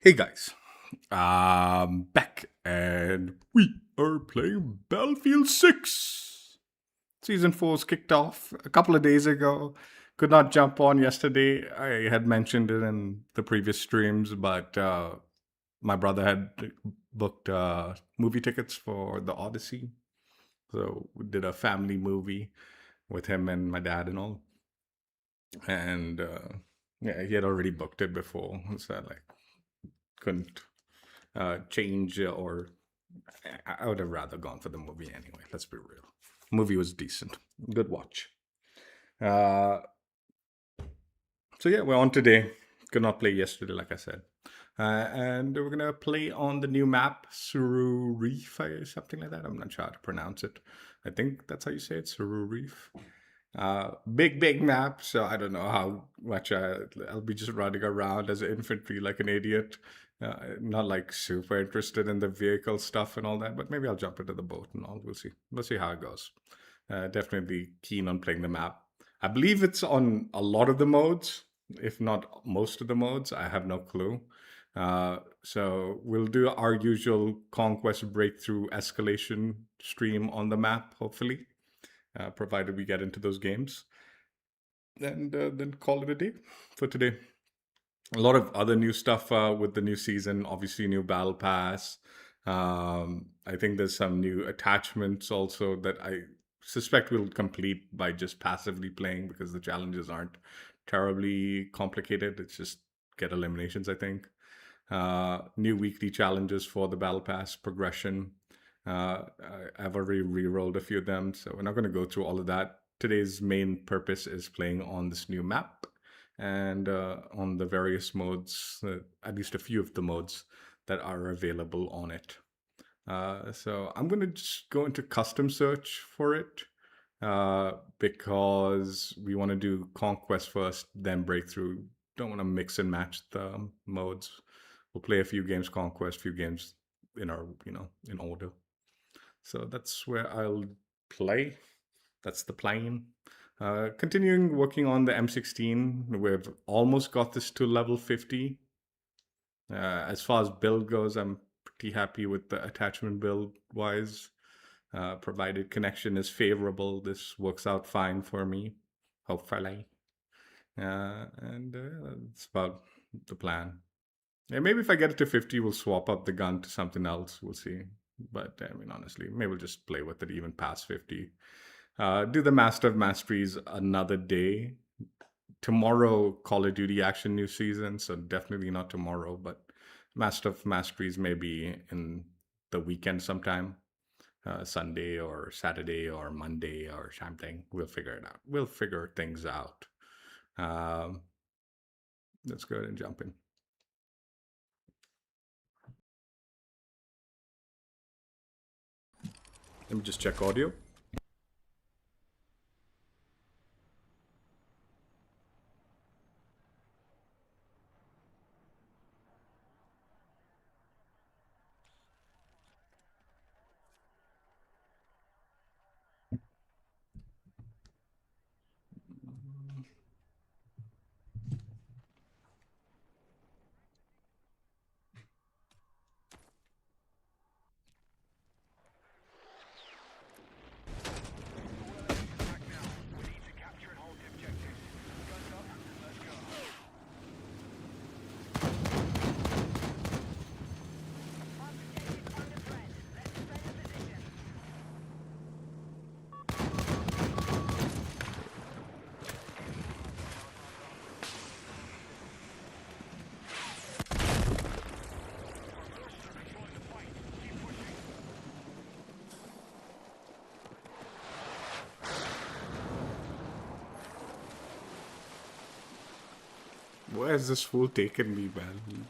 Hey guys, back and we are playing Battlefield 6. Season 4's kicked off a couple of days ago. Could not jump on yesterday. I had mentioned it in the previous streams, but my brother had booked movie tickets for the Odyssey. So we did a family movie with him and my dad and all. And yeah, he had already booked it before. So I couldn't change or I would have rather gone for the movie anyway. Let's be real. Movie was decent, good watch. Uh, so yeah, we're on today. Could not play yesterday, like I said, and we're gonna play on the new map, Tsuru Reef, or something like that. I'm not sure how to pronounce it. I think that's how you say it, Tsuru Reef. Big map, so I don't know how much I'll be just running around as an infantry like an idiot. Not like super interested in the vehicle stuff and all that, but maybe I'll jump into the boat and all. We'll see. We'll see how it goes. Definitely keen on playing the map. I believe it's on a lot of the modes, if not most of the modes. I have no clue. So we'll do our usual Conquest breakthrough escalation stream on the map, hopefully, provided we get into those games. And then call it a day for today. A lot of other new stuff with the new season, obviously, new battle pass. I think there's some new attachments also that I suspect we'll complete by just passively playing because the challenges aren't terribly complicated. It's just get eliminations, I think. New weekly challenges for the battle pass progression. I've already re-rolled a few of them, so we're not going to go through all of that. Today's main purpose is playing on this new map and on the various modes, at least a few of the modes that are available on it. So I'm going to just go into custom search for it because we want to do Conquest first, then Breakthrough. Don't want to mix and match the modes. We'll play a few games Conquest, few games in our, in order. So that's where I'll play. That's the plan. Continuing working on the M16, we've almost got this to level 50. As far as build goes, I'm pretty happy with the attachment build wise. Provided connection is favorable, this works out fine for me, hopefully. And that's about the plan. Yeah, maybe if I get it to 50, we'll swap up the gun to something else. We'll see. But I mean, honestly, maybe we'll just play with it even past 50. Do the Master of Masteries another day. Tomorrow, Call of Duty Action New Season, so definitely not tomorrow, but Master of Masteries maybe in the weekend sometime, Sunday or Saturday or Monday or something. We'll figure it out. We'll figure things out. Um, let's go ahead and jump in. Let me just check audio. Where has this fool taken me, man?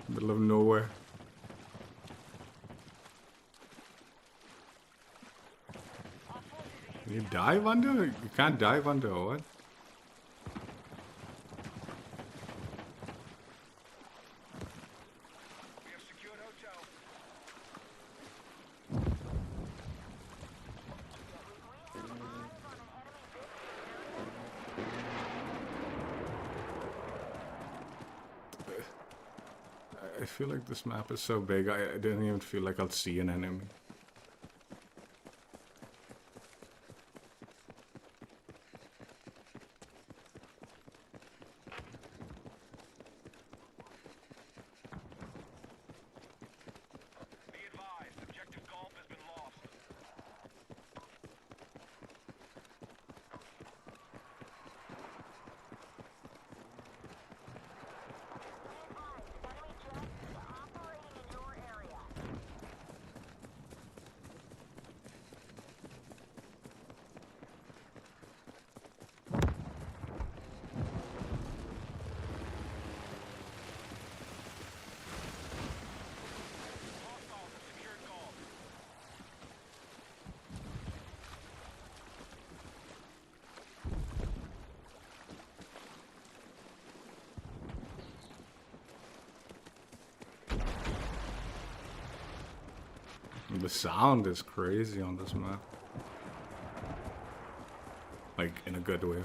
Middle of nowhere. Can you dive under? You can't dive under, or what? I feel like this map is so big, I don't even feel like I'll see an enemy. The sound is crazy on this map. Like, in a good way.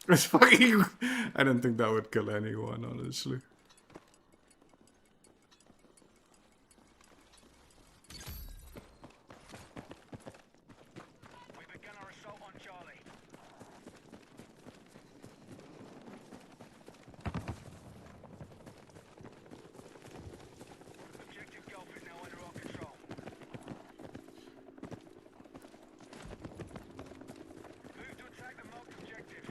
It's fucking... I don't think that would kill anyone, honestly. We began our assault on Charlie. Objective Gulf is now under our control. Move to attack the marked objective.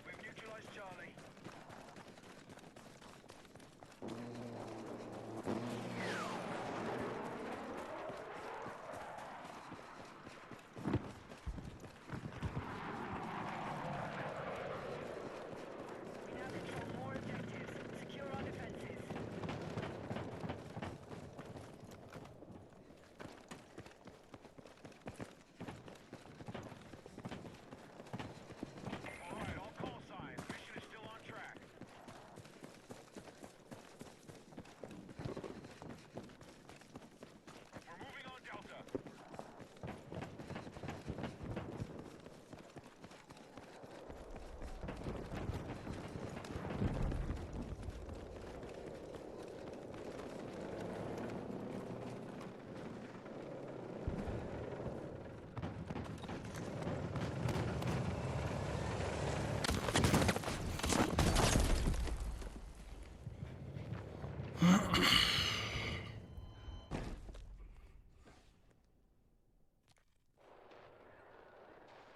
We've neutralized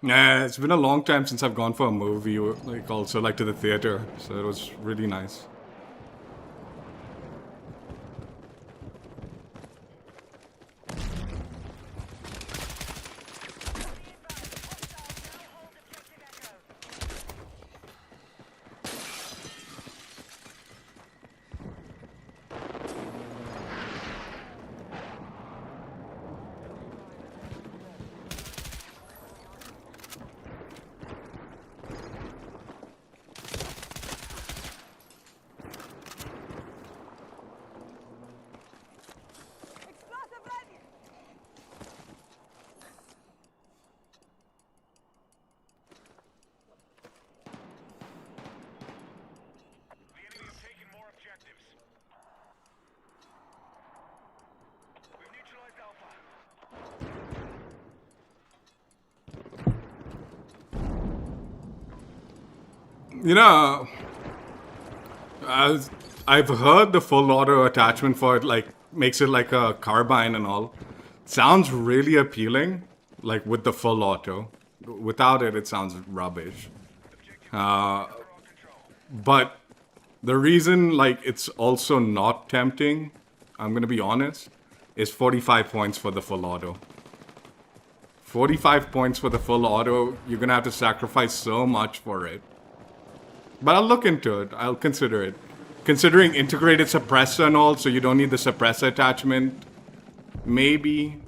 Yeah, it's been a long time since I've gone for a movie, like also like to the theater, so it was really nice. The enemy have taken more objectives. We've neutralized Alpha. You know, as I've heard the full auto attachment for it, like makes it like a carbine and all. Sounds really appealing, like with the full auto. Without it, it sounds rubbish. But the reason, like, it's also not tempting, I'm gonna be honest, is 45 points for the full auto. 45 points for the full auto, you're gonna have to sacrifice so much for it. But I'll look into it. I'll consider it. Considering integrated suppressor and all, so you don't need the suppressor attachment, maybe,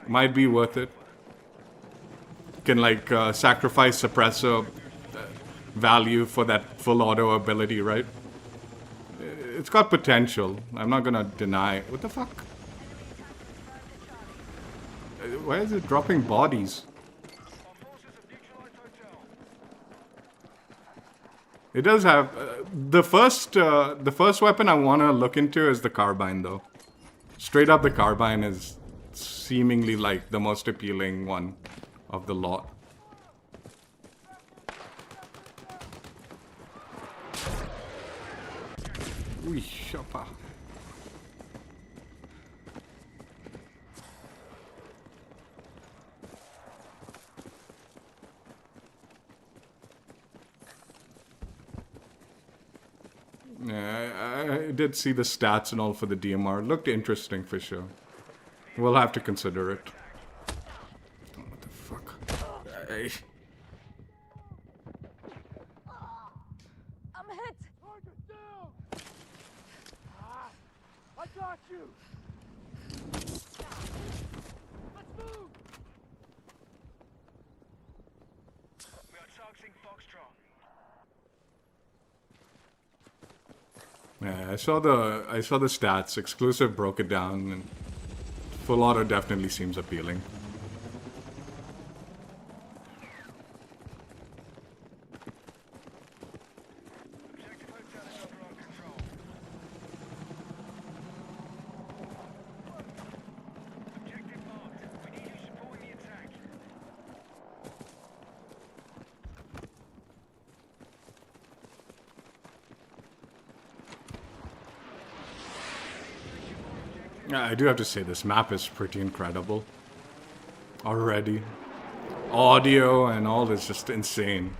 might be worth it. Can like sacrifice suppressor value for that full auto ability, right? It's got potential. I'm not gonna deny. What the fuck? Why is it dropping bodies? Our forces have neutralized Hotel. It does have the first weapon I want to look into is the carbine, though. Straight up, the carbine is seemingly like the most appealing one of the lot. Ui, shoppa. Yeah, I did see the stats and all for the DMR. Looked interesting for sure. We'll have to consider it. What the fuck? Hey. I'm hit. Target down! I got you! Let's move! We are targeting Foxtrot. Yeah, I saw the stats. Exclusive broke it down, and full auto definitely seems appealing. Objective Hotel is under our control. Objective marked. We need you supporting the attack. Yeah, I do have to say this map is pretty incredible. Already. Audio and all is just insane.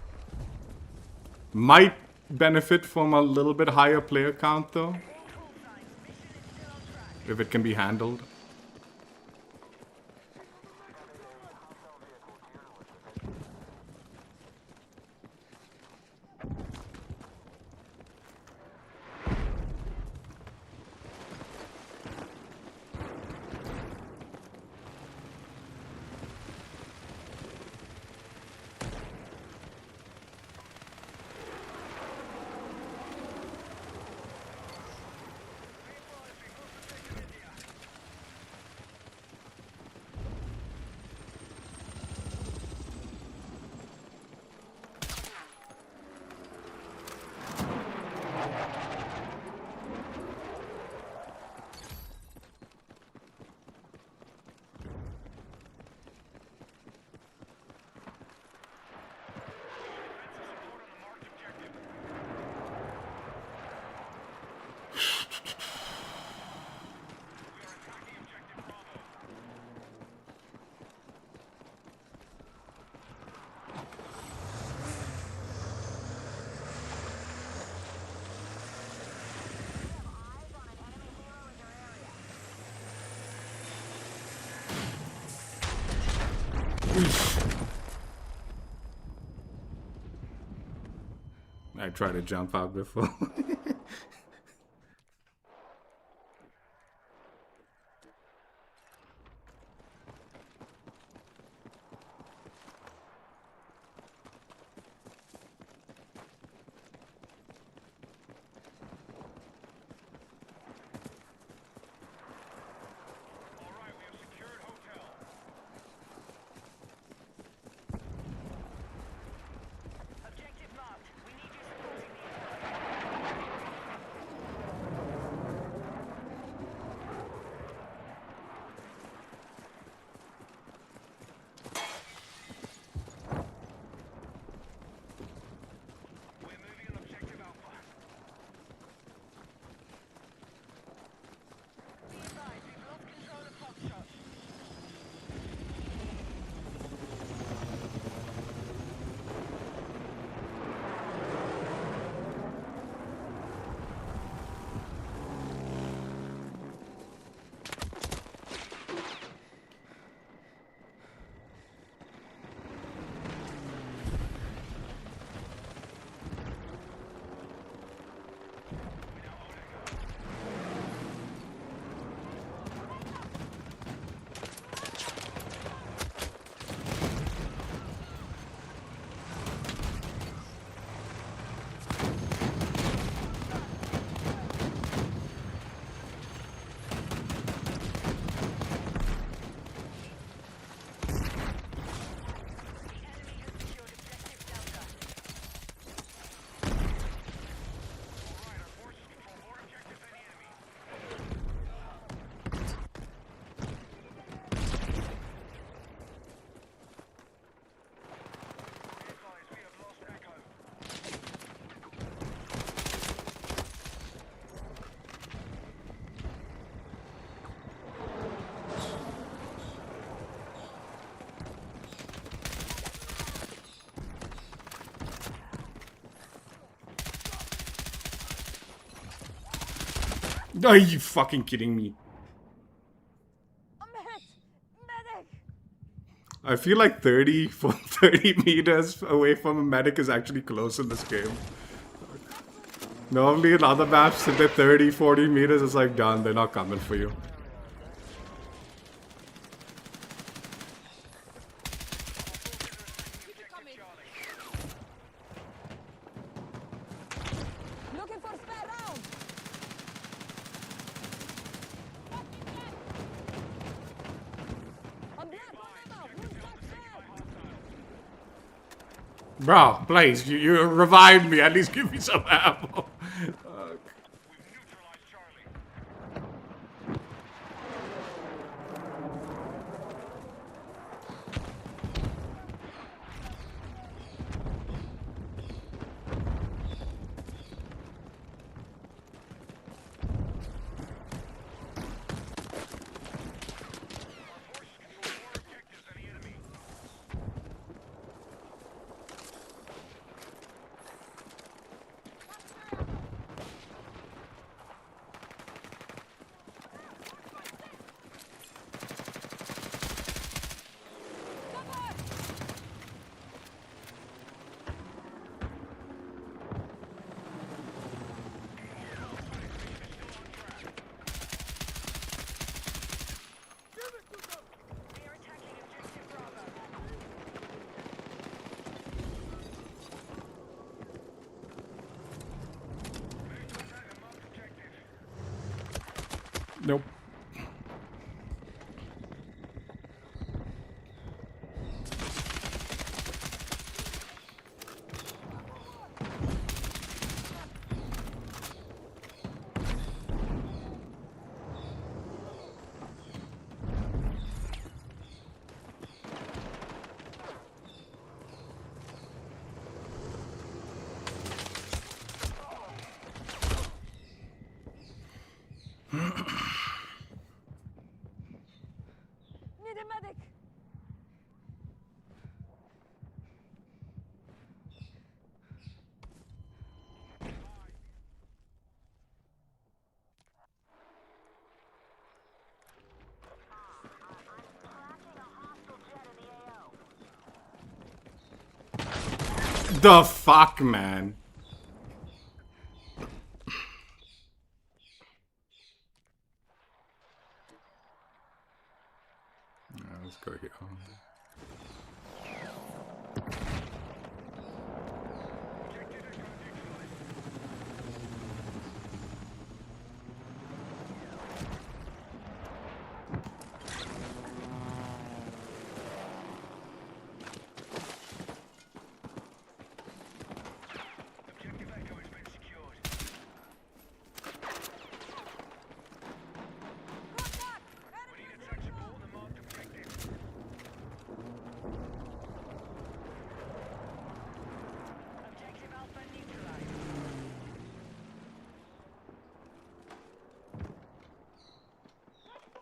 Might benefit from a little bit higher player count though. If it can be handled. I tried to jump out before. Alright, we have secured hotel. Objective marked. We need you supporting the airstrike. We're moving on objective Alpha. Be advised, we've lost control of Foxtrot. Are you fucking kidding me? I'm hit! Medic! I feel like 30 meters away from a medic is actually close in this game. Normally in other maps, if they're 30, 40 meters, it's like done. They're not coming for you. Looking for spare round! I'm dead! Bro, please, you revived me. At least give me some ammo. We've neutralized Charlie. Our forces control more objectives than the enemy. They are attacking objective Bravo. Move to attack a marked objective. Nope. the fuck, man? Let's go here. Objective Echo has been secured. Contact! We Enemy need attack vehicle! support on the marked objective. Objective Alpha neutralized.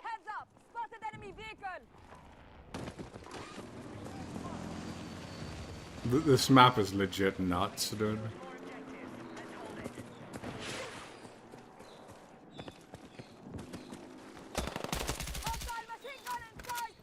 Heads up! Spotted enemy vehicle! This map is legit nuts, dude. More objectives. Let's hold it. Hostile machine gun in sight!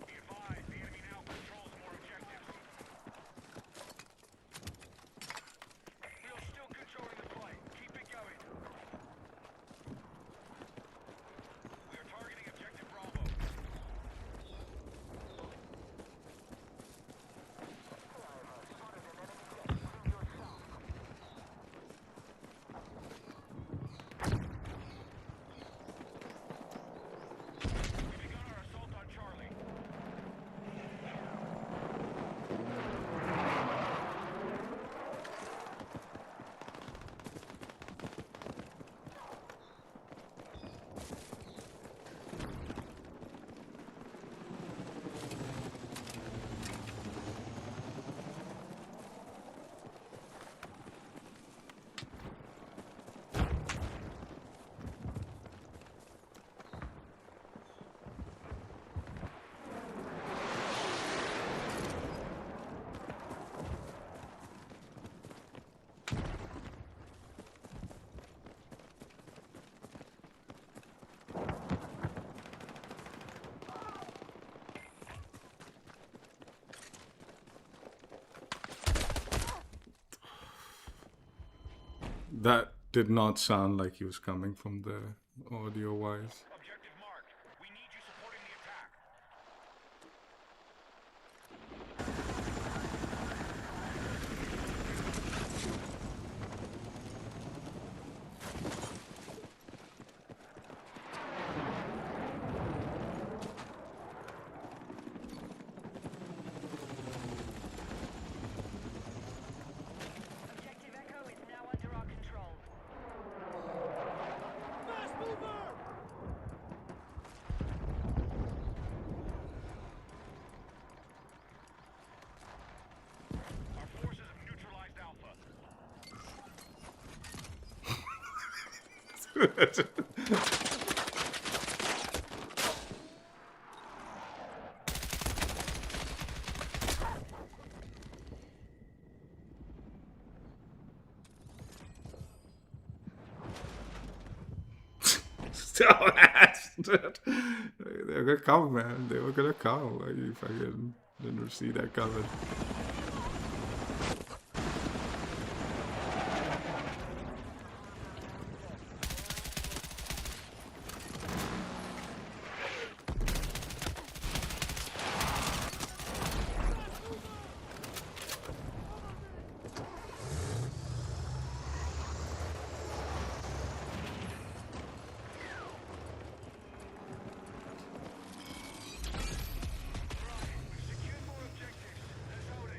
Be advised, the enemy now controls more objectives. We are still controlling the fight. Keep it going. We are targeting objective Bravo. We've begun our assault on Charlie. That did not sound like he was coming from there, audio-wise. Objective marked. We need you supporting the attack. Objective Echo is now under our control. Our forces have neutralized Alpha. Still ass, dude. They were gonna come, man. They were gonna come. Like, you fucking didn't see that coming. Secure more objectives. Let's hold it.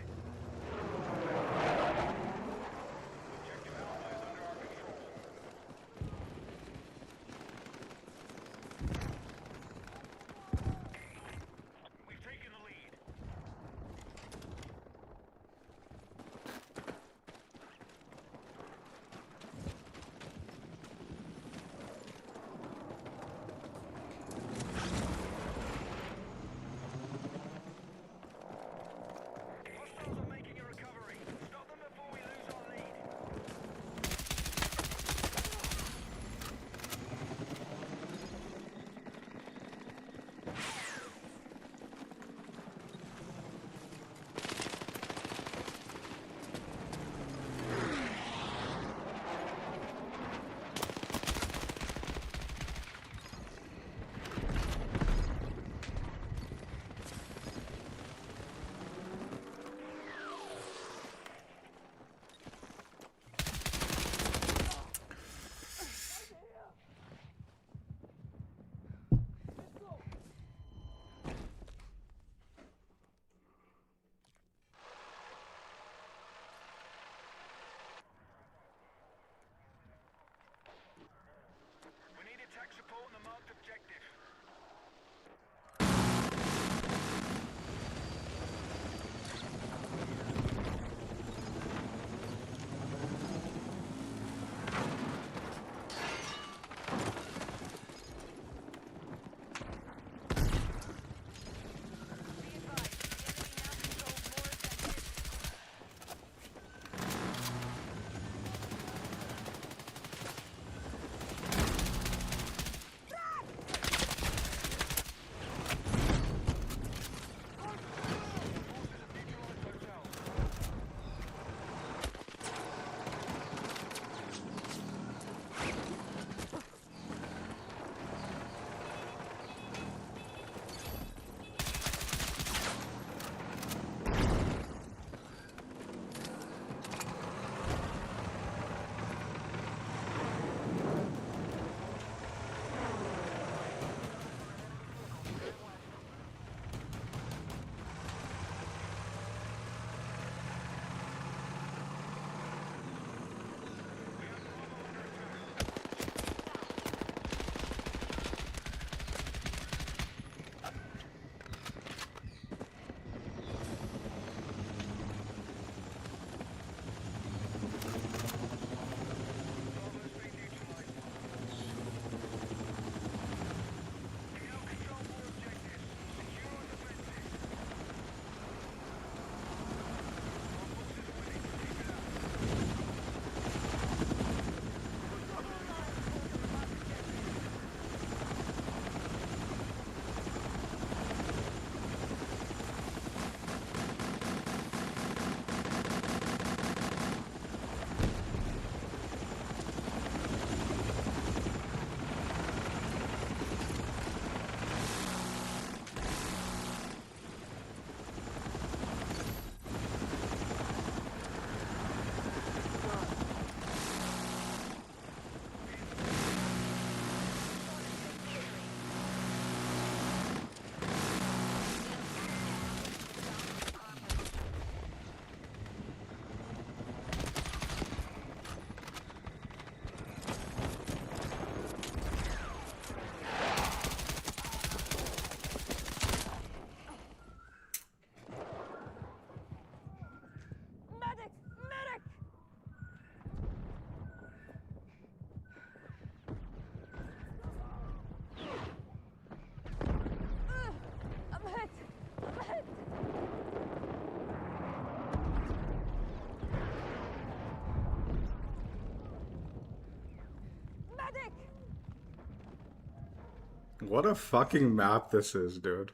What a fucking map this is, dude.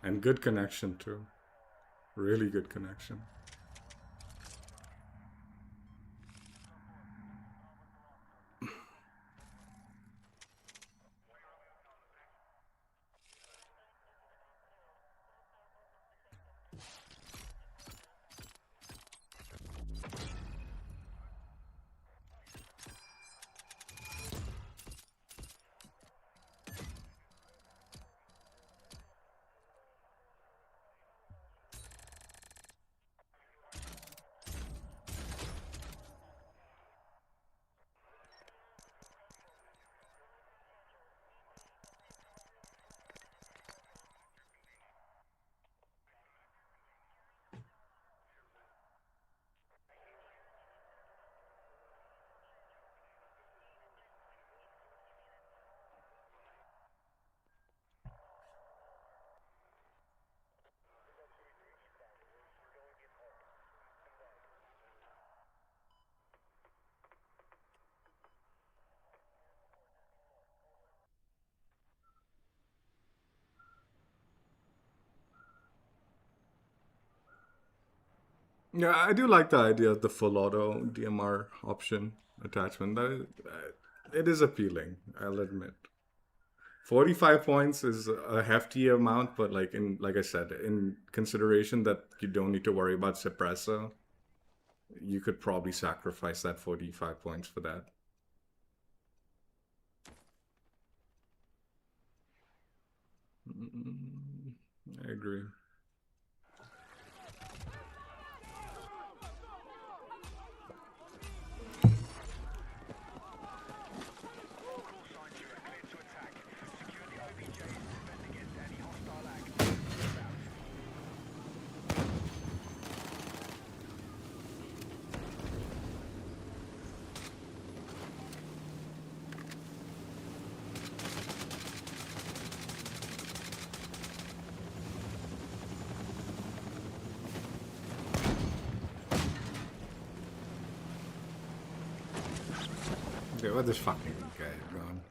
And good connection too. Really good connection. Yeah, I do like the idea of the full auto DMR option attachment. It is appealing, I'll admit. 45 points is a hefty amount, but like I said, in consideration that you don't need to worry about suppressor, you could probably sacrifice that 45 points for that. I agree. Okay, where this fucking guy gone?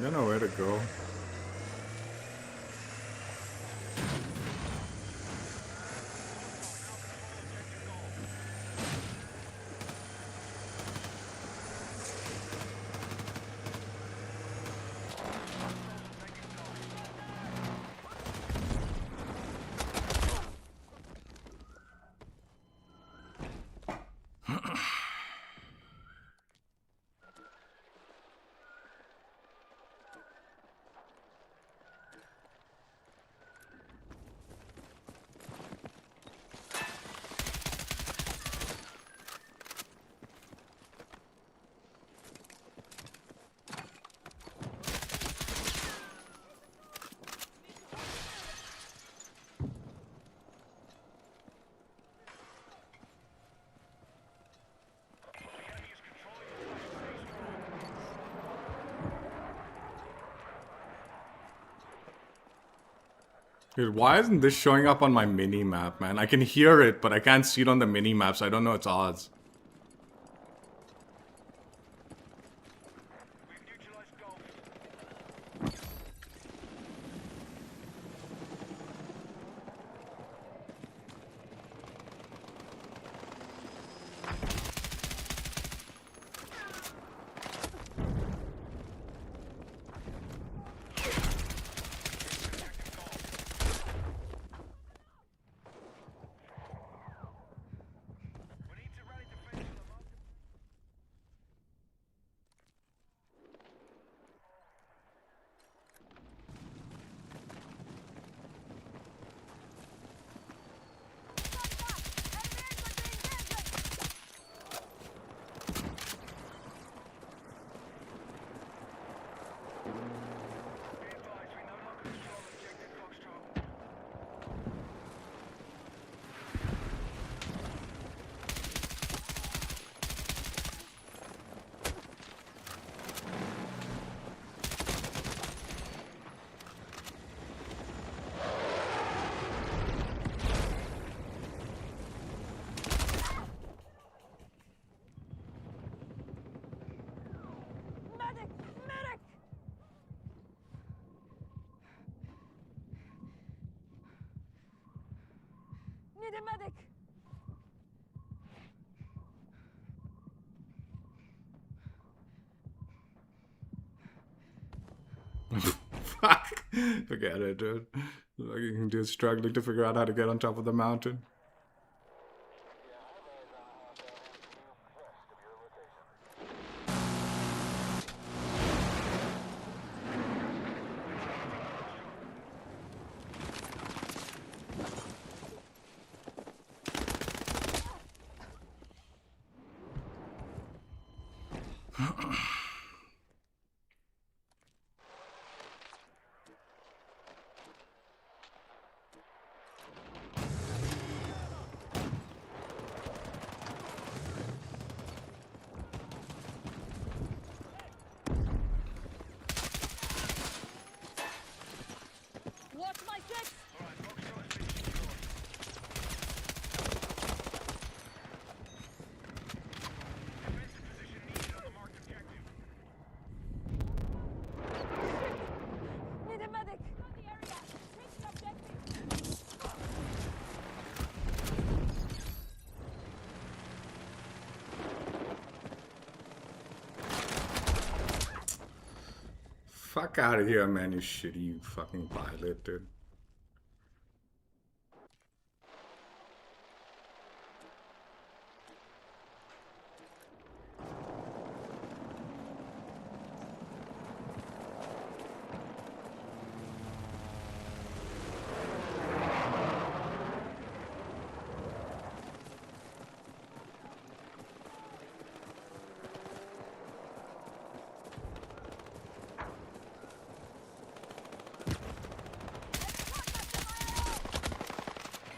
I don't know where to go. Dude, why isn't this showing up on my mini map, man? I can hear it, but I can't see it on the mini map, so I don't know its odds. We've neutralized Golf. We need to rally defense on the mark. Be advised, we no longer control objective Foxtrot. Medic! Medic! Need a medic! Fuck. Forget it, dude. Like you just struggling to figure out how to get on top of the mountain. Watch my six! Alright, Foxtrot has been destroyed. Defensive position needed on the marked objective. Need a medic! Got the area! Take the objective! Fuck out of here, man, you shitty fucking pilot, dude.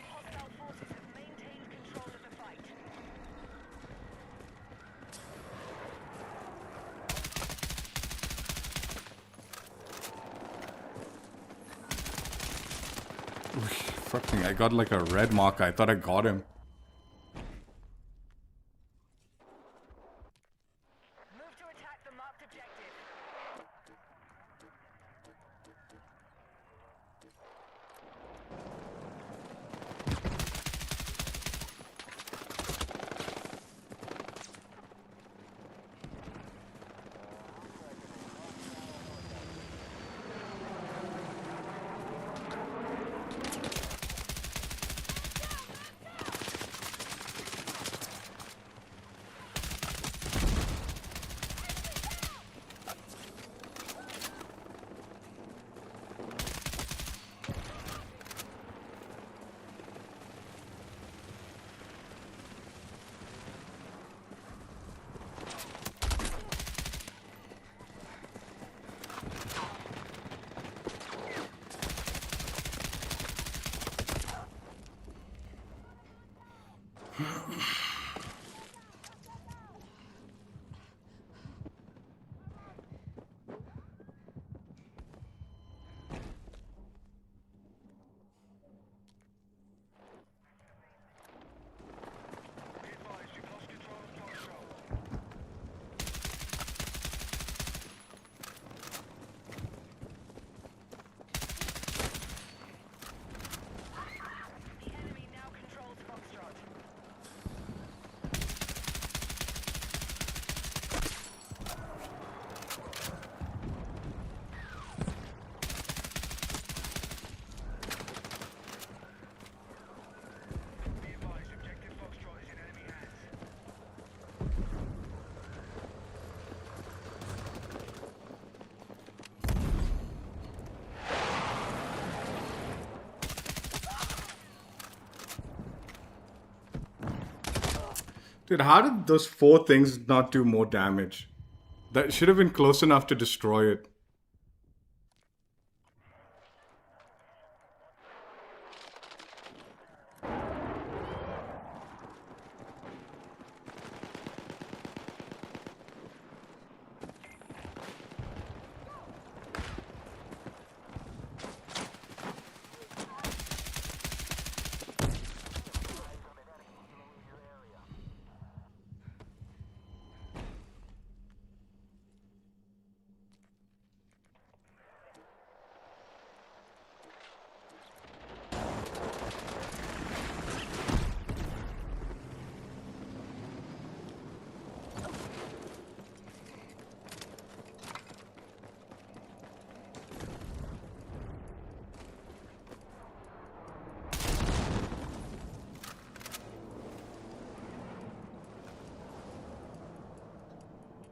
Hostile forces have maintained control of the fight. Fucking, I got like a red marker. I thought I got him. Move to attack the marked objective. Dude, how did those 4 things not do more damage? That should have been close enough to destroy it.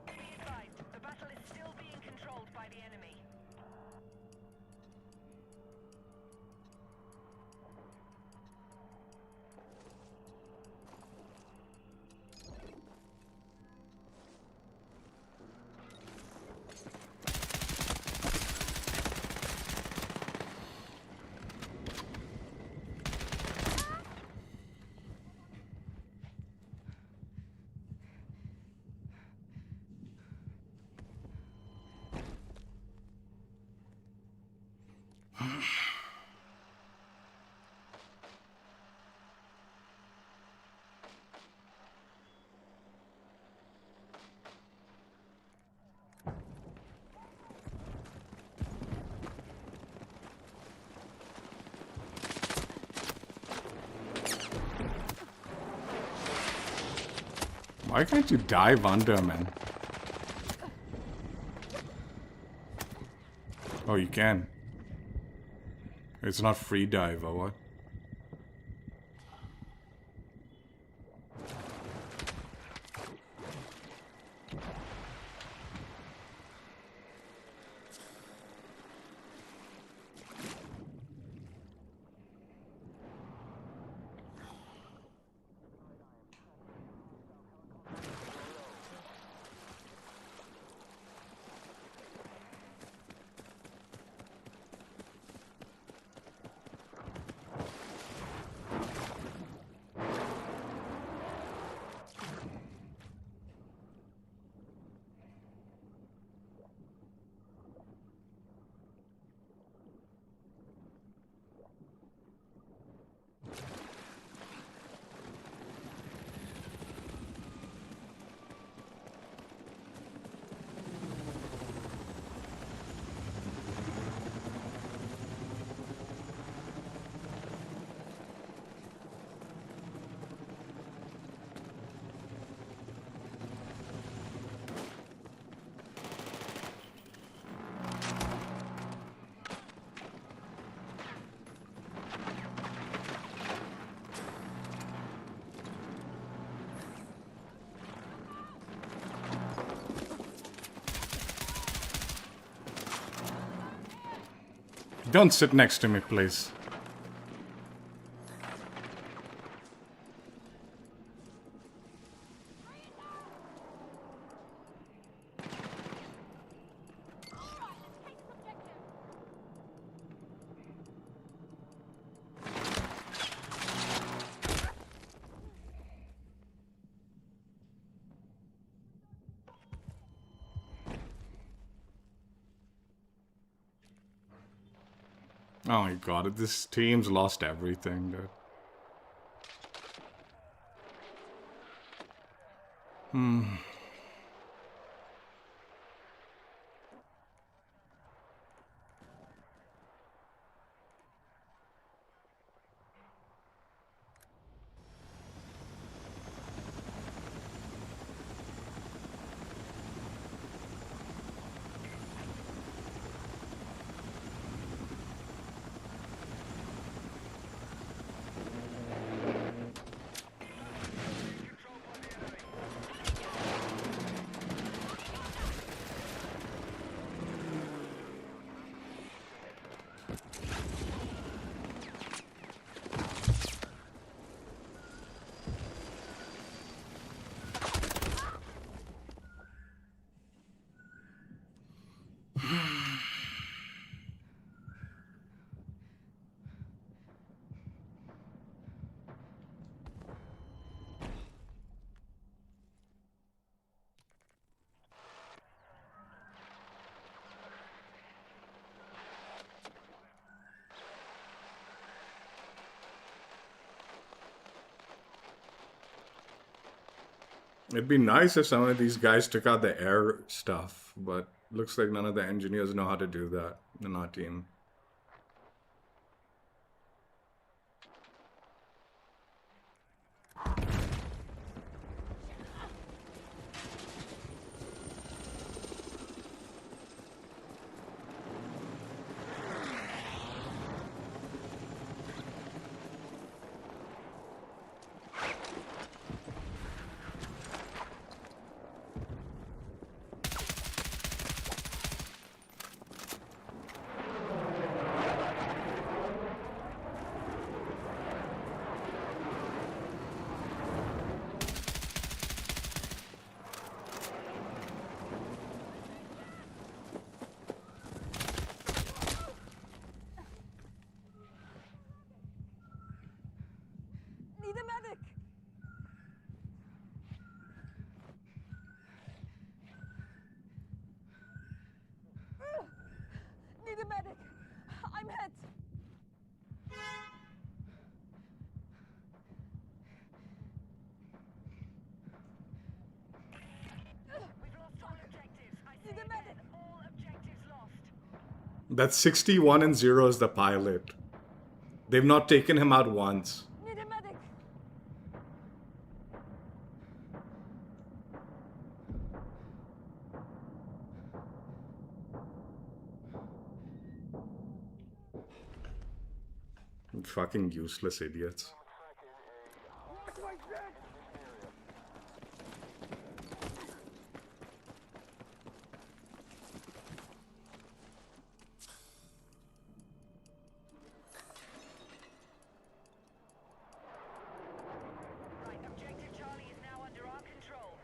Be advised, the battle is still being controlled by the enemy. Why can't you dive under, man? Oh, you can. It's not free dive or what? Don't sit next to me, please. Oh my god, this team's lost everything, dude. It'd be nice if some of these guys took out the air stuff, but looks like none of the engineers know how to do that in our team. Need a medic! Need a medic! I'm hit! We've lost all objectives. I say Need a again, medic! all objectives lost. That's 61 and 0 is the pilot. They've not taken him out once. Need a medic! Fucking useless idiots. Right, objective Charlie is now under our control.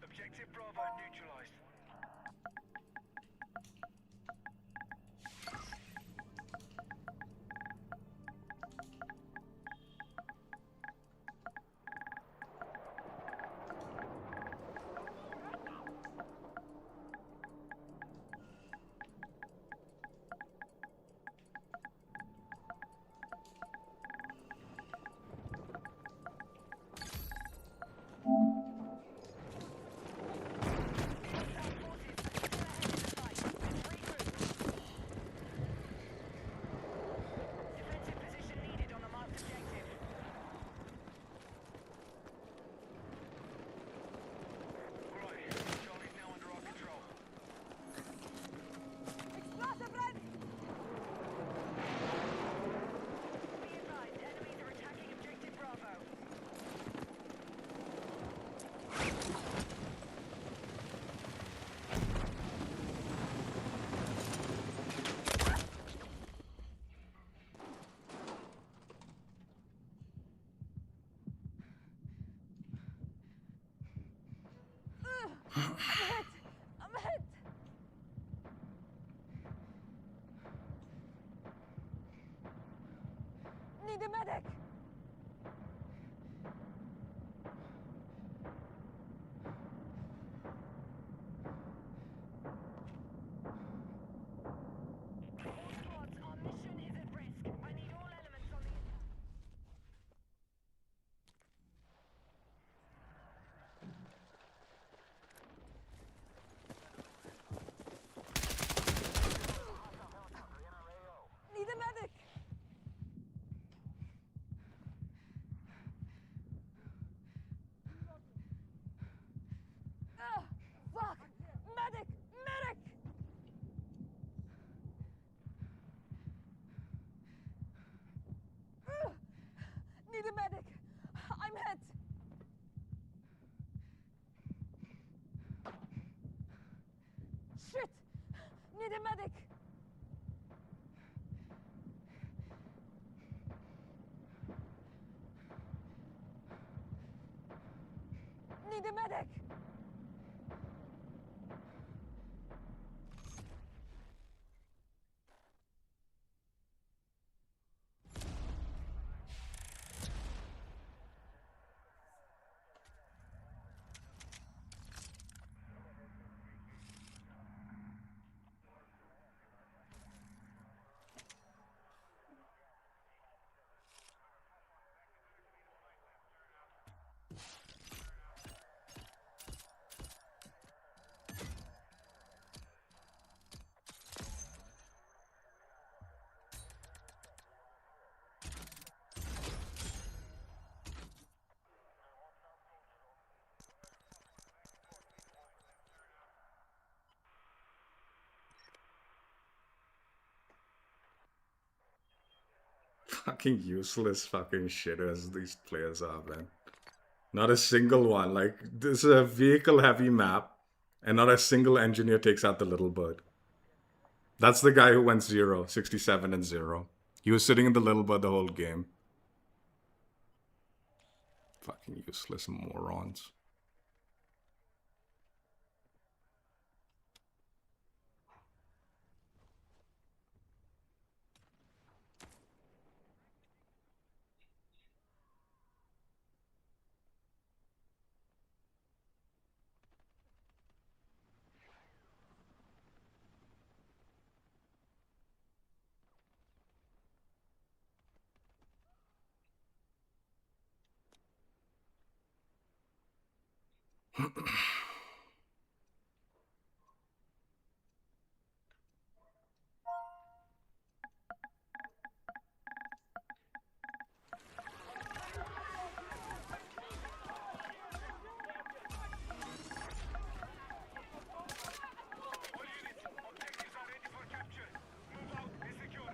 Objective Bravo neutralized. Defensive position needed on the marked objective. Alright, Charlie's now under our control. Explosive ready! Be advised, enemies are attacking objective Bravo. I'm hit! I'm hit! Need a medic! All squads, our mission is at risk. I need all elements on the attack. Need a medic! Fuck! Medic! Medic! Need a medic! I'm hit! Shit! Need a medic! Need a medic! Fucking useless fucking shitters these players are, man. Not a single one. Like, this is a vehicle heavy map, and not a single engineer takes out the little bird. That's the guy who went 0, 67 and 0. He was sitting in the little bird the whole game. Fucking useless morons. All units, objectives are ready for capture. Move out and secure.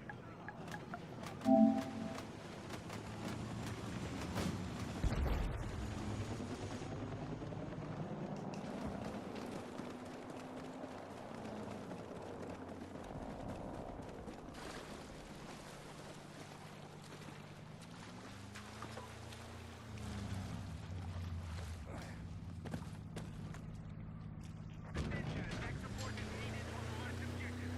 Attention, attack support is needed on the marked objective.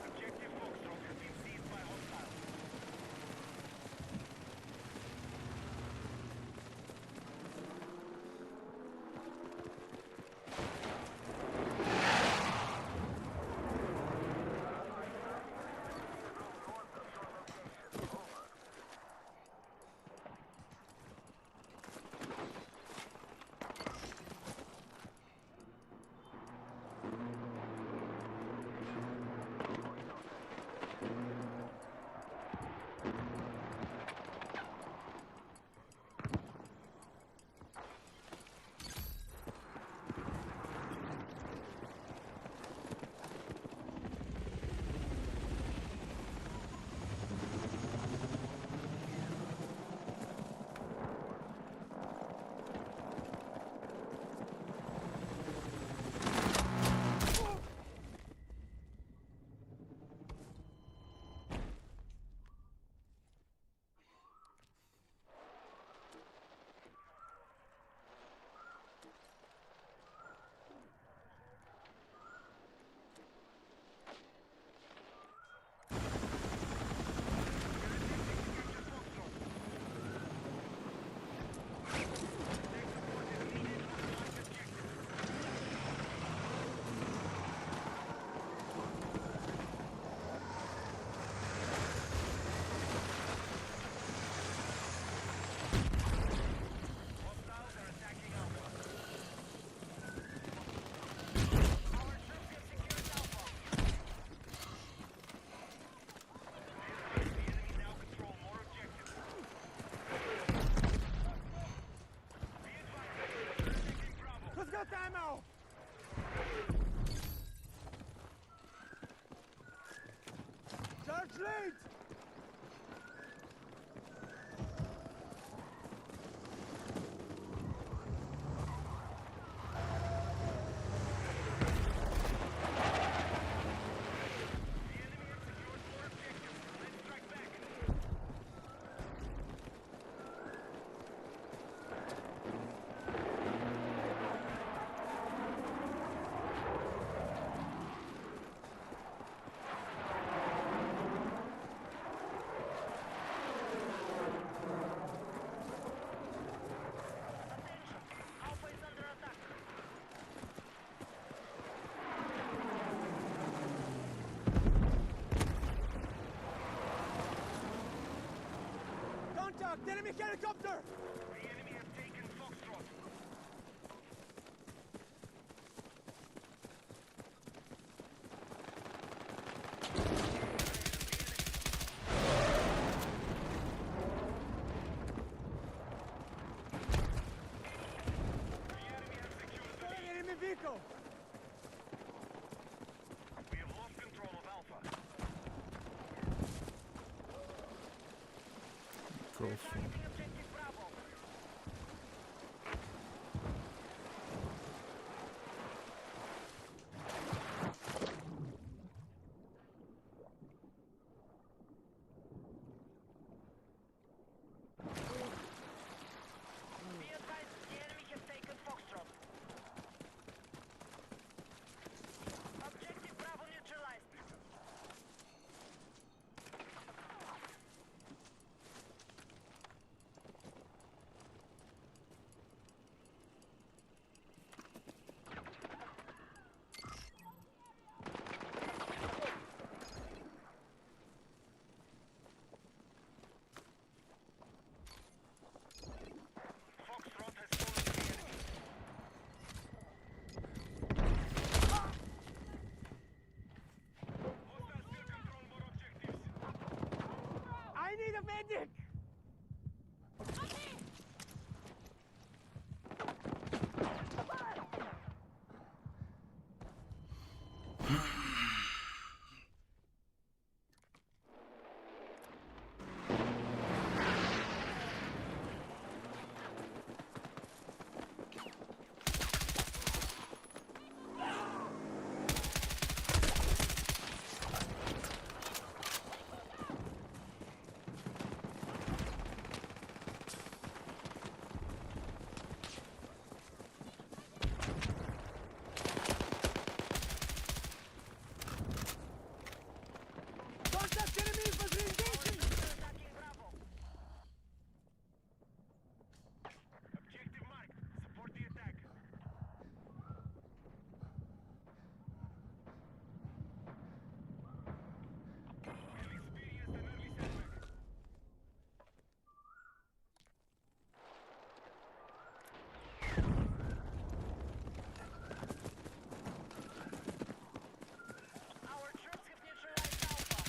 Objective Foxtrot has been seized by hostiles. Hostiles are attacking Alpha. Our troops have secured Alpha. The enemy now control more objectives. Be advised, they're taking Bravo. Who's got ammo? Charge lead! Enemy helicopter! The enemy have taken Foxtrot. Enemy vehicle! We have lost control of Alpha. Go for Targeting objective Bravo. Be advised, the enemy have taken Foxtrot. Objective Bravo neutralized. Foxtrot has fallen to the enemy. Hostiles still control more objectives. I need a medic! Contact enemy infantry engaging! Attacking Bravo. Objective marked. Support the attack. We have experienced an early setback. Our troops have neutralized Alpha.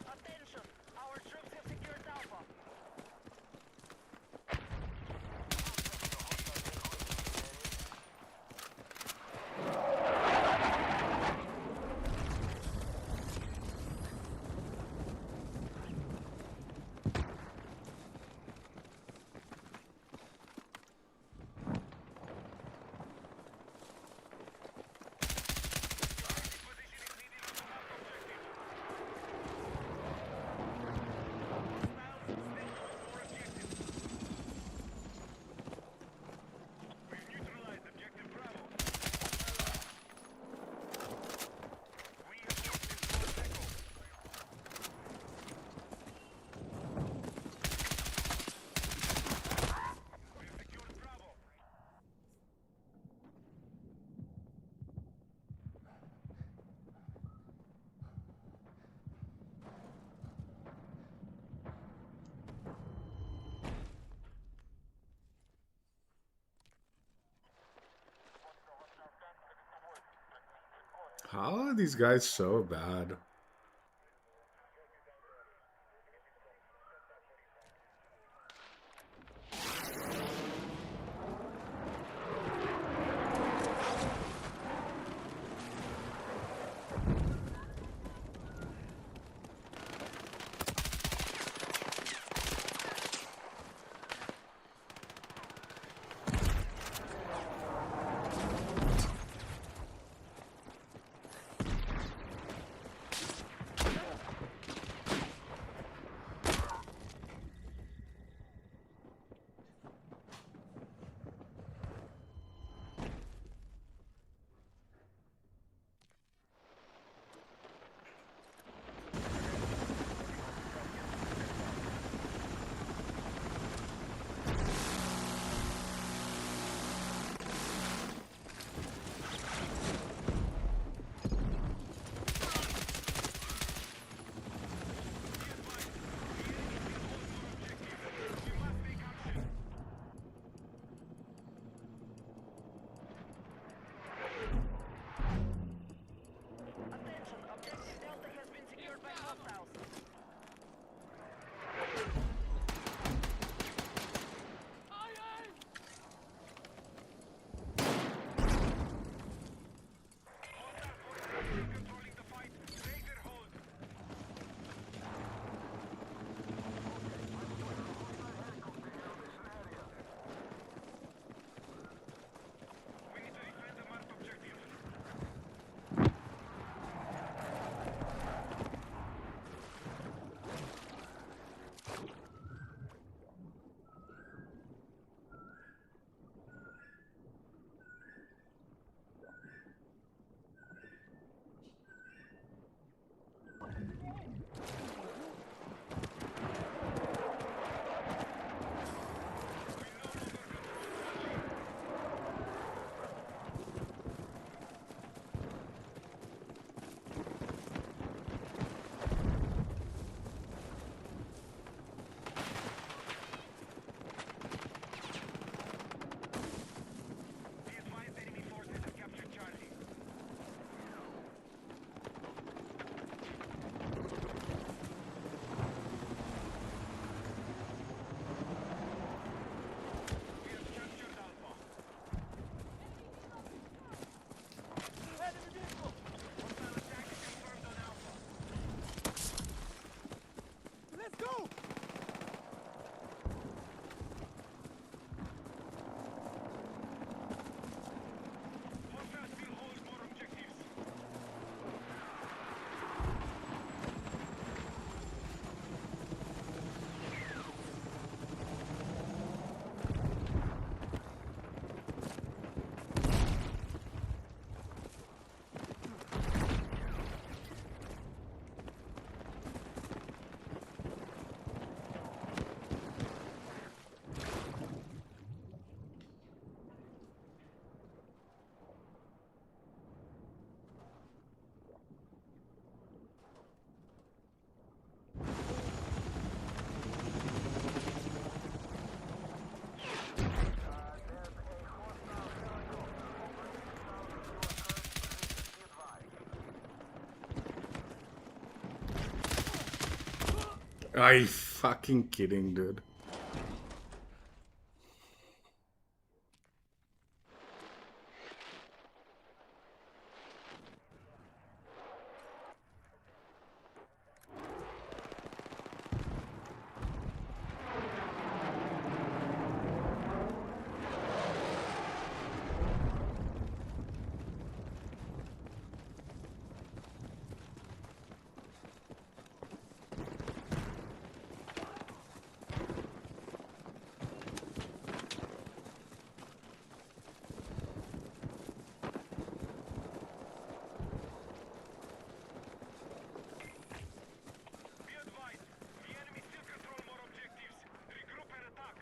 Attention! Our troops have secured Alpha. Position is needed on the mark objective. Hostiles stationed on more objectives. We've neutralized objective Bravo. We have lost control of Echo. We have secured Bravo. How are these guys so bad? Be advised, enemy forces have captured Charlie. We have captured Alpha. Enemy vehicle! Hostile attack confirmed on Alpha. Let's go! Conquest will hold more objectives. Are you fucking kidding, dude? Be advised, the enemy still control more objectives. Regroup and attack.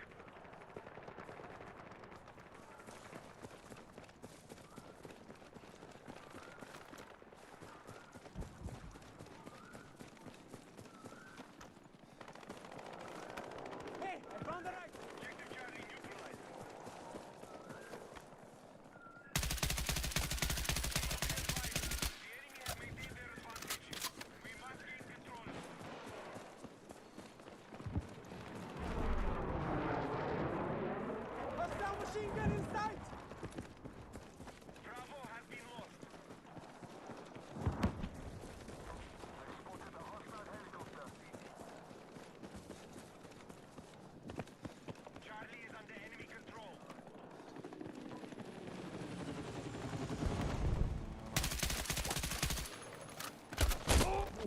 Hey, I found the right! Objective Charlie neutralized. Advised, the enemy has maintained their advantage. We must gain control. Hostile machine gun in sight! Bravo has been lost. Charlie is under enemy control.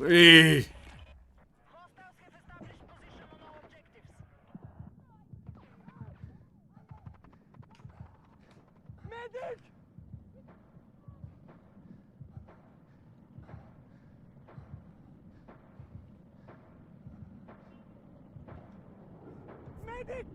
Hey. Hostiles have established position on our objectives. Medic! Medic!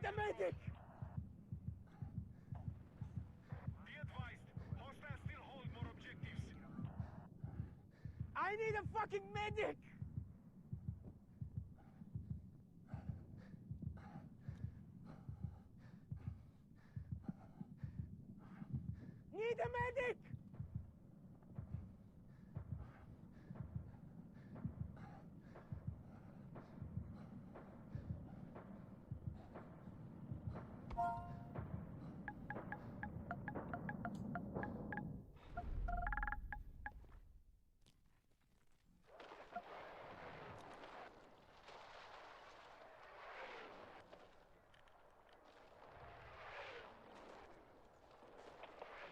need a medic! Be advised, hostiles still hold more objectives. I need a fucking medic! Need a medic!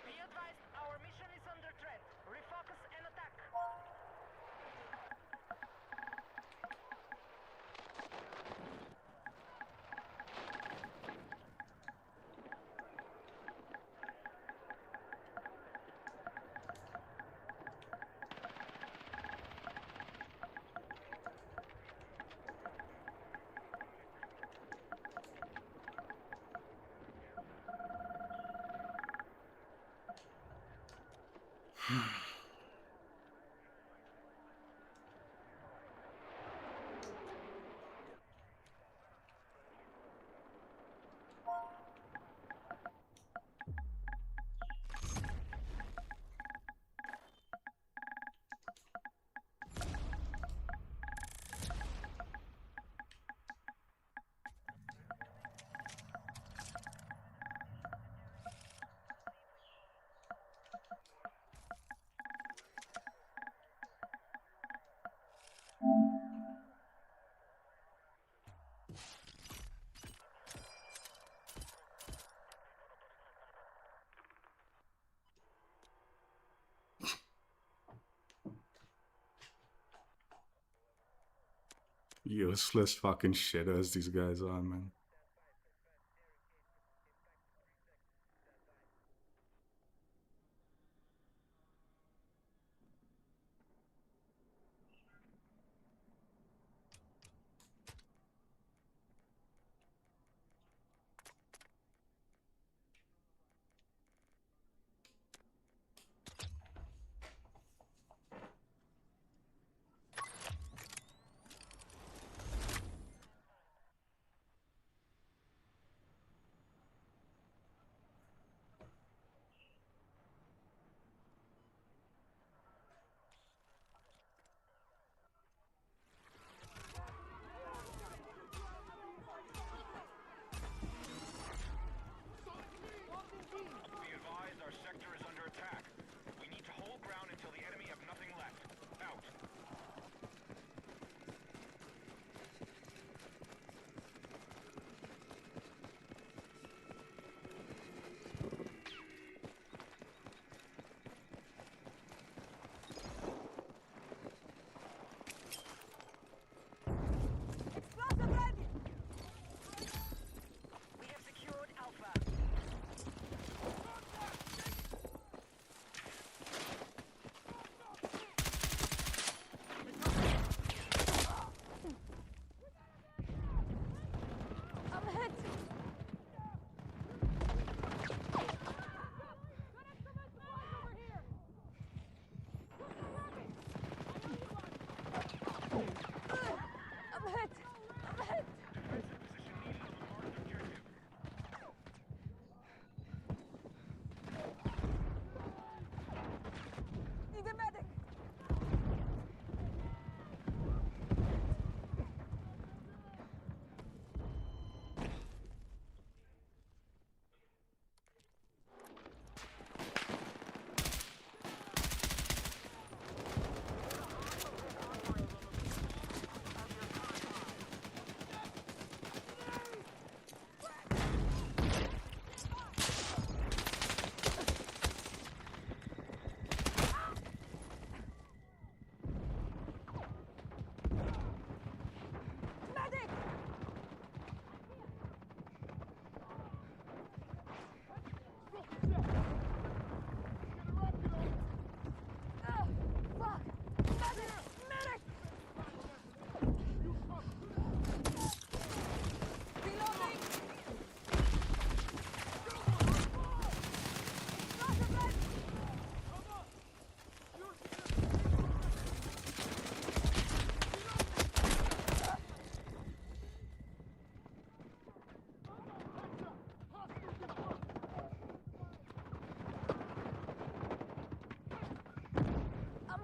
Be advised, our mission is under threat. Refocus and attack. Useless fucking shitters these guys are, man.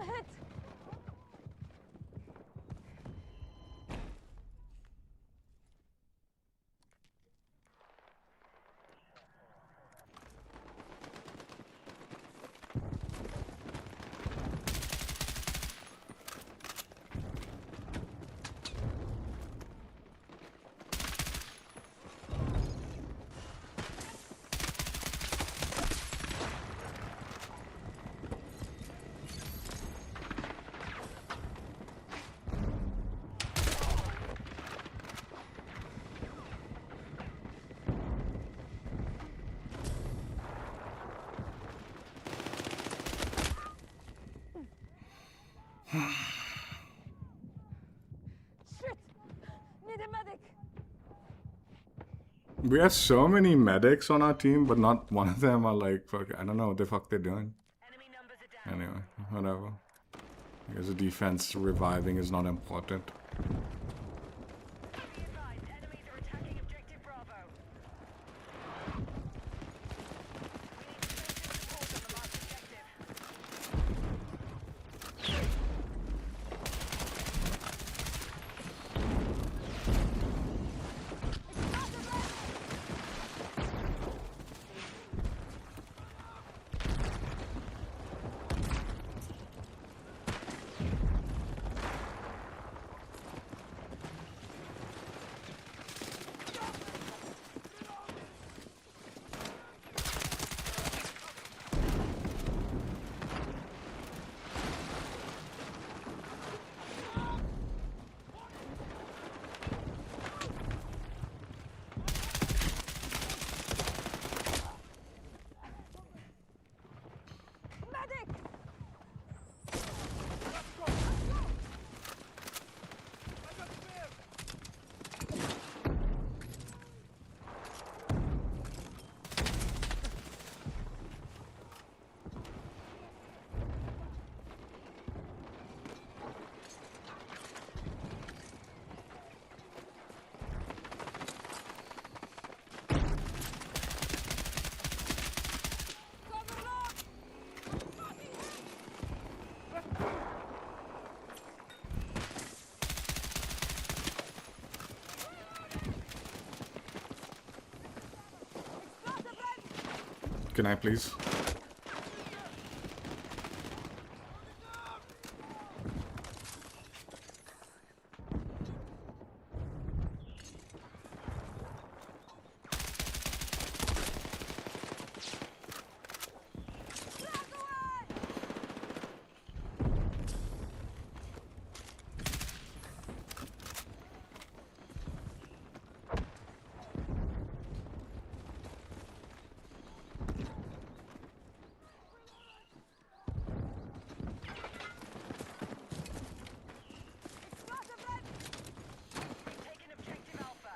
hit! Shit! Need a medic! We have so many medics on our team, but not one of them are like, fuck, I don't know what the fuck they're doing. Enemy numbers are down. Anyway, whatever. I guess the defense reviving is not important. Be advised, enemies are attacking objective Bravo. We need to support on the last objective. Medic! Cover up! Explosive ready! Can I please? Black away! Explosive ready! Taking objective Alpha.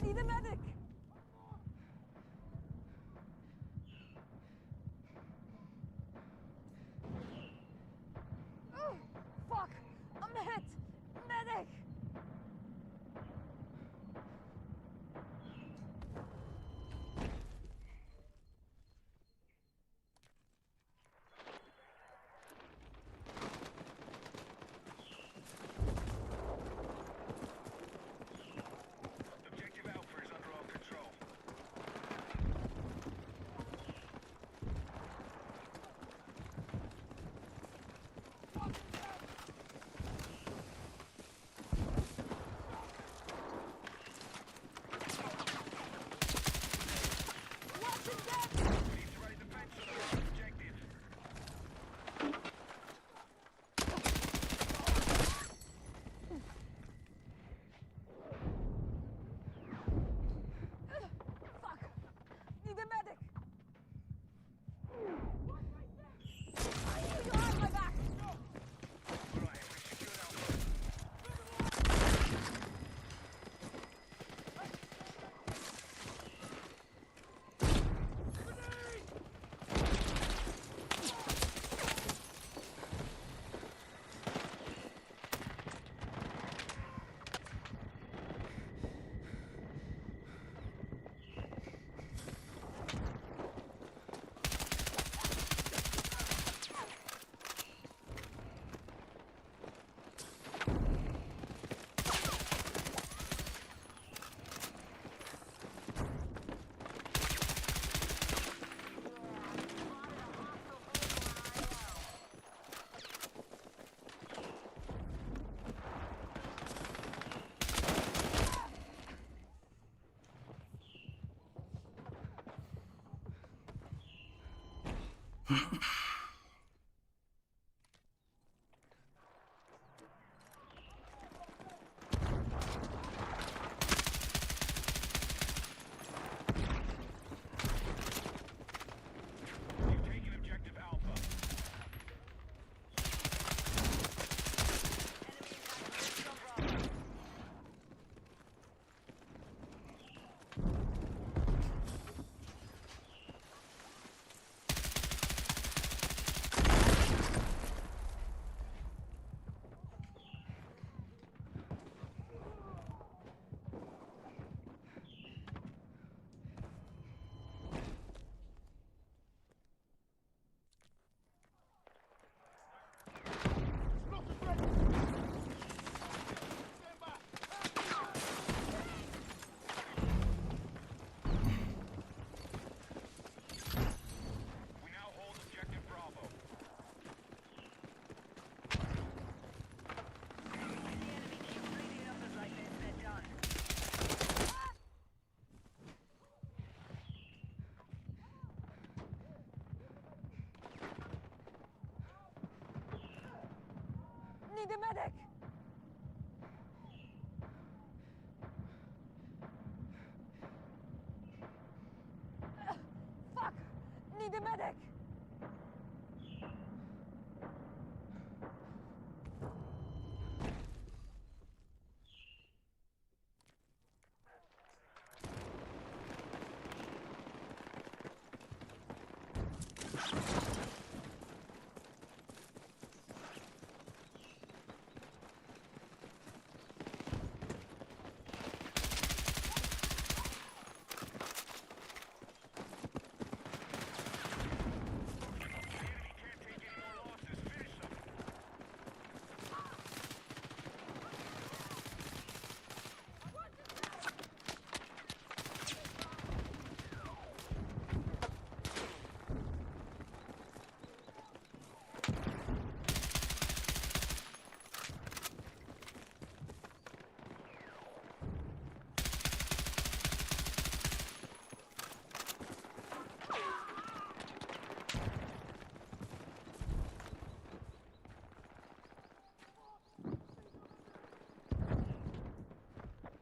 Need a medic! Oh, fuck! I'm hit! Medic! You've taken objective Alpha. Enemy attack on Bravo. We now hold objective Bravo. If the enemy keeps bleeding numbers like this, they're done. Need a medic! Fuck! Need a medic! The enemy can't take any more losses. Finish them.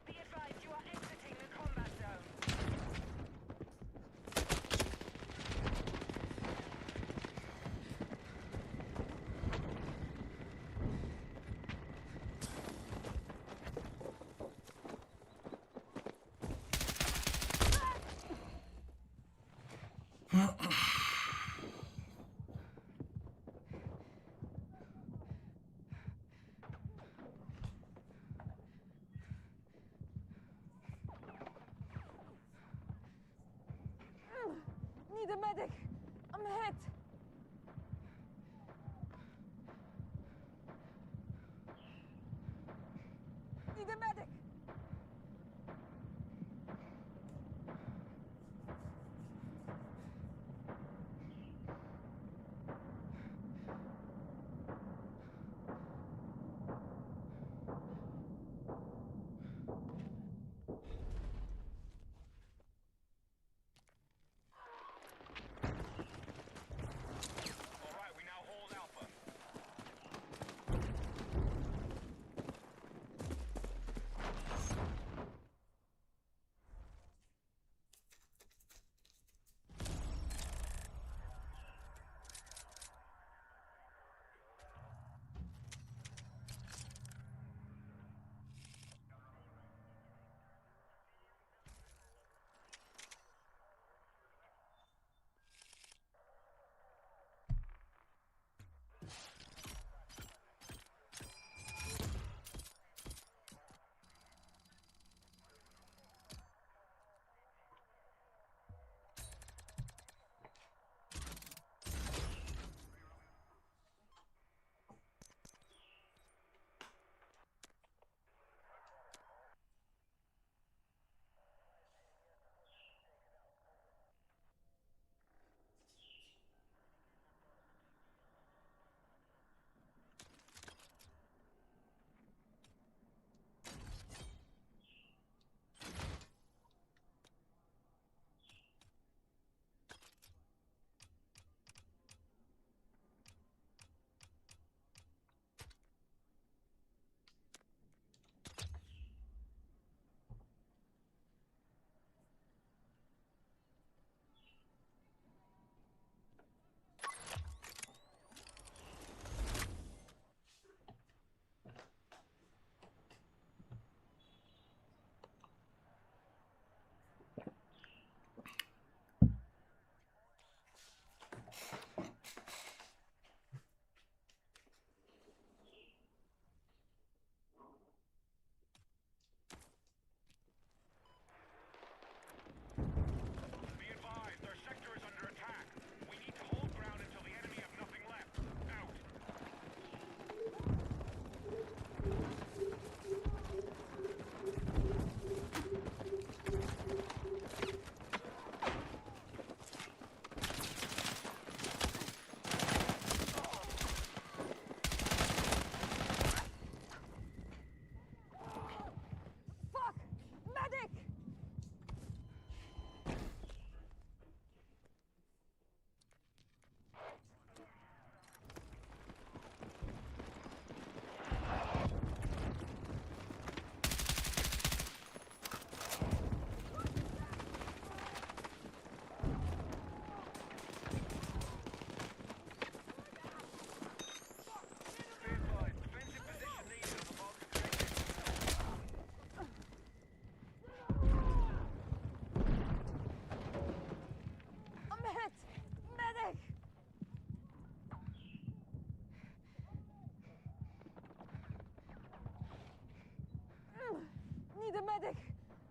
Be advised, you are exiting the combat zone. Need a medic! I'm hit! Need a medic!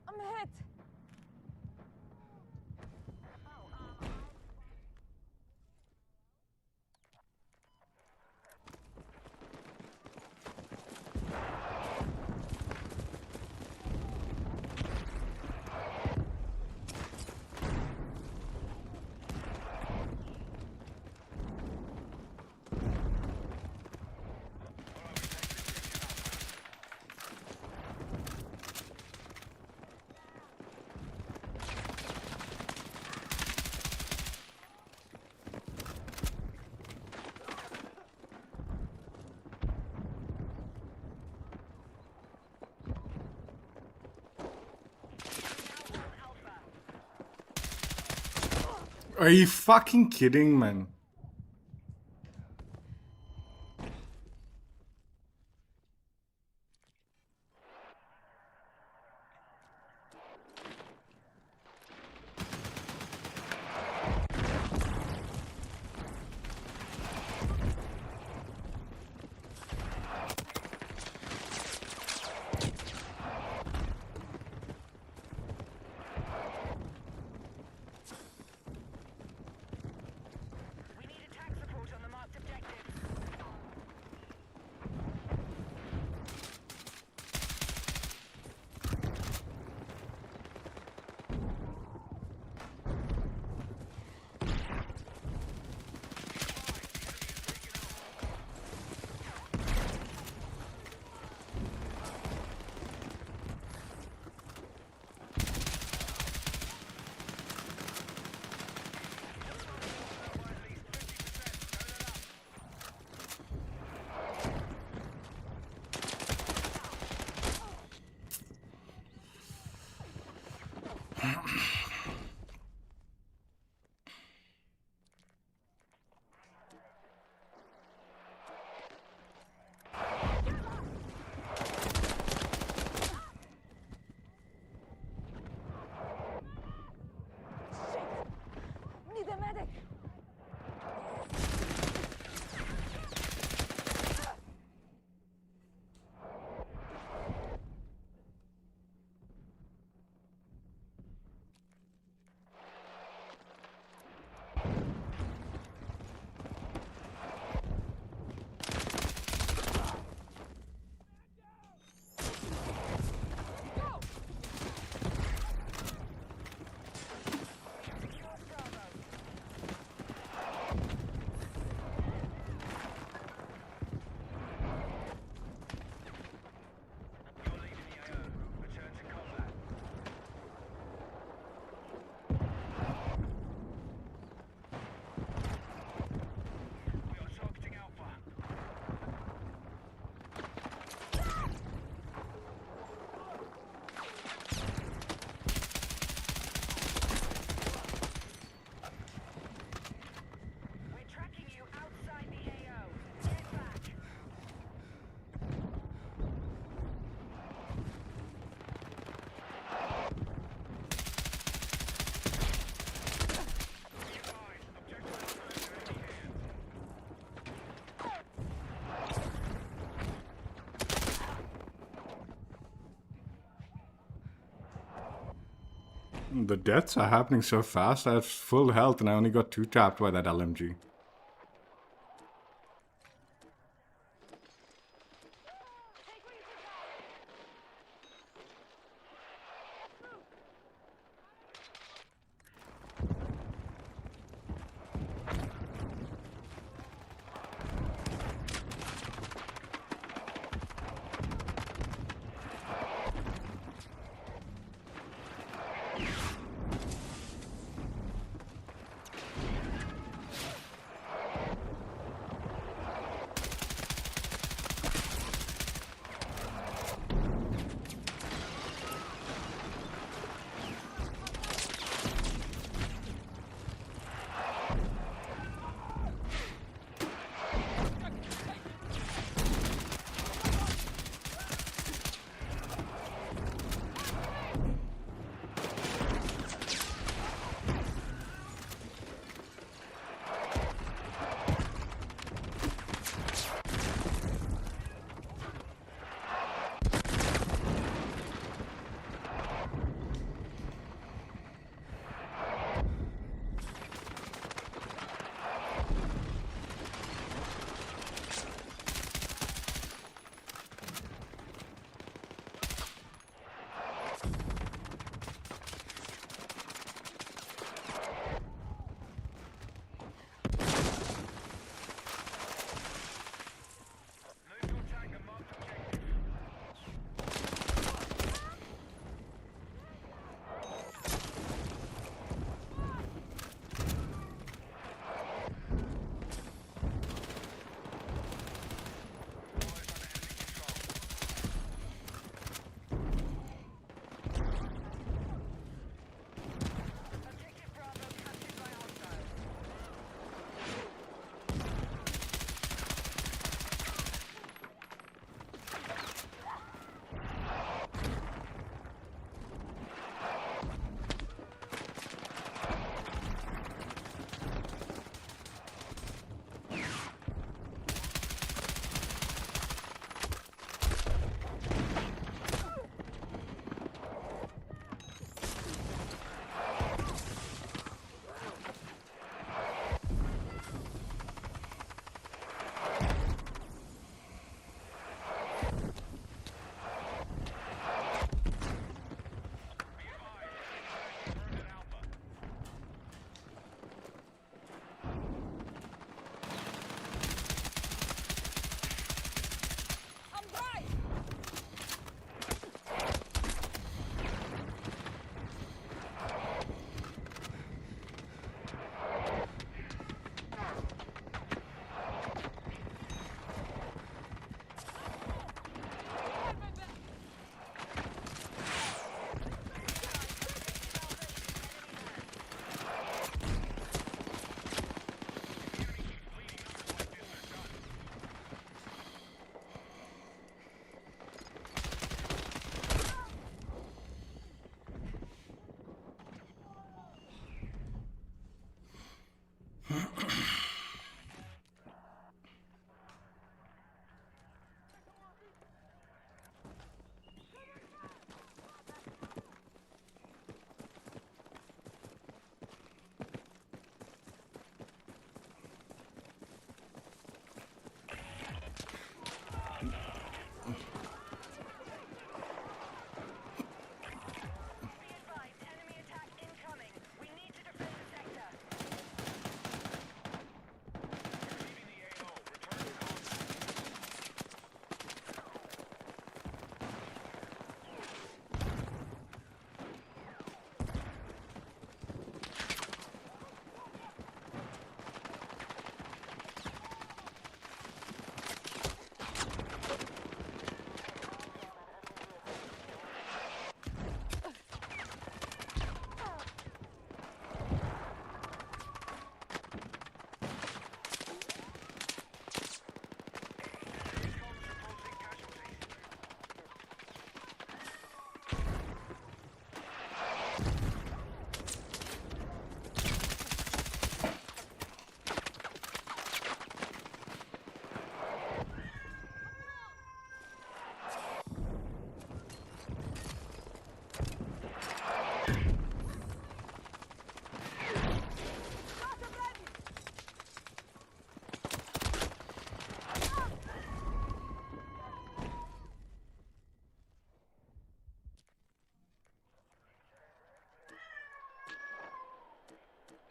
I'm hit. Are you fucking kidding, man? We need attack support on the marked objective. Need a medic. You're leading the AO. Return to combat. We are targeting Alpha. We're tracking you outside the AO. Get back. Be advised, objective Alpha is already here. The deaths are happening so fast. I have full health and I only got 2 tapped by that LMG. Take what you can get.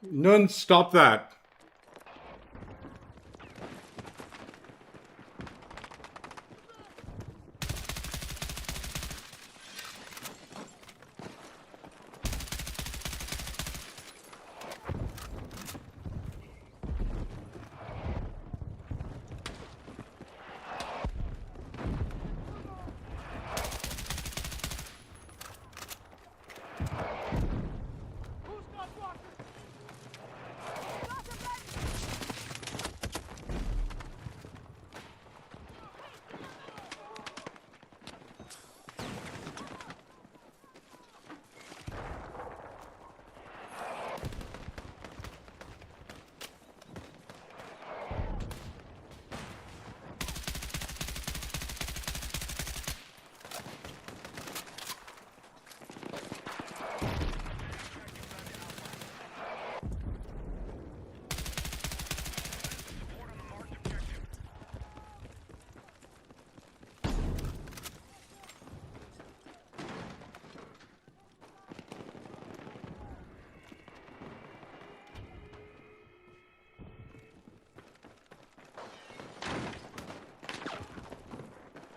None, stop that. Who's got rockets? Support on the marked objective.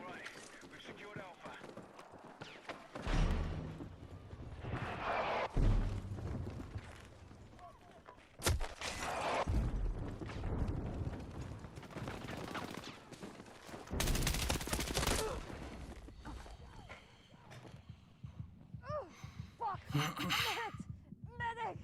Alright, we've secured Alpha. Fuck! Medic! Medic!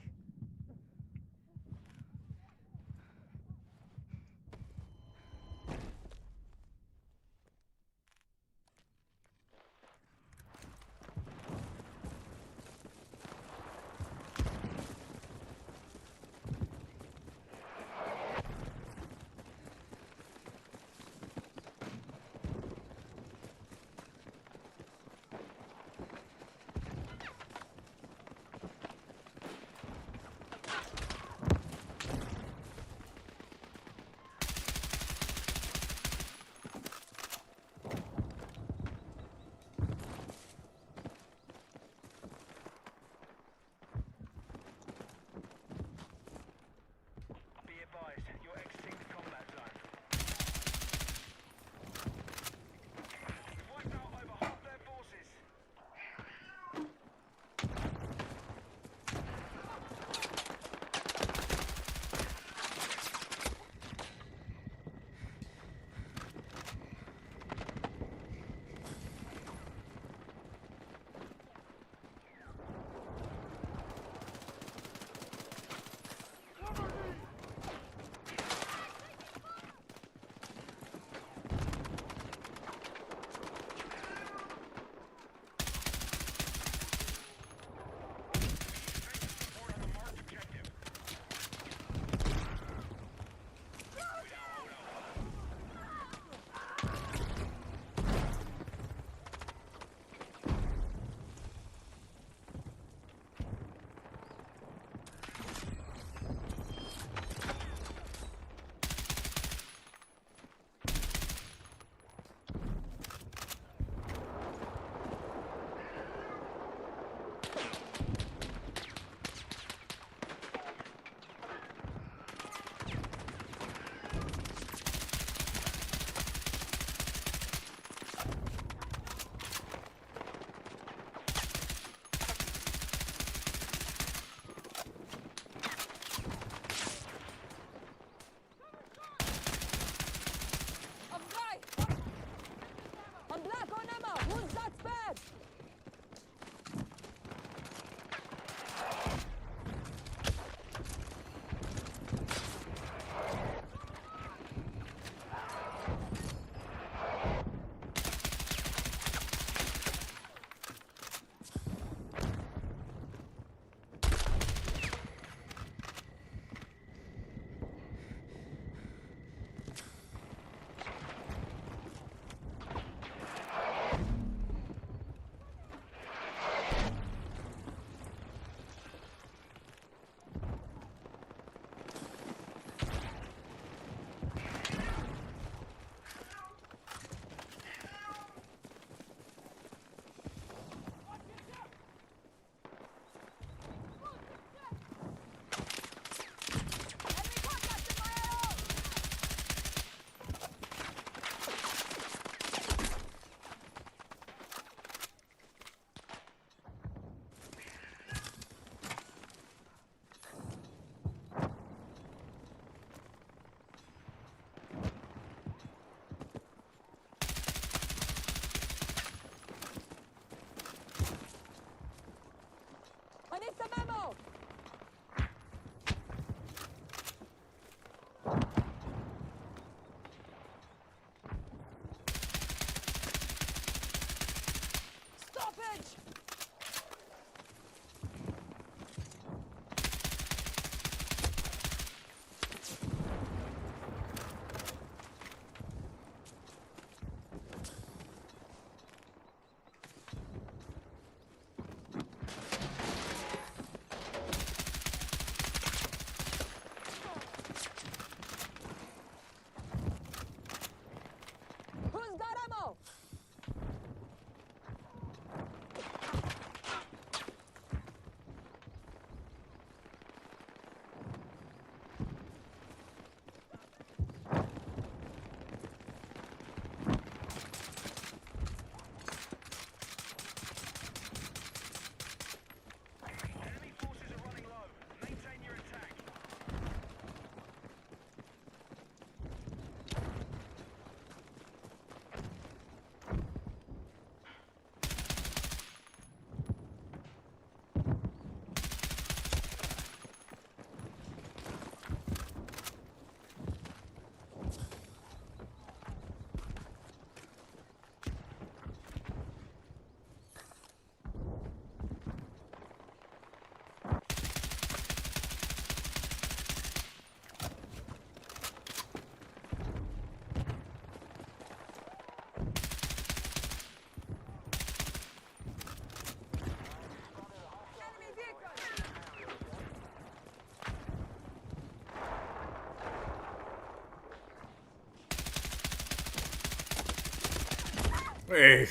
Hey.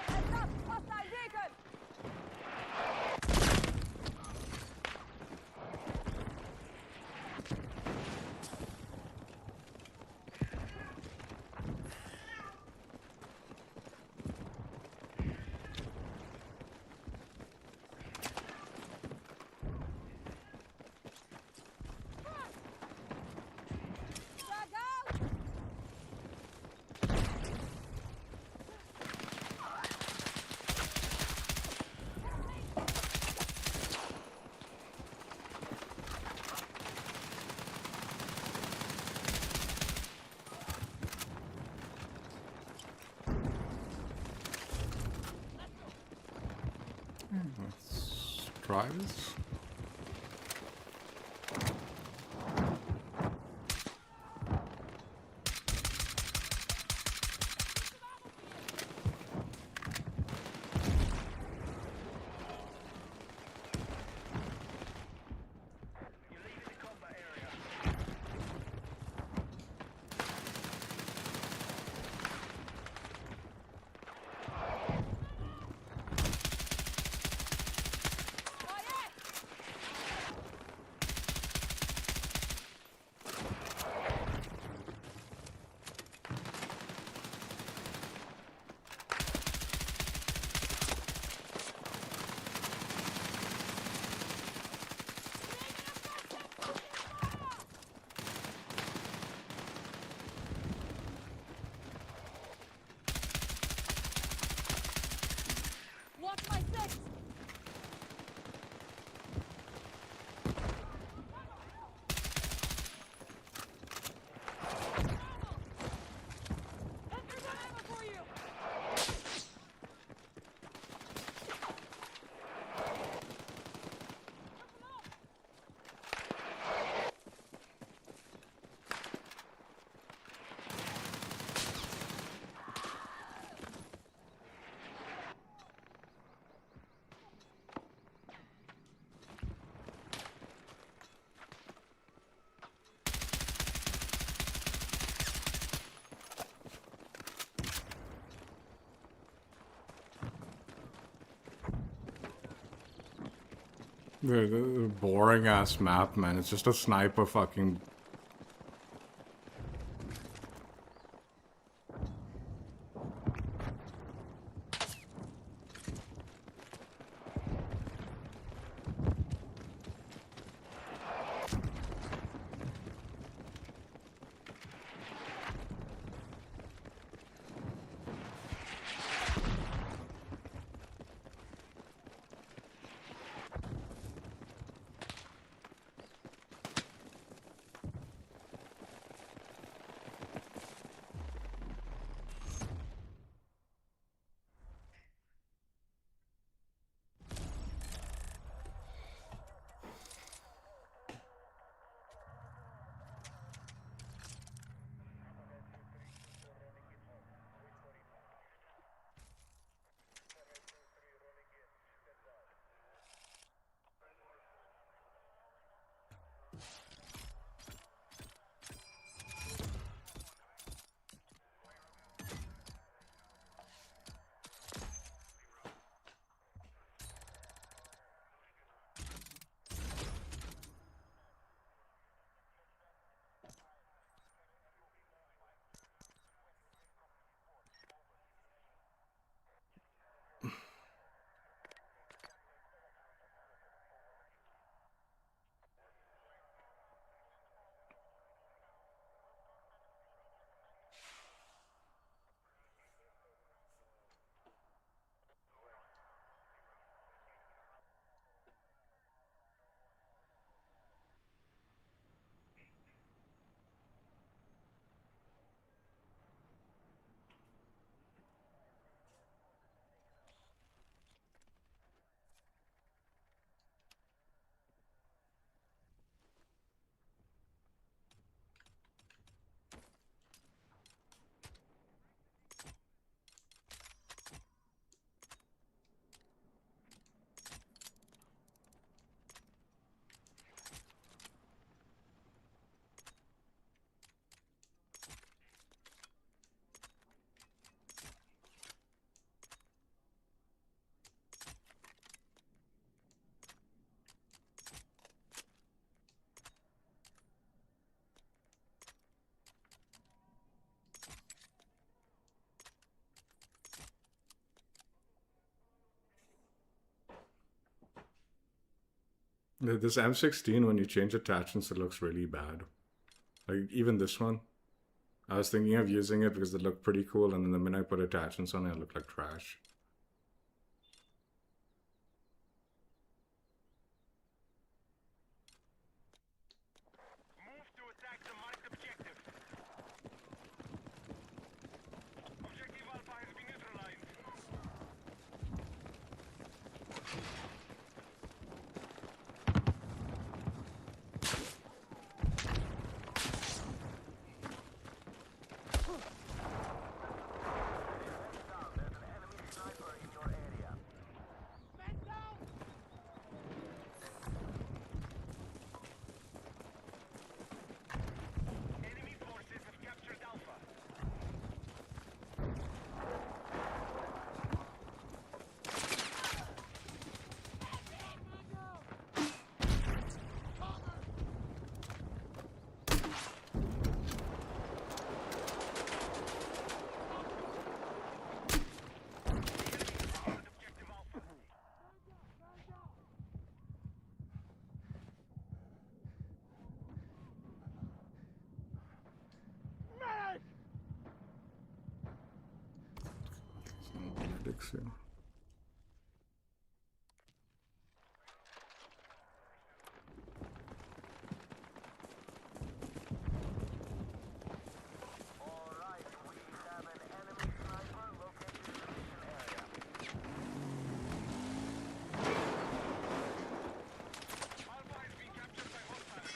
Heads up! Hostile vehicle! Frag out! Let's try this. You're leaving the combat area. Fire! Watch my six! There's ammo for you! The boring ass map, man. It's just a sniper fucking. This M16, when you change attachments, it looks really bad. Like, even this one. I was thinking of using it because it looked pretty cool, and then the minute I put attachments on it, it looked like trash. Move to attack the marked objective. Objective Alpha has been neutralized. Man down! Enemy forces have captured Alpha. Objective Alpha. Medic! Medics here. Alpha has been captured by hostiles.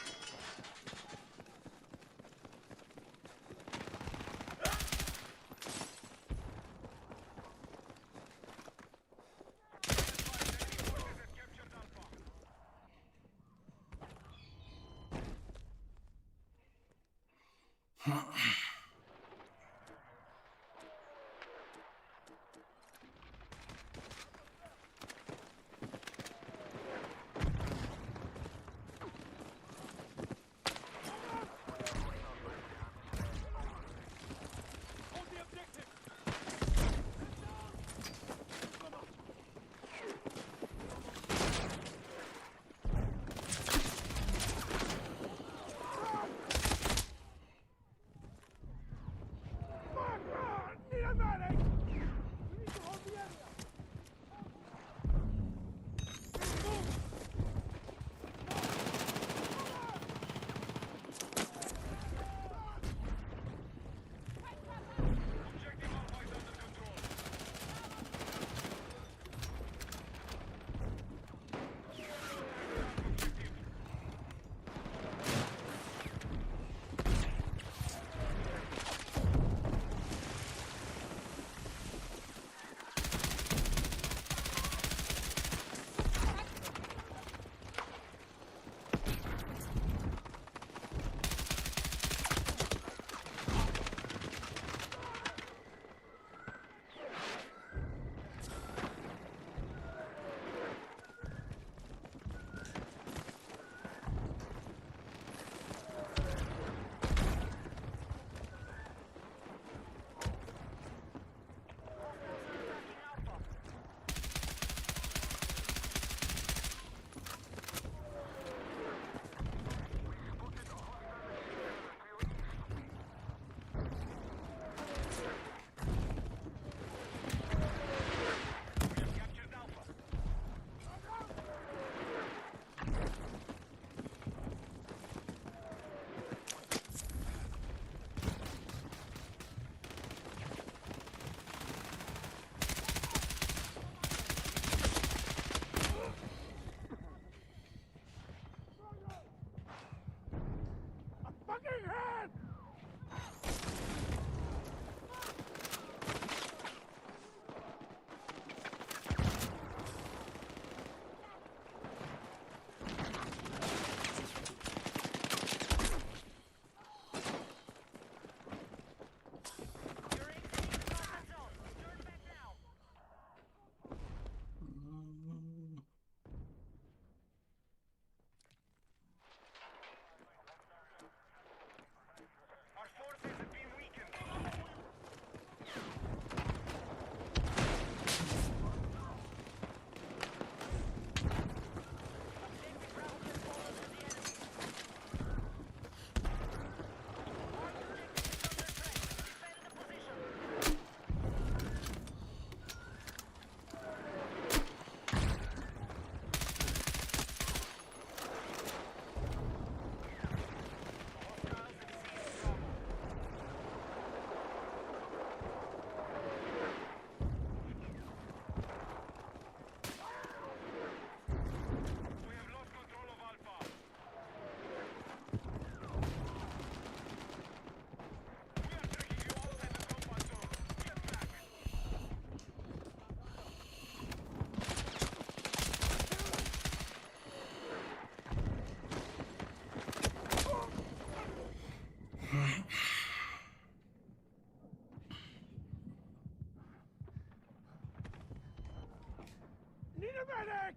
medic!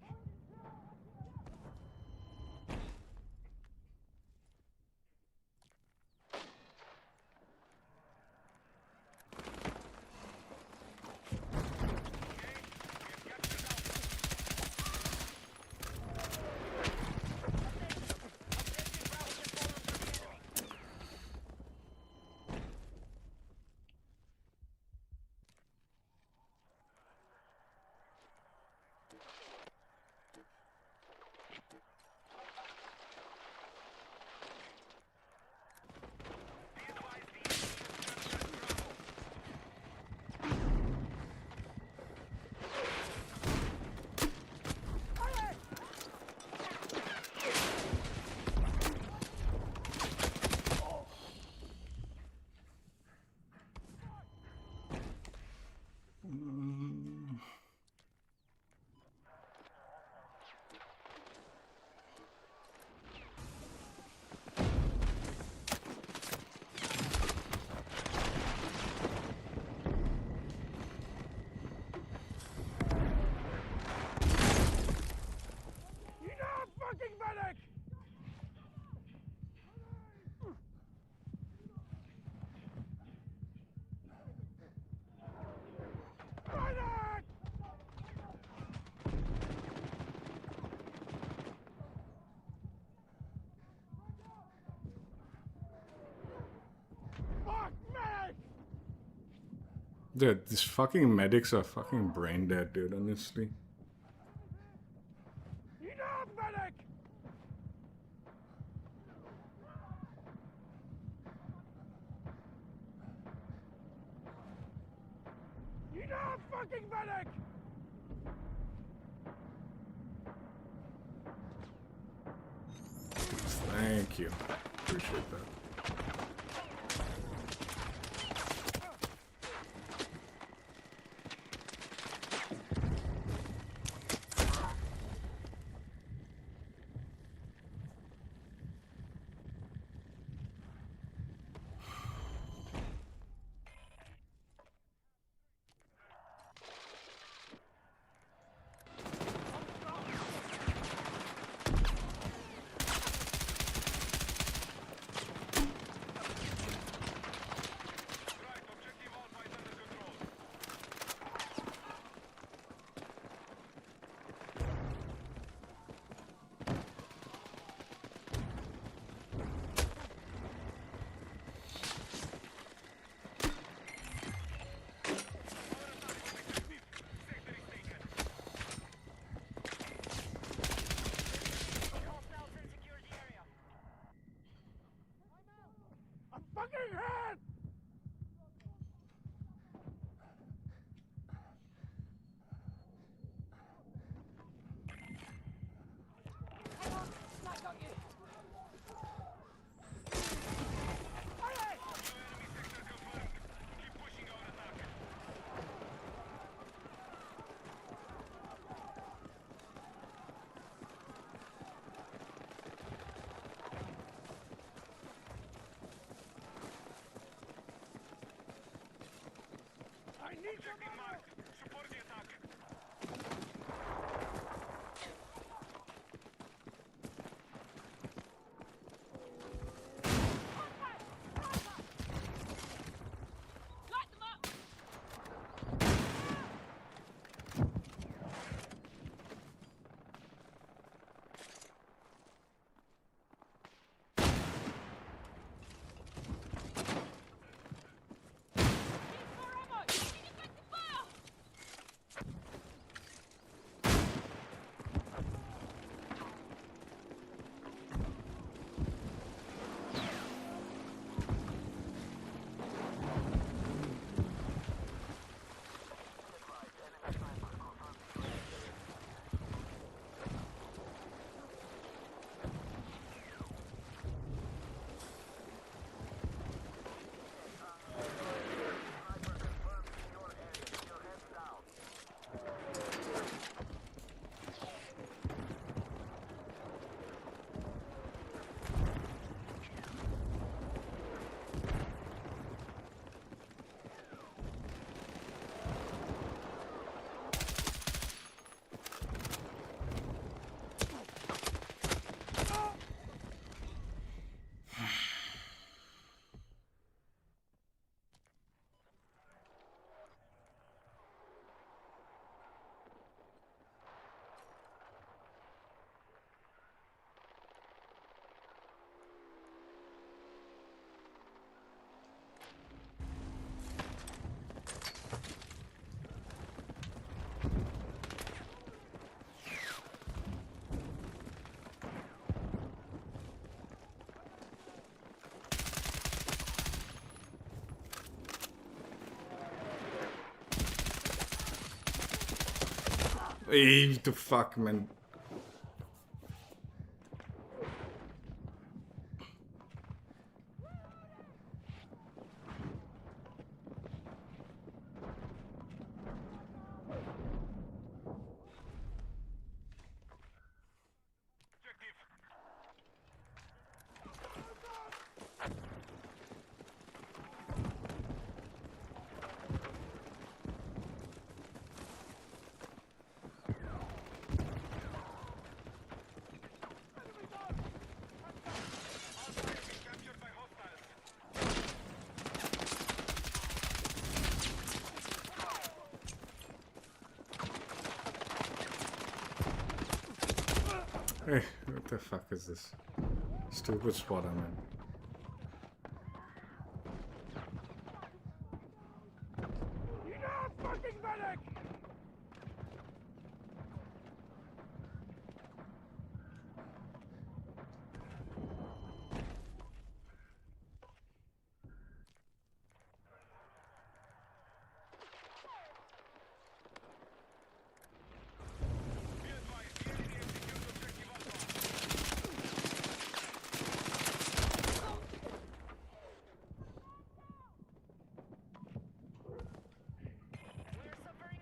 Enough, fucking medic! Medic! Fuck, medic! Dude, these fucking medics are fucking brain dead, dude, honestly. Enough, medic! Enough, fucking medic! Thank you. Appreciate that. Right, objective Alpha is under control. Sector is taken. Hostiles have secured the area. I'm fucking hurt! Hang on, I got you. Enemy sector confirmed. Keep pushing our attack. I need some Objective marked. Support the attack. Light them up! Need more ammo! Need effective fire! Hey, the fuck, man. Objective. Alpha has been captured by hostiles. Hey, what the fuck is this? Stupid spotter, man. Need a fucking medic! Be advised, the enemy has secured objective Alpha. We're suffering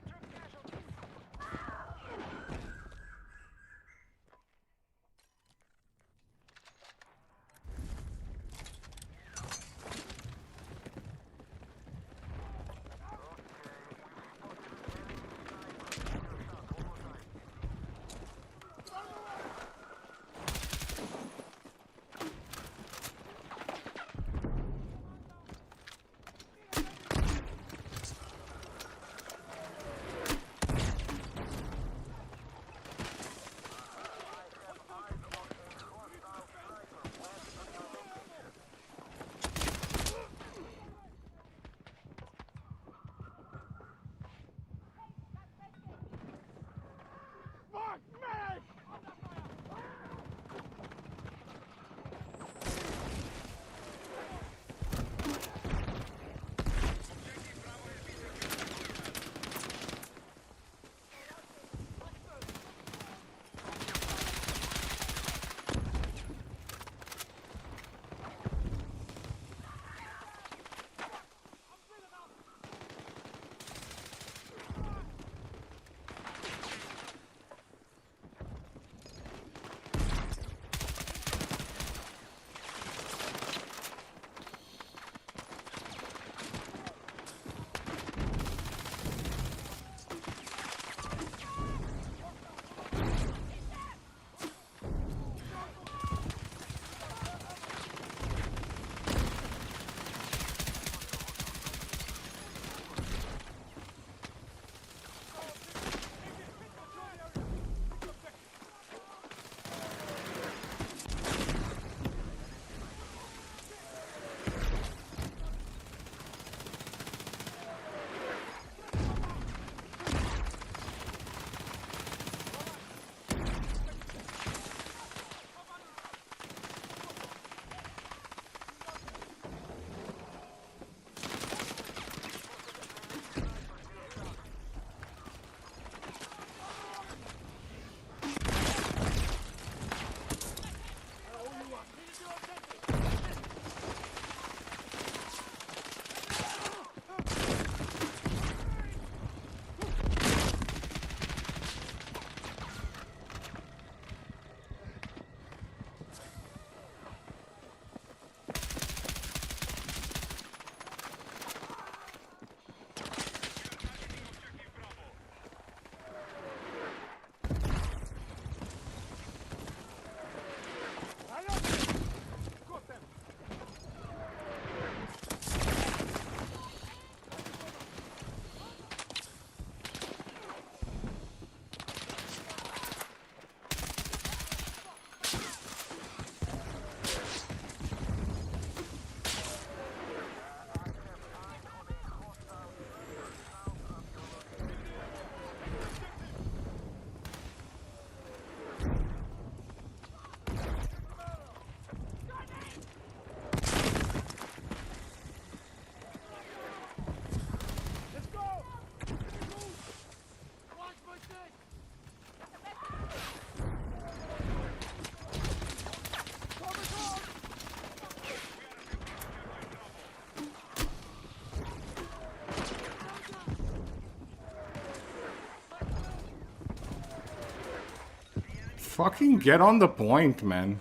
Fucking get on the point, man.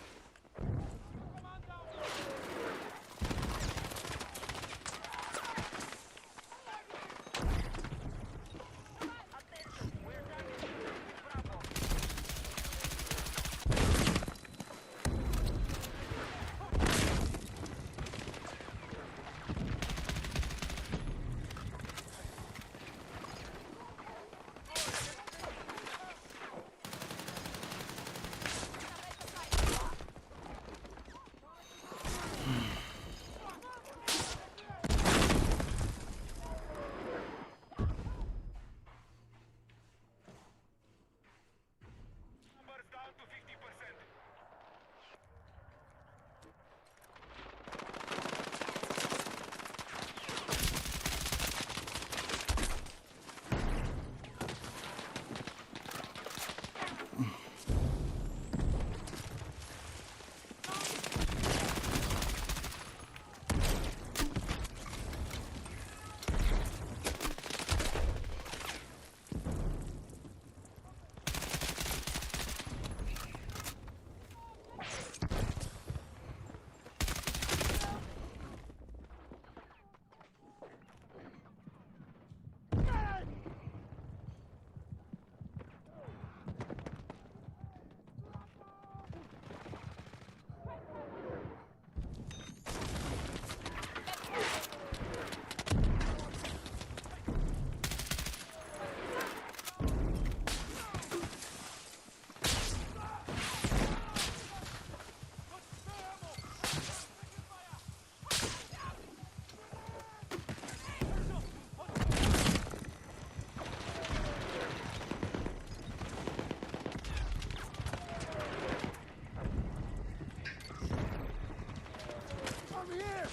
Numbers down to 50%. I'm here!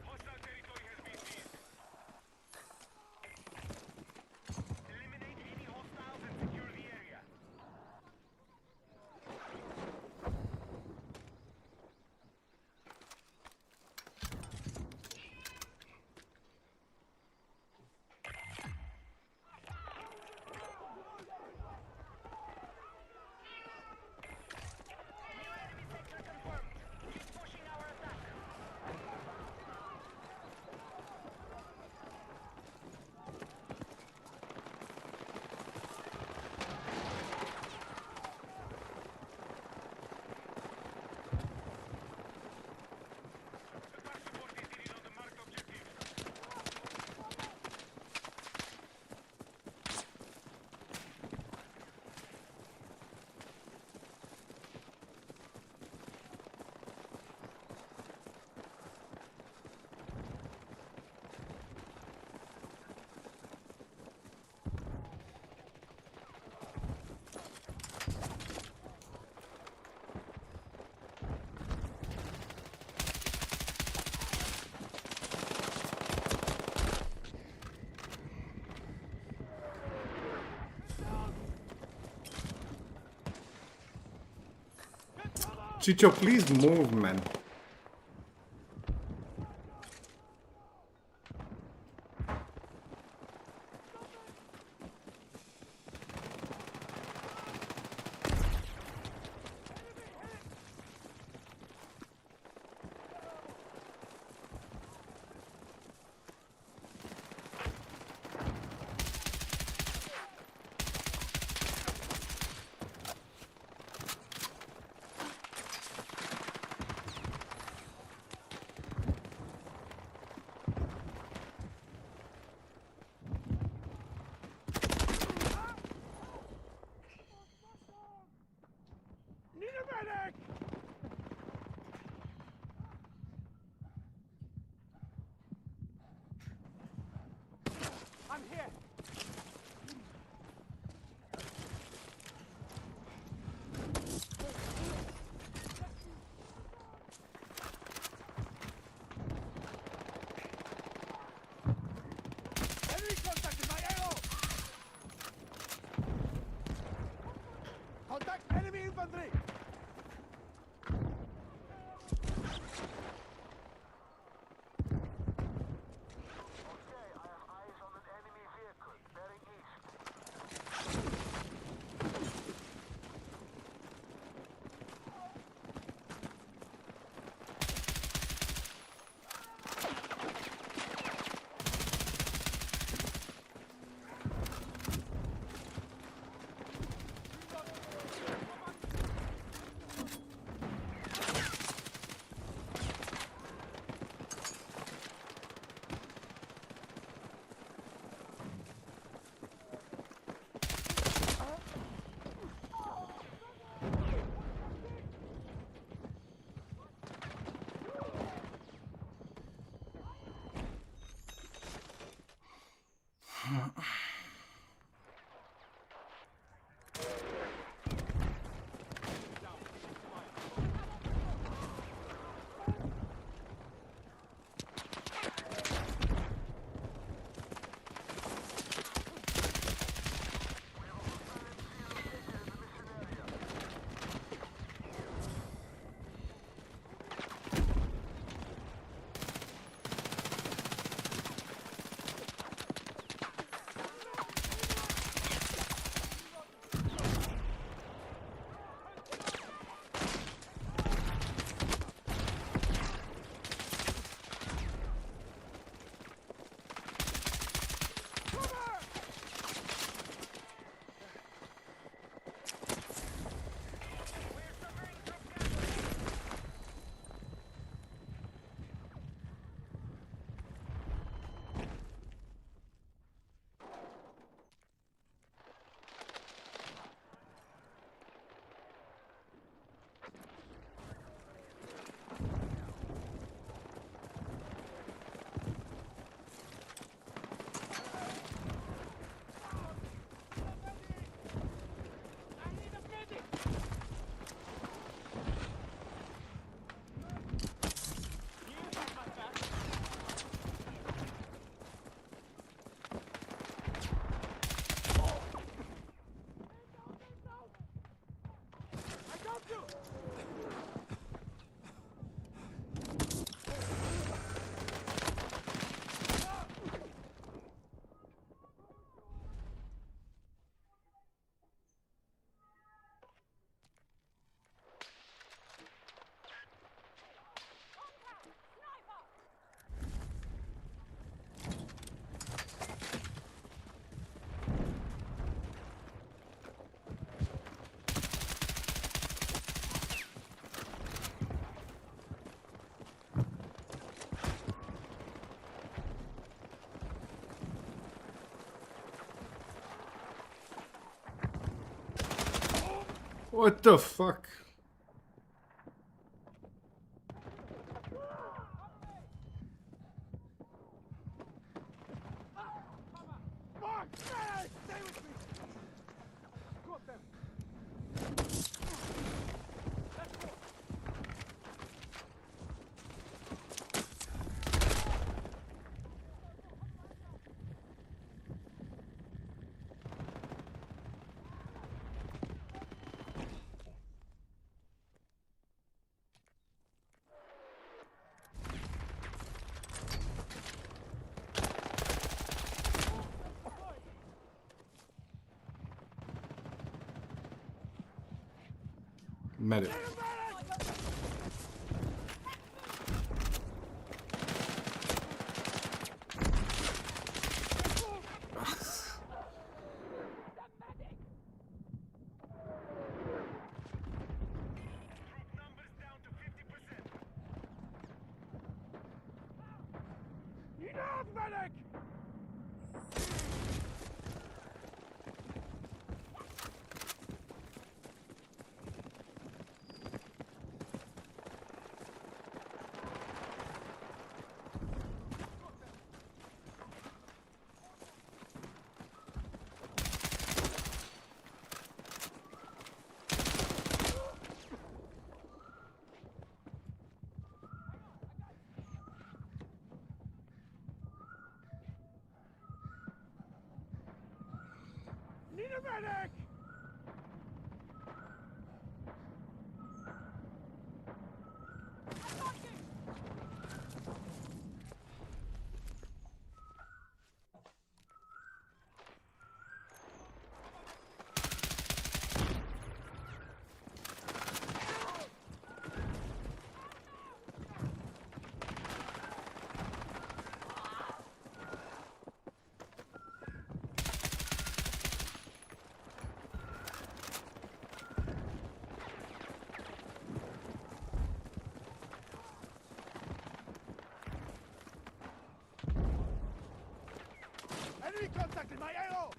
Hostile territory has been seized. Eliminate any hostiles and secure the area. New enemy sector confirmed. Keep pushing our attack. Attack support is needed on the marked objectives. Chicho, please move, man. Need a medic! I'm here! infantry! Okay, I have eyes on an enemy vehicle bearing east. What the fuck? Mark! Medic! Stay with me! Got them! Let's go! Medic. Numbers down to 50%. Enough, medic! Need a medic! Enemy contact in my AO!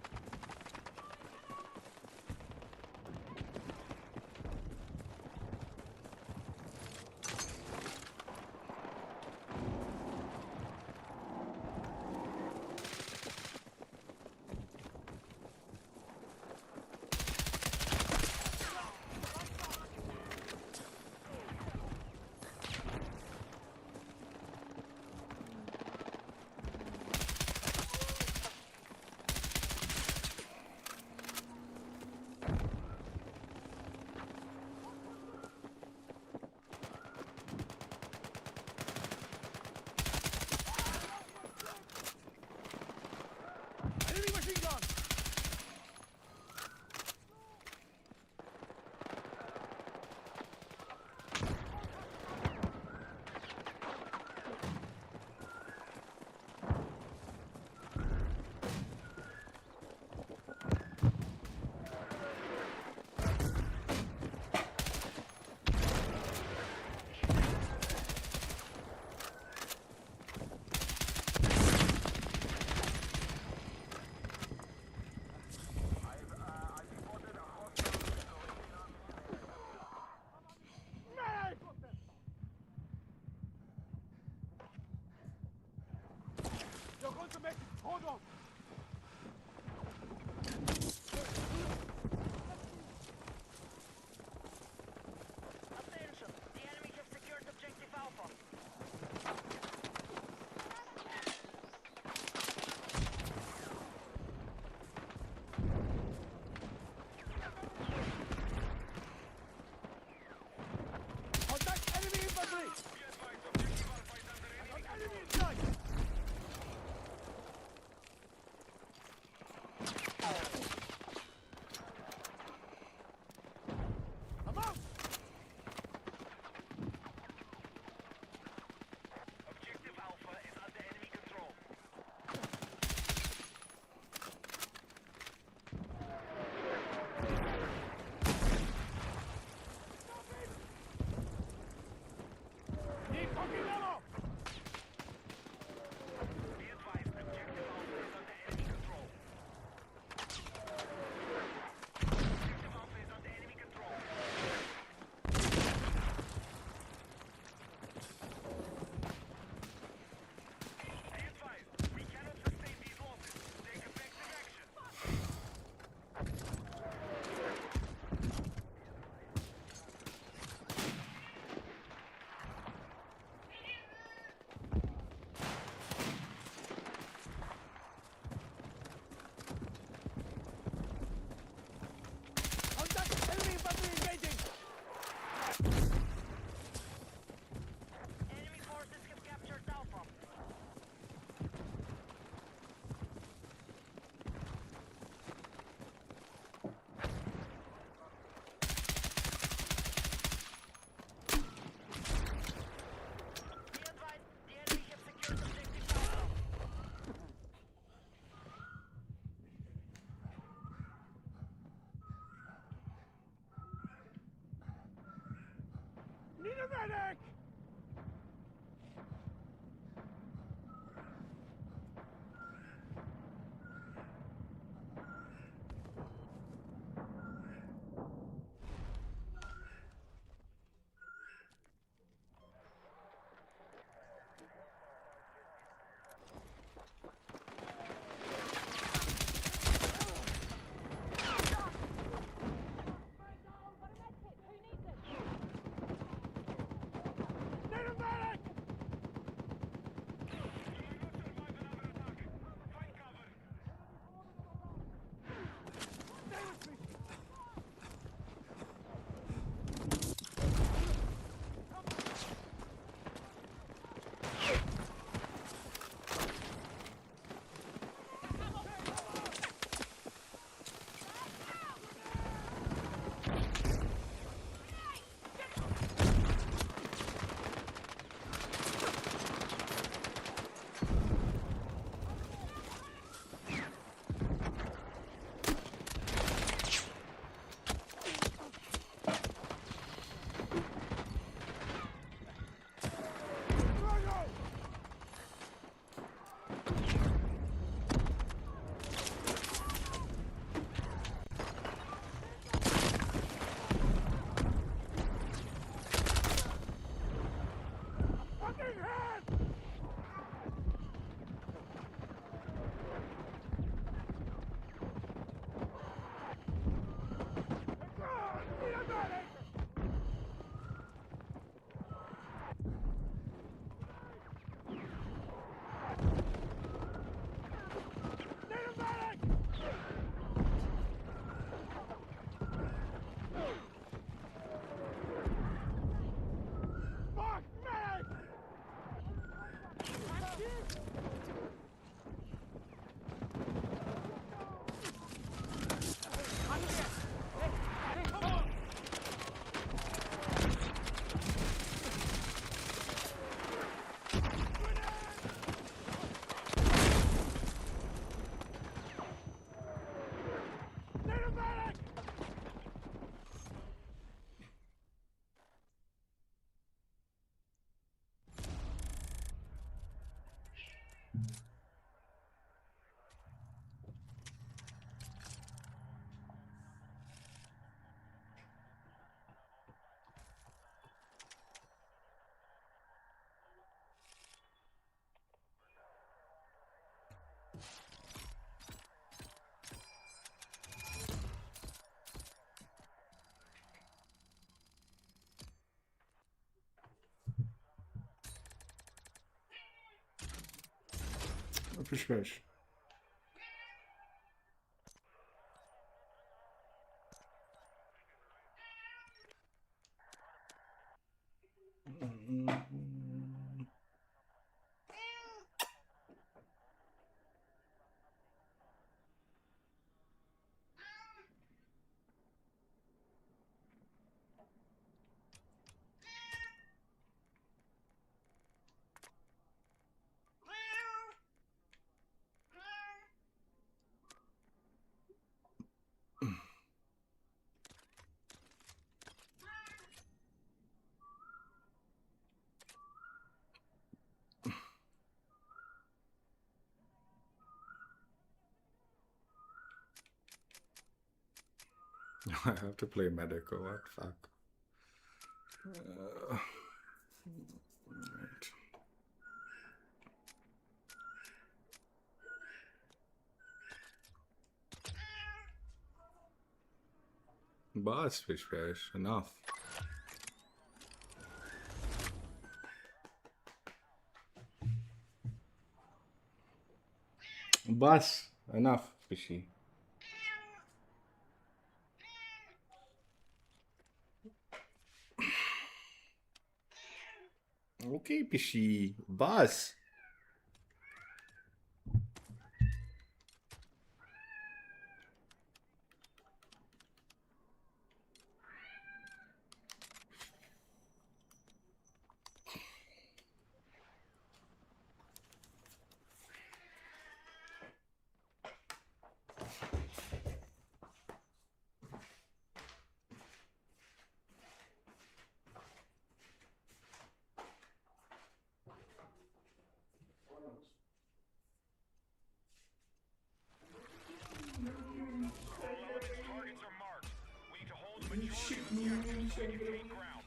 Enemy machine gun! Medic! You're going to make it. Hold on. Attention! The enemy have secured objective Alpha. Contact enemy infantry! Be advised, objective Alpha is under enemy Enemy in sight! I'm out! Objective Alpha is under enemy control. Need fucking ammo! Be advised, objective Alpha is under enemy control. Objective Alpha is under enemy control. Be advised, we cannot sustain these losses. Take effective action. Contact enemy infantry engaging! Enemy forces have captured Alpha. Be advised, the enemy have secured objective Alpha. Need a medic! Who needs it? Fish, fish. I have to play medic or what? Fuck. Right. Bus, fish, fish. Enough. Bus. Enough, fishy. Okay, fishy. Bus. Element's targets are marked. We need to hold the majority of objectives so we can gain ground.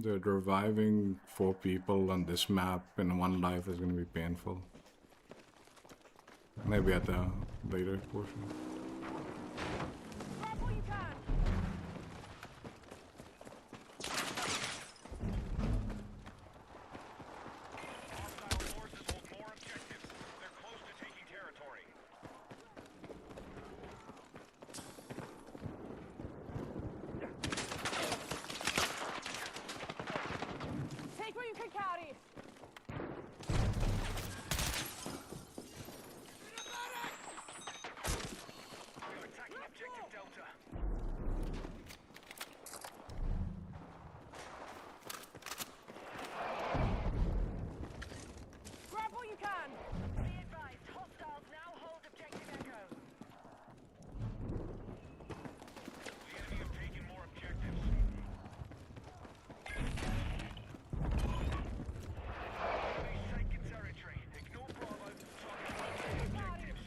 Dude, reviving 4 people on this map in 1 life is gonna be painful. Maybe at the later portion. Grab what you can. Hostile forces hold more objectives. They're close to taking territory. Take what you can carry. We're attacking objective Delta. Grab what you can. Be advised, hostiles now hold objective Echo. The enemy have taken more objectives. Enemy's taken territory. Ignore Bravo. Target objectives.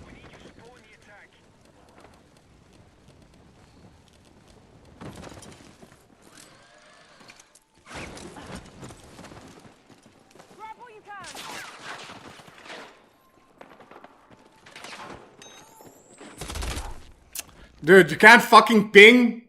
We need your support in the attack. Grab what you can. Dude, you can't fucking ping!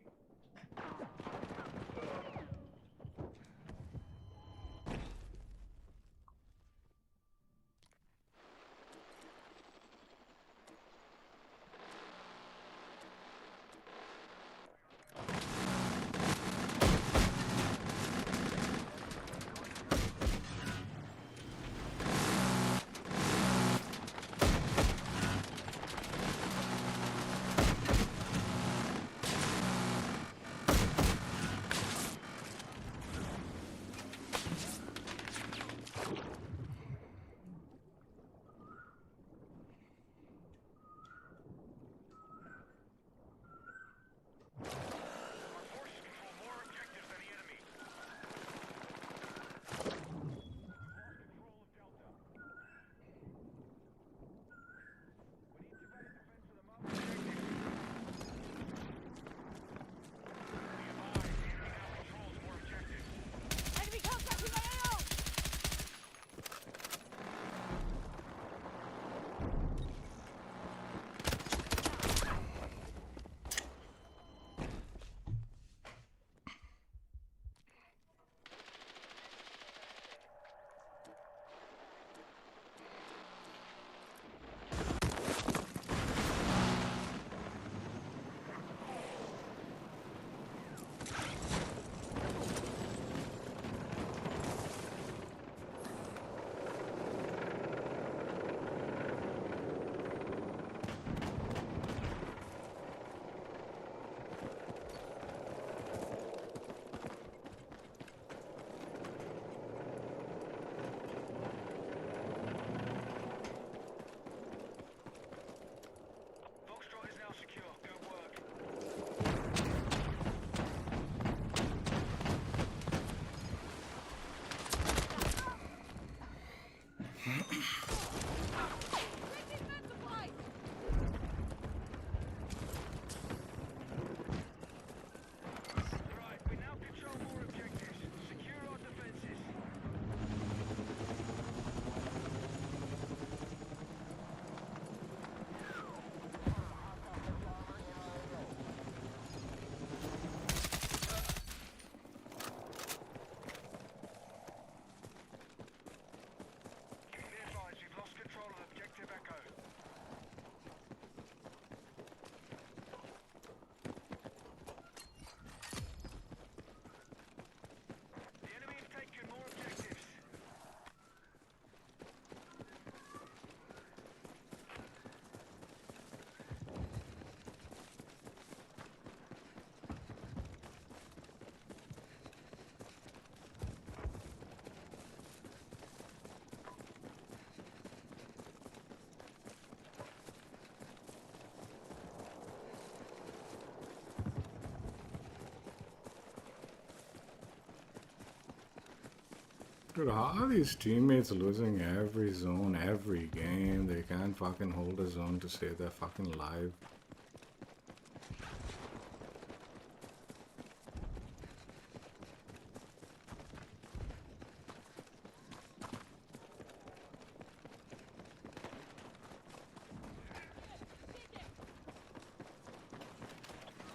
Dude, how are these teammates losing every zone, every game? They can't fucking hold a zone to save their fucking life.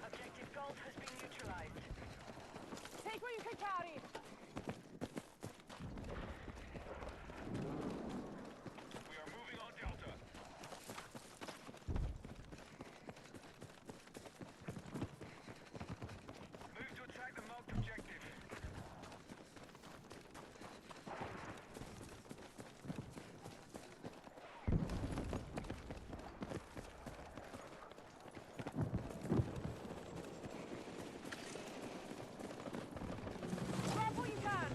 Objective Golf has been neutralized. Take what you can carry. We are moving on Delta. Move to attack the marked objective. Grab what you can.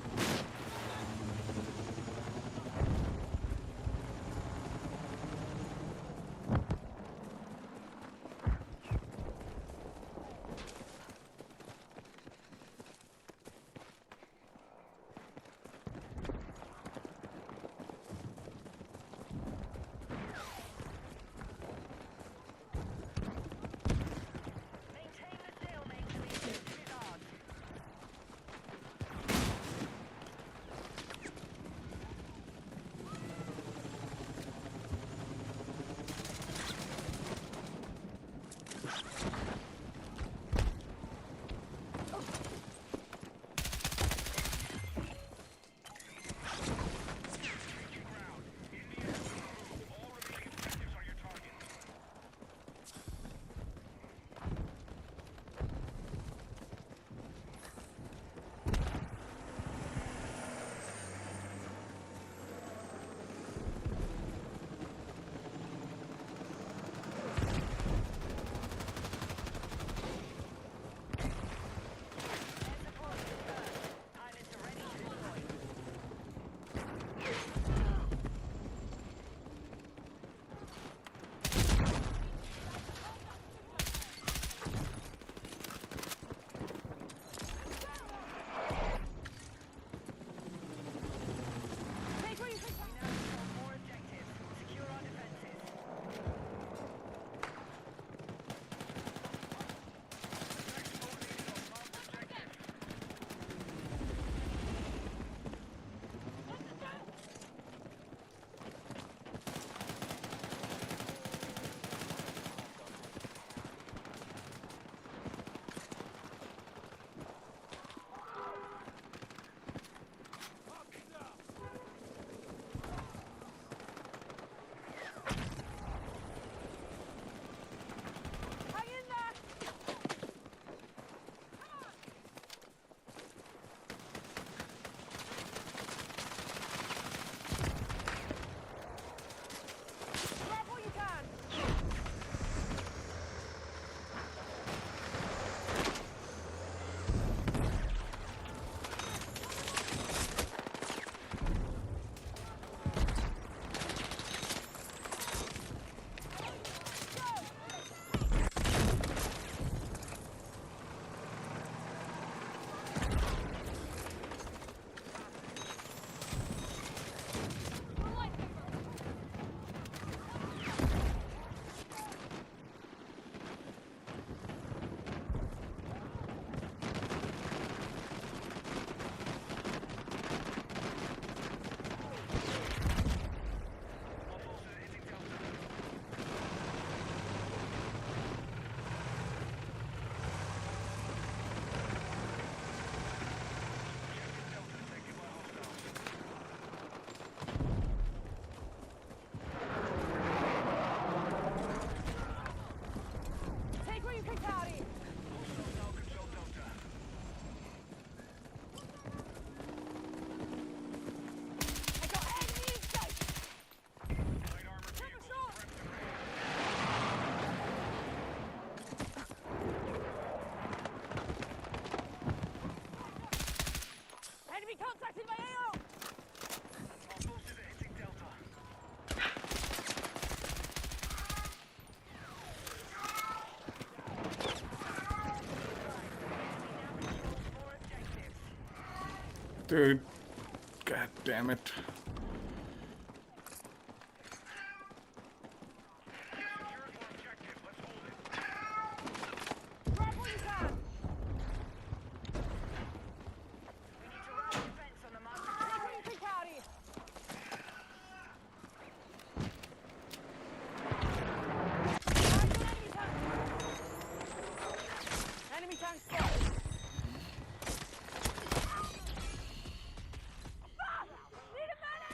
Maintain the stalemate till the objective is ours. Taking ground. India, move. All remaining objectives are your targets. Air support confirmed. Pilots are ready to deploy. Take what you can carry. Now control more objectives. Secure our defenses. Hang in there. Grab what you can. All forces hitting Delta. Objective Delta taken by hostiles. Take what you can carry. Hostiles now control Delta. I got enemy in sight. Light armored Take a vehicles shot. prepped and ready. Enemy contacted my AO. All forces are hitting Delta. We now control more objectives. Dude, God God damn it. Secured for objective. Let's hold it. Grab what you can. We need to round the fence on the master. Take what you can, Cowdy. Enemy tank spotted. Need a medic!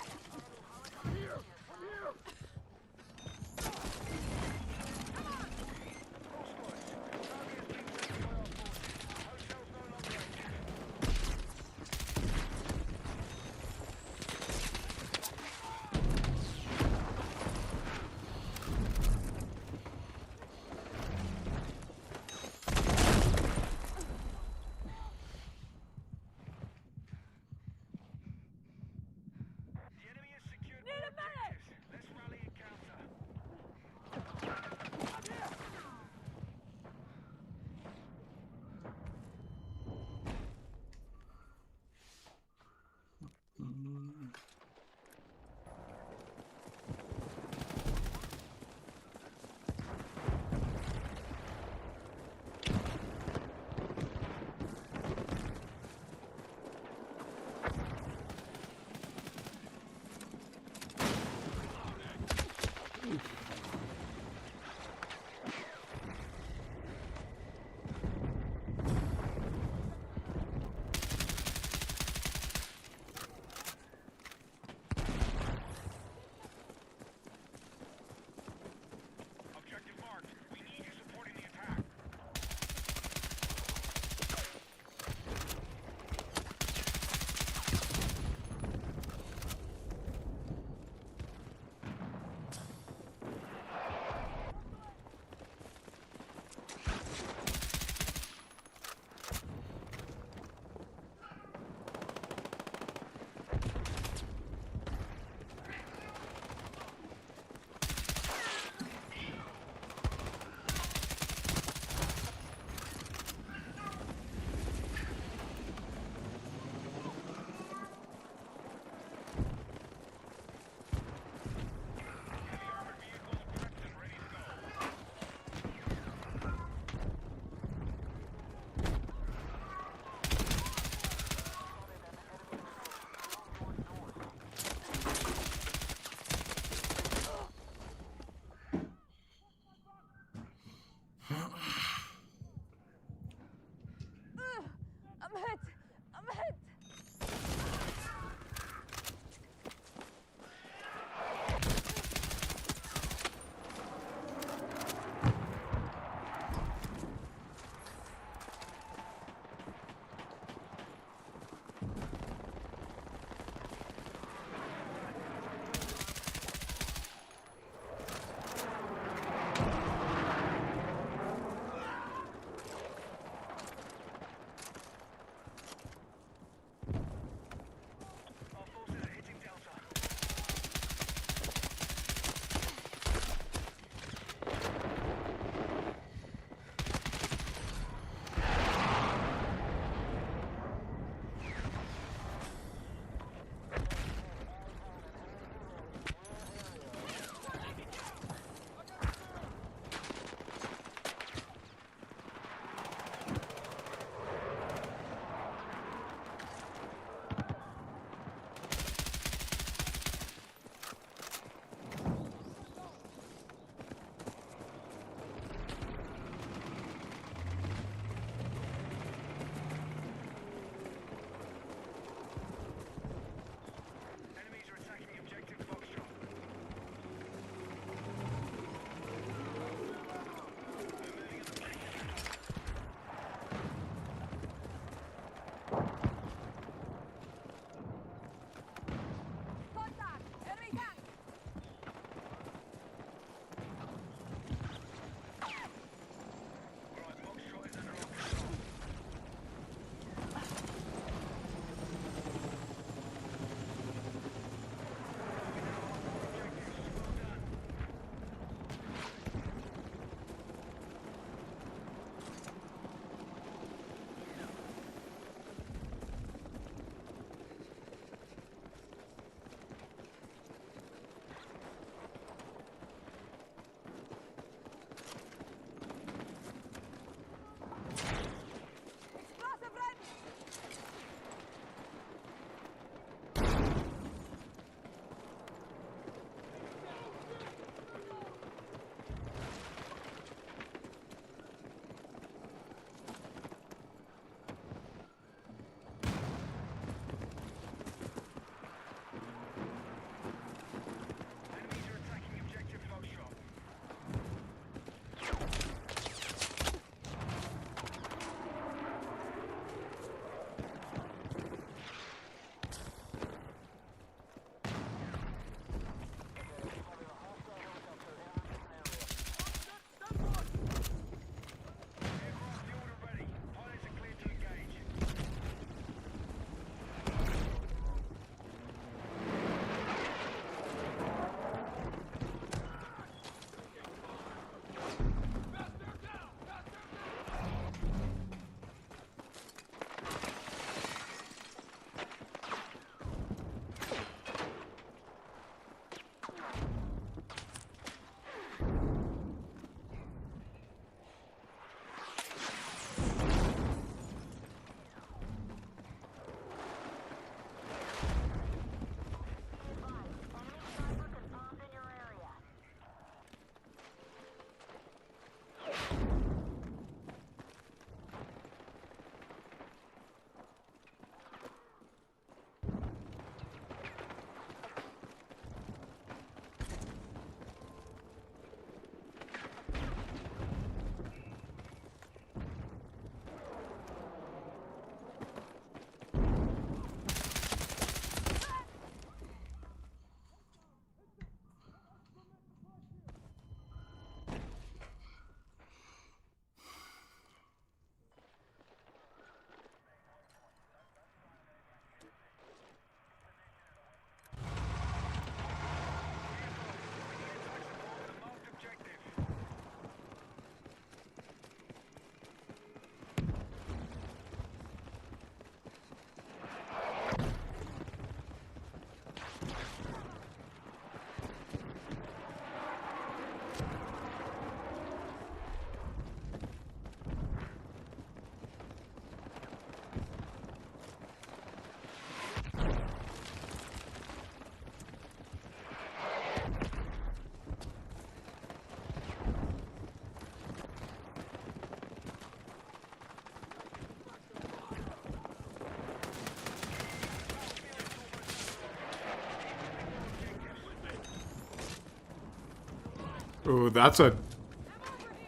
Oh, that's a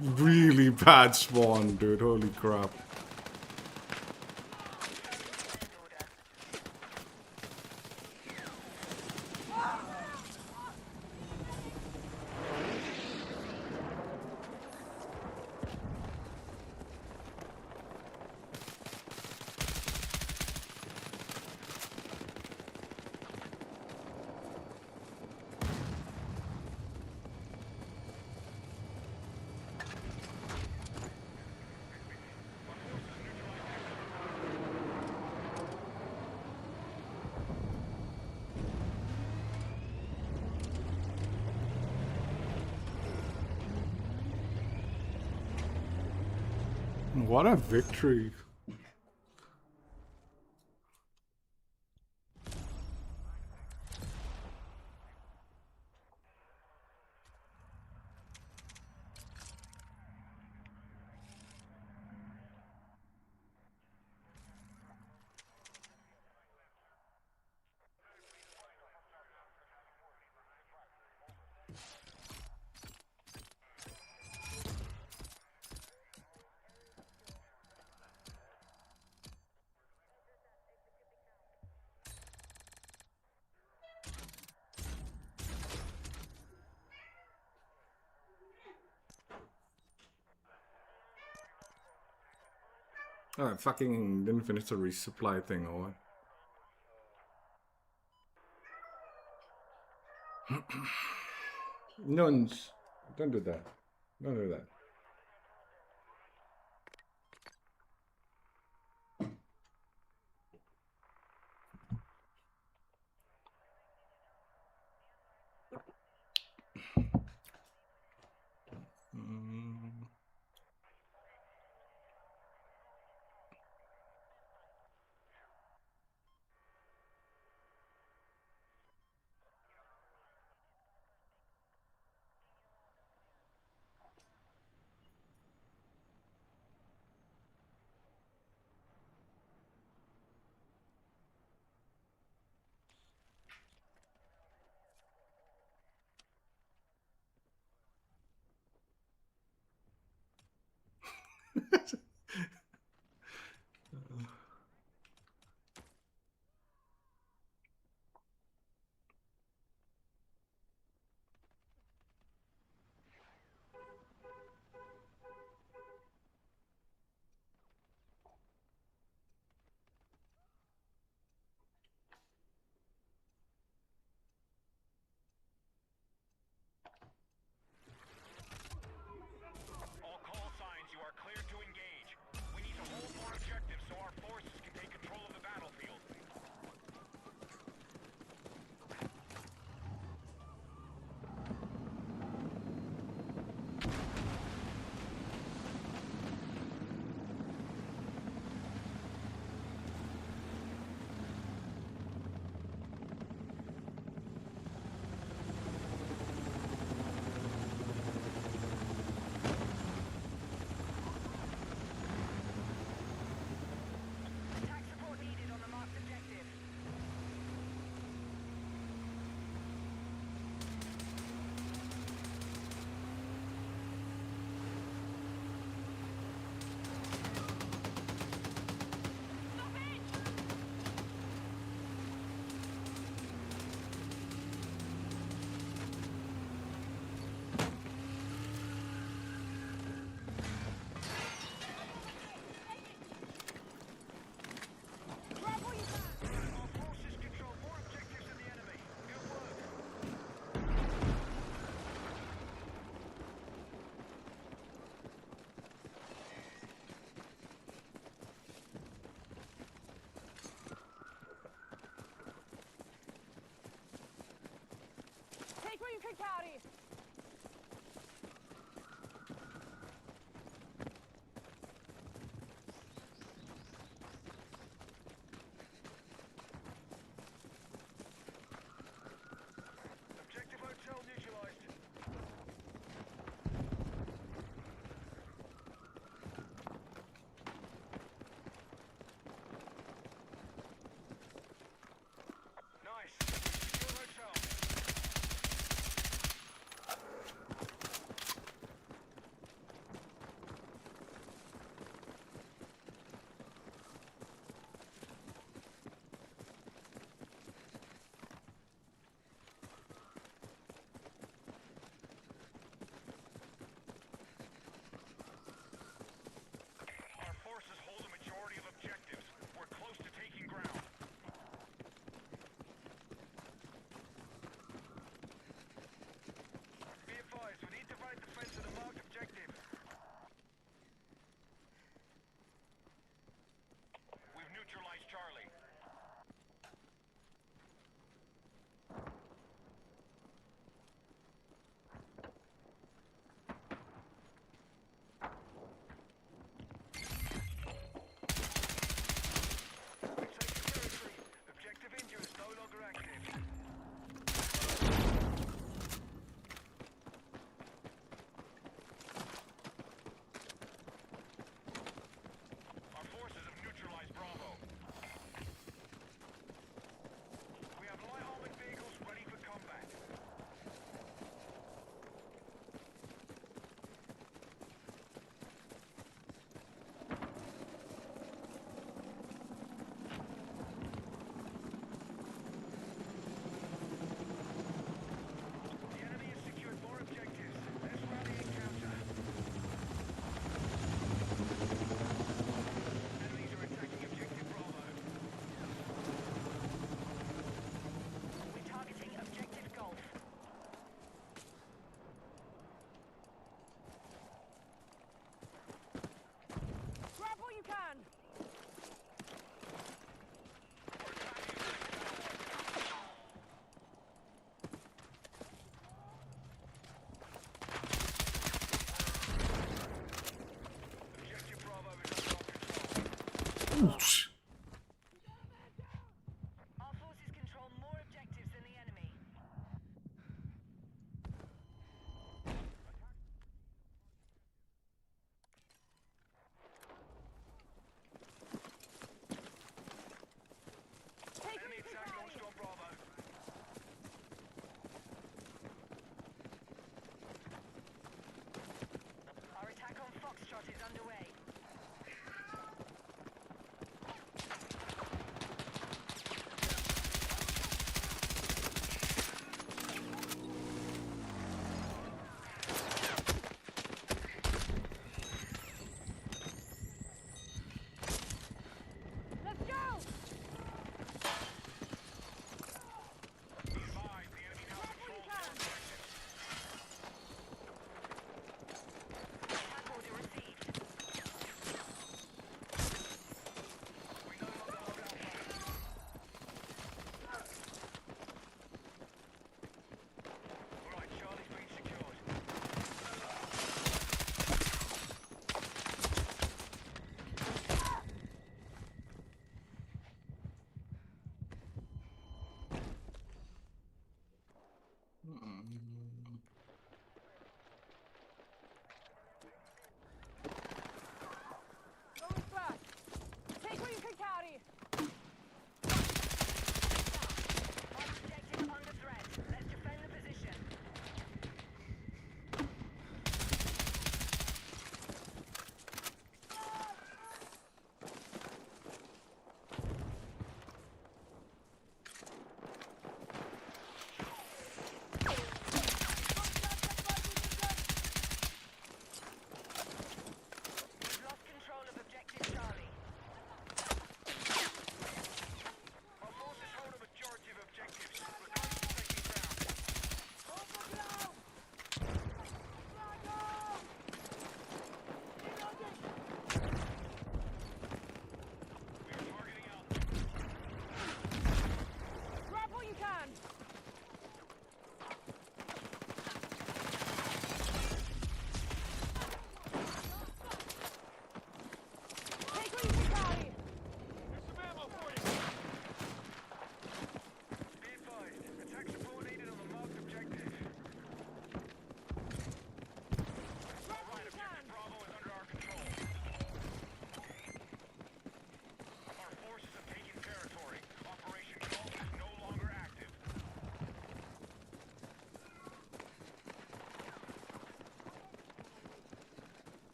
really bad spawn, dude. Holy crap. What a victory. Oh, I fucking didn't finish the resupply thing or what? Nuns. Don't do that. Don't do that. Mm. All call signs, you are cleared to engage. Our forces control more objectives than the enemy. Enemy attack launched on Bravo. Our attack on Foxtrot is underway.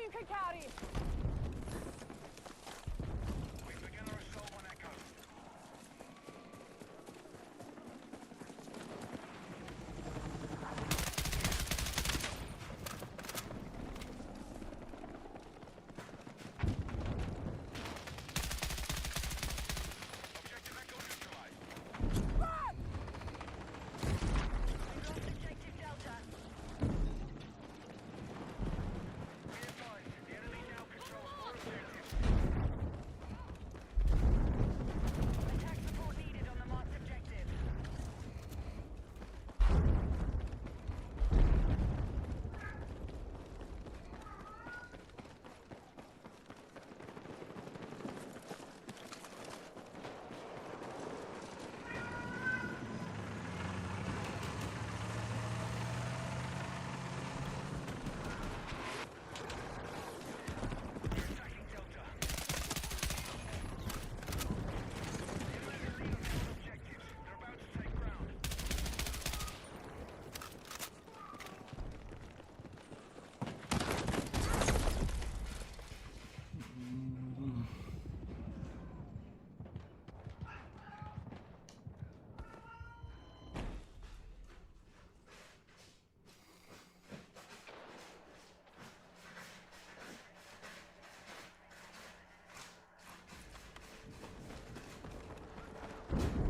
you can carry. We begin our assault on Echo. Objective Echo neutralized. Lost objective Delta. Be advised, the enemy now controls more objectives. Attack support needed on the marked objective. We're attacking Delta. Enemy in the lead on all objectives. They're about to take ground.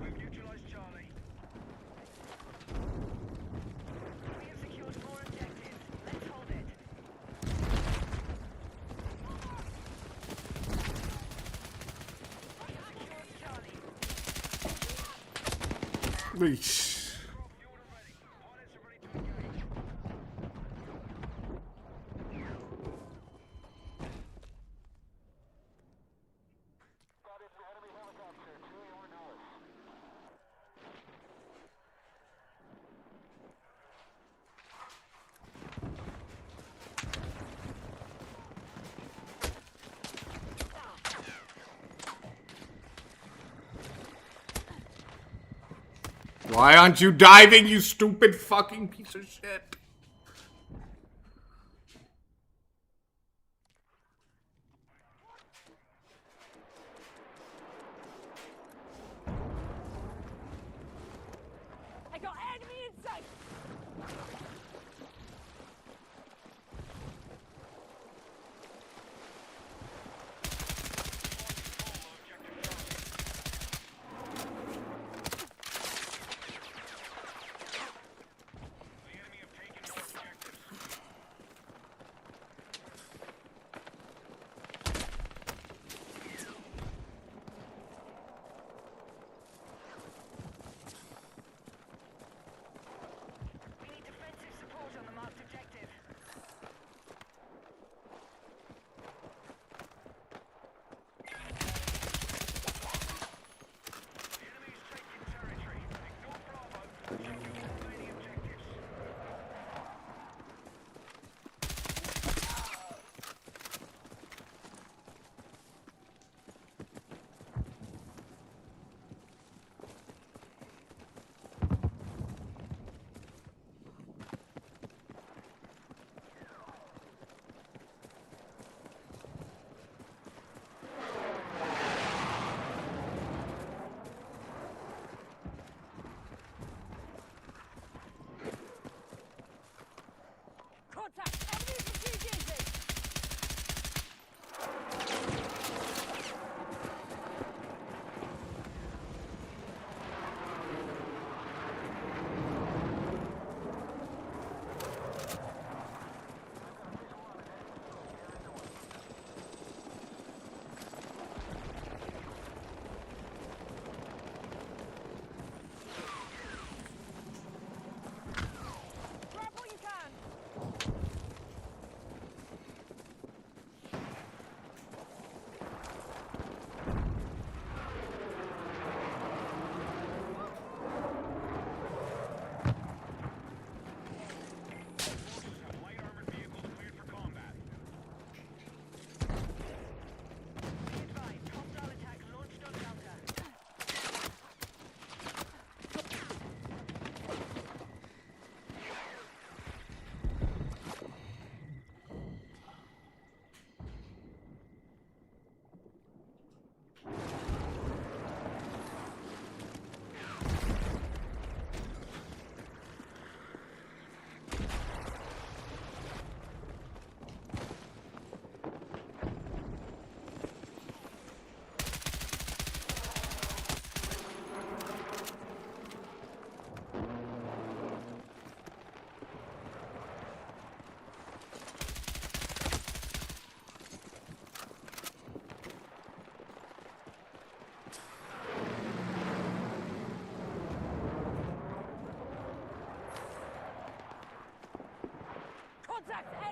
We've neutralized Charlie. We have secured more objectives. Let's hold it. We have secured Charlie. Eesh. Fuel are ready. Pilots are ready to engage. That is the enemy helicopter to your north. Why aren't you diving, you stupid fucking piece of shit? I got enemy in sight. The enemy have taken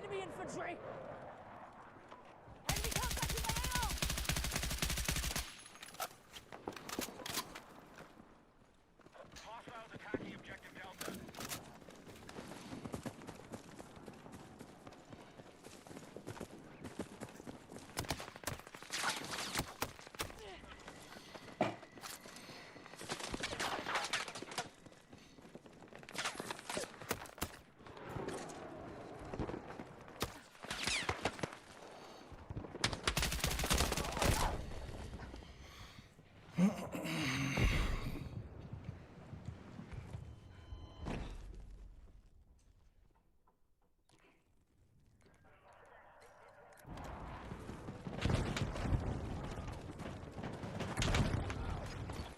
Enemy infantry! Enemy contact in the AO! Hostiles attacking objective Delta.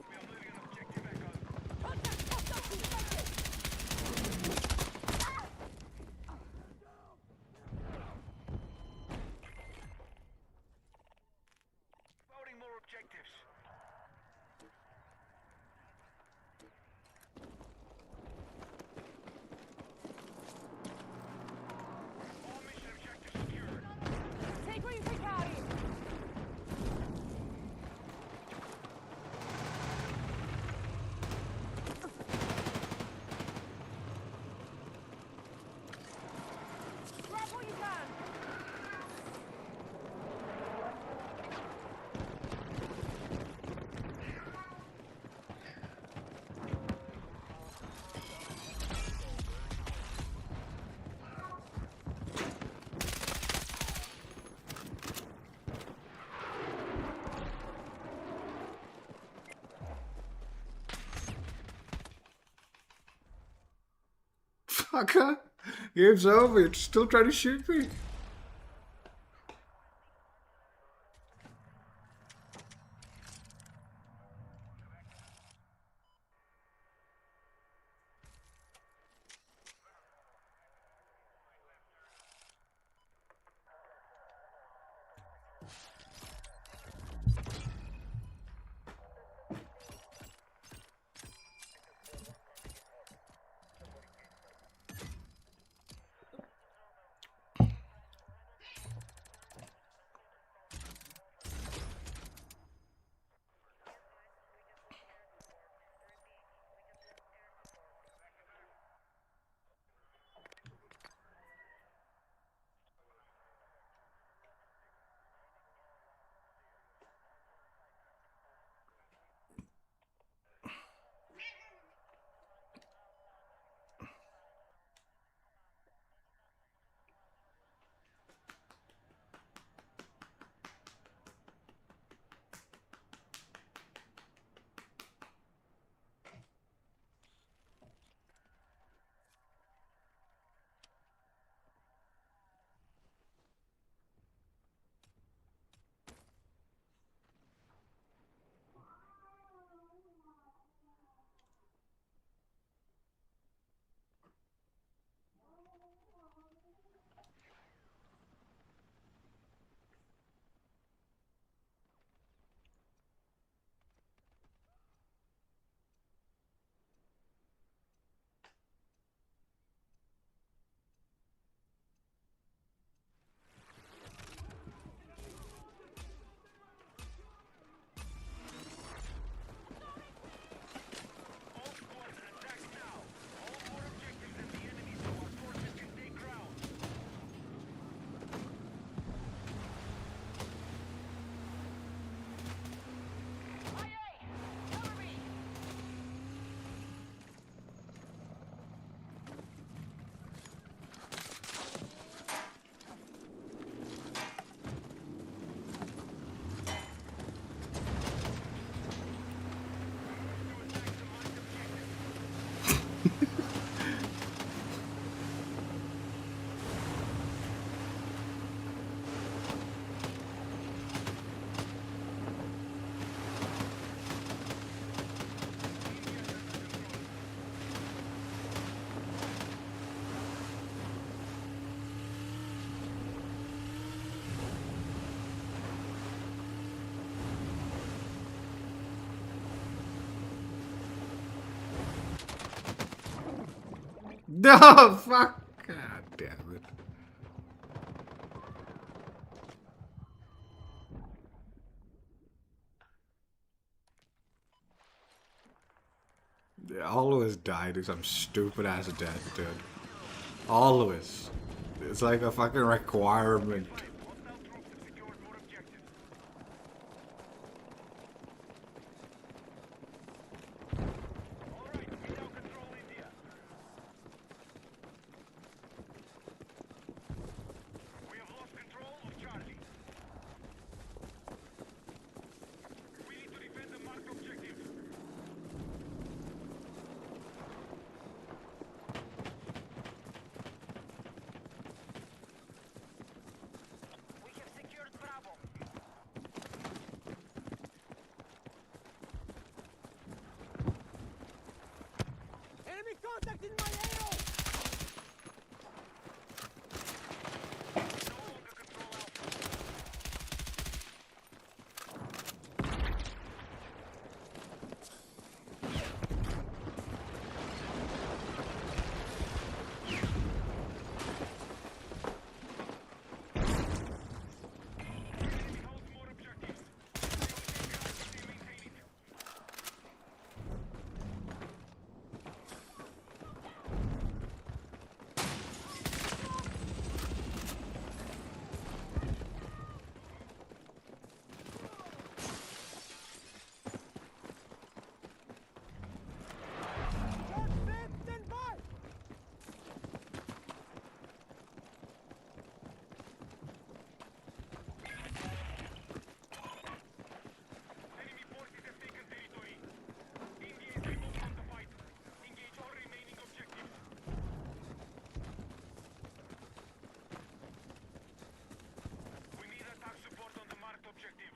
We are moving on objective Echo. Contact hostile detected! Loading more objectives. All mission objectives secured. Take what you can carry! Grab what you can! Fucker! Game's over. You're still trying to shoot me. All squads attack now. All more objectives than the enemy so our forces can take ground. IA! Cover me! No, fuck. God damn it. always die to some stupid ass death, dude. Always. It's like a fucking requirement. Hostile troops have secured more objectives. All right, we now control India. We have lost control of Charlie. We need to defend the marked objective. We have secured Bravo. Enemy contact in my AO! No longer control Alpha. Enemy holds more objectives. They maintain it. Short man, stand by! Enemy forces have taken territory. India is removed from the fight. Engage all remaining objectives. We need attack support on the marked objective.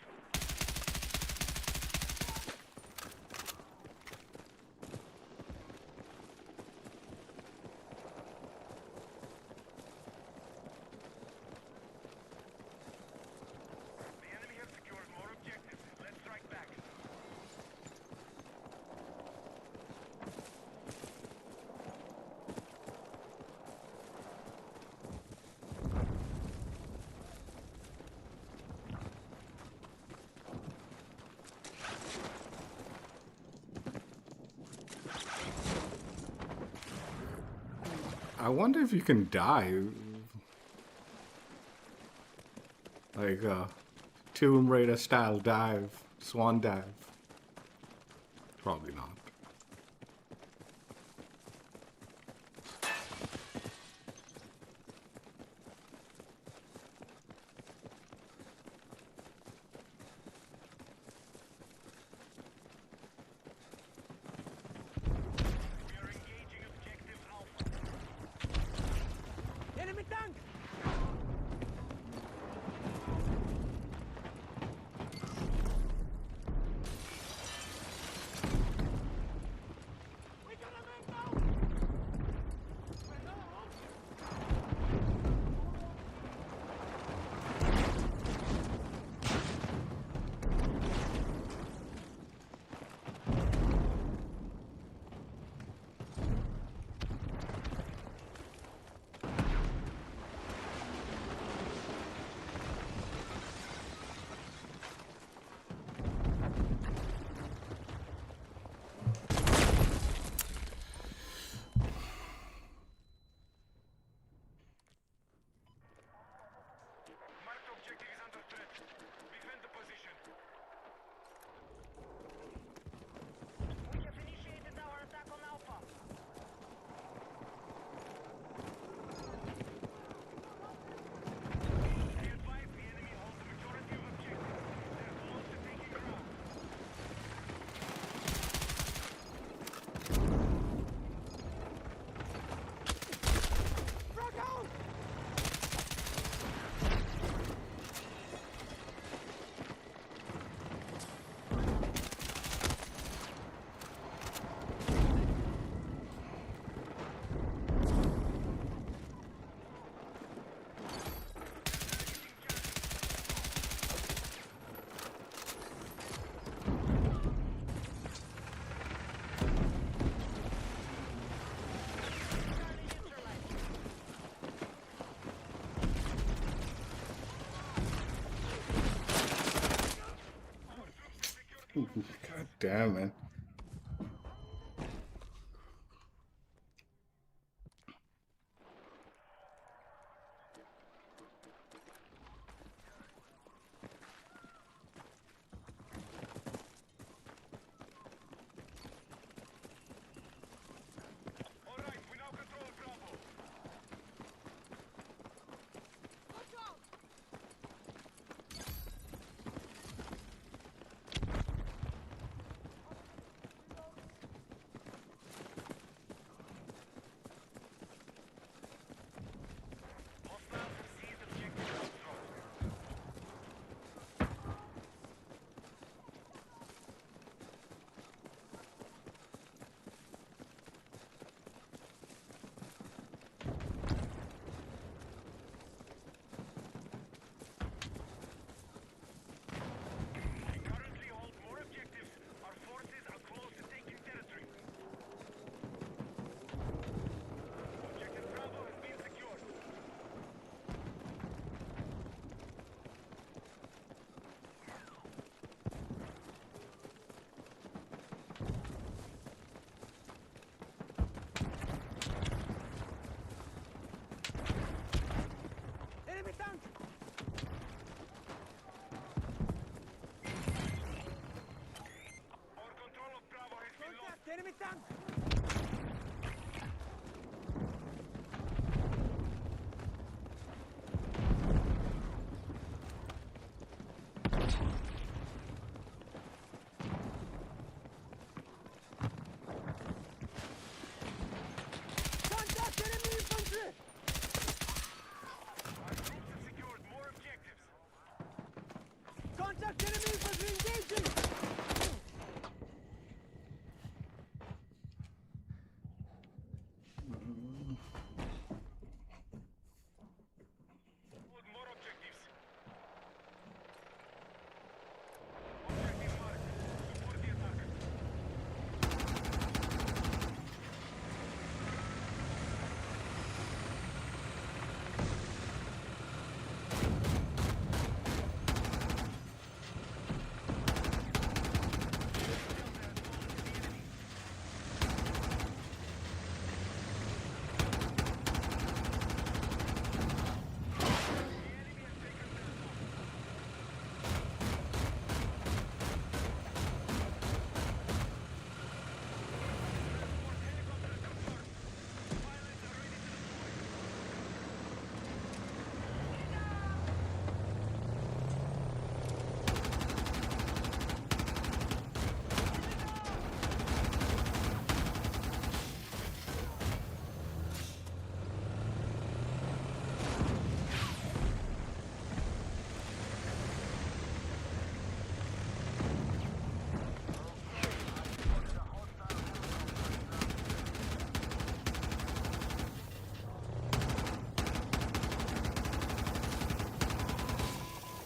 The enemy has secured more objectives. Let's strike back. I wonder if you can die. Like a Tomb Raider style dive, swan dive. Probably not. We are engaging objective Alpha. Enemy tank! We got a man down! Marked objective is under threat. Defend the position. We have initiated our attack on Alpha. Be advised, the enemy holds the majority of objectives. They're close to taking ground. Frag out! Charlie neutralized. God damn it.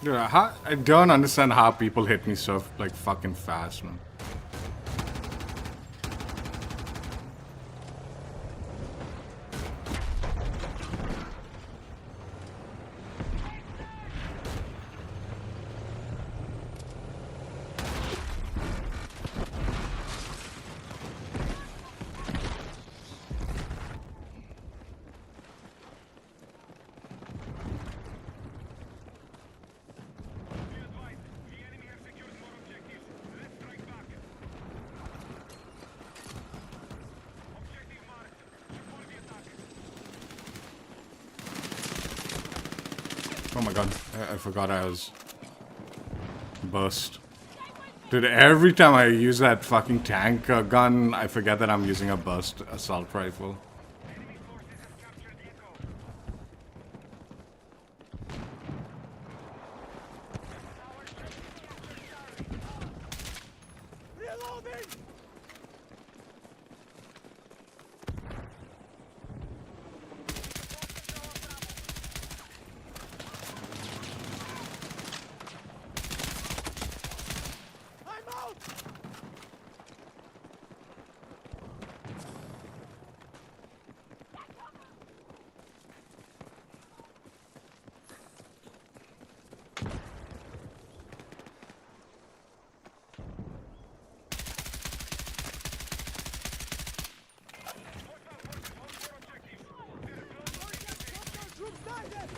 Dude, I don't understand how people hit me so like fucking fast, man. Be advised, the enemy have secured more objectives. Let's strike back. Objective marked. Support the attack. Oh my god, I forgot I was burst. Dude, every time I use that fucking tank gun, I forget that I'm using a burst assault rifle. Enemy forces have captured Echo. Reloading! I'm out! Troops sighted!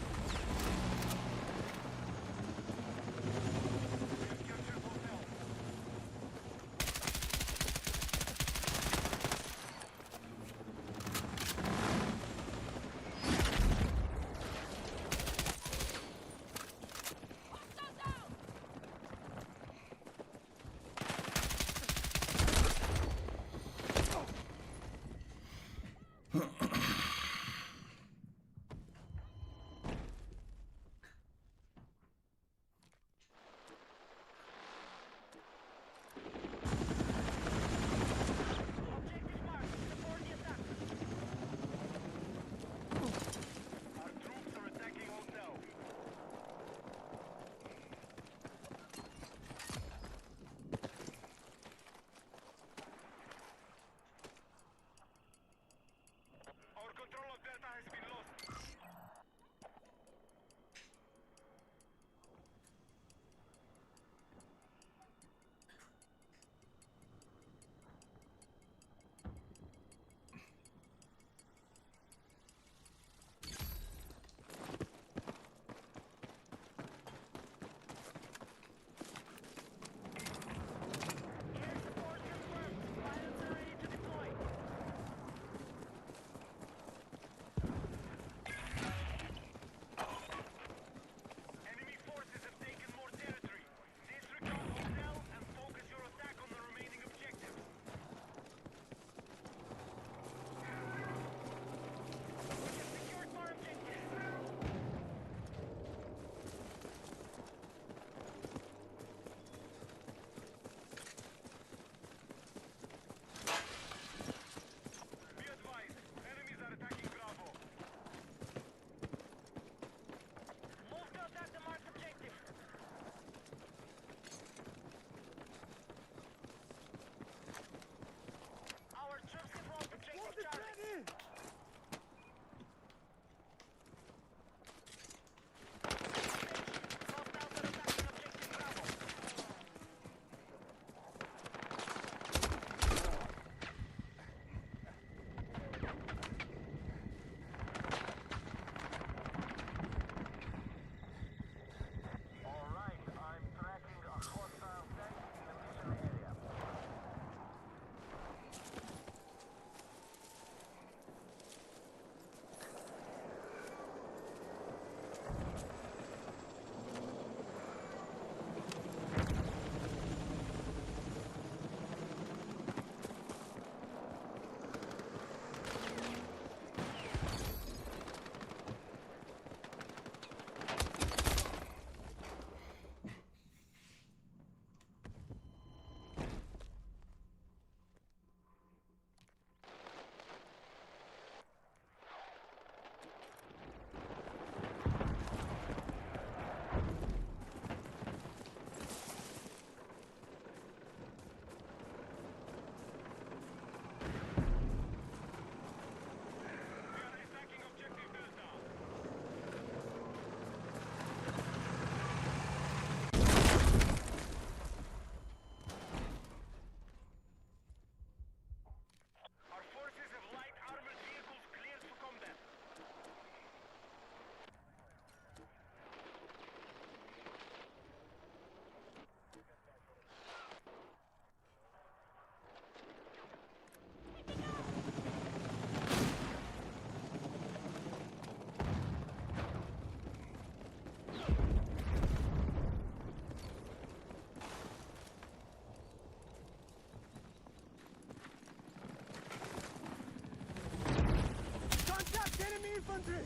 infantry!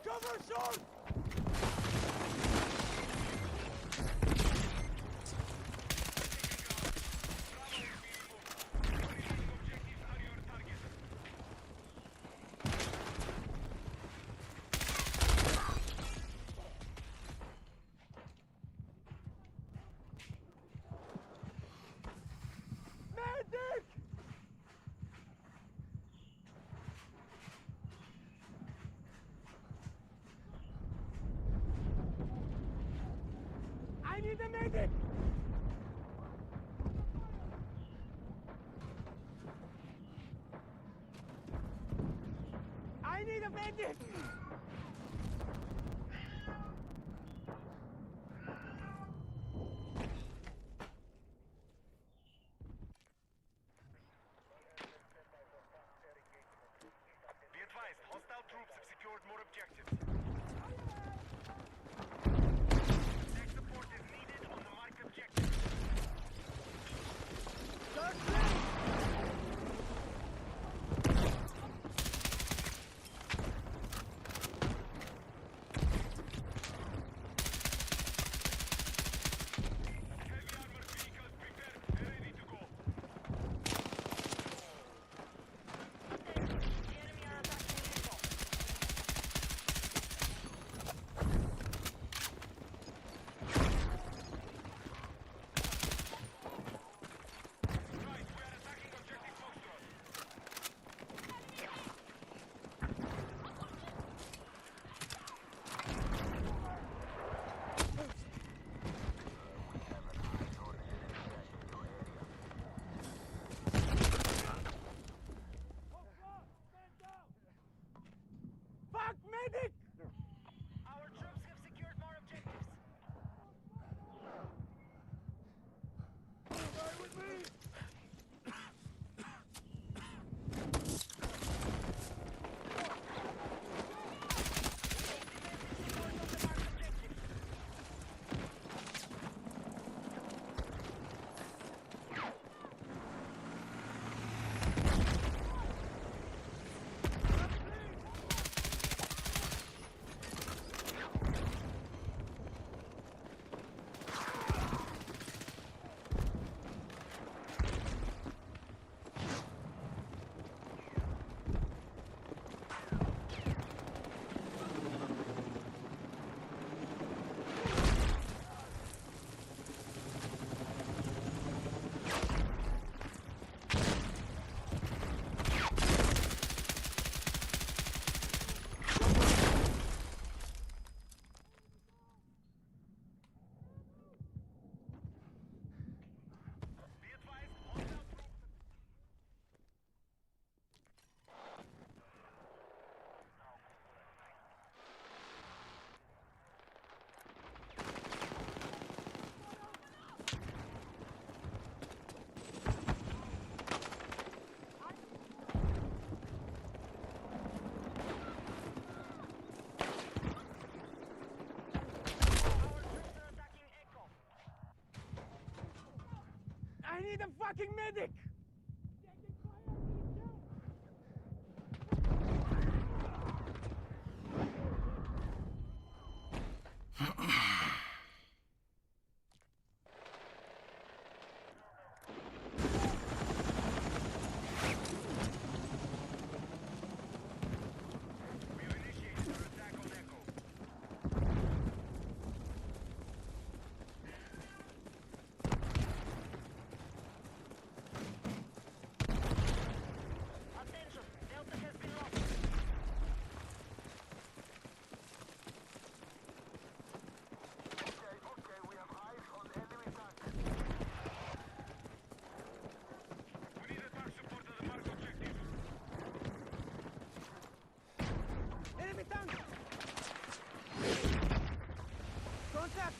Cover short! Medic! I need a medic! I need a medic! Be advised, hostile troops have secured more objectives. Tech support is needed on the marked objective. Heavy armored vehicles prepared and ready to go. Update. The enemy are attacking Echo. Right, we are attacking objective Foxtrot. Fuck, medic! Our troops have secured more objectives. Stay with me! Support on the marked objectives. Be advised, hostile troops. Our troops are attacking Echo. I need a fucking medic!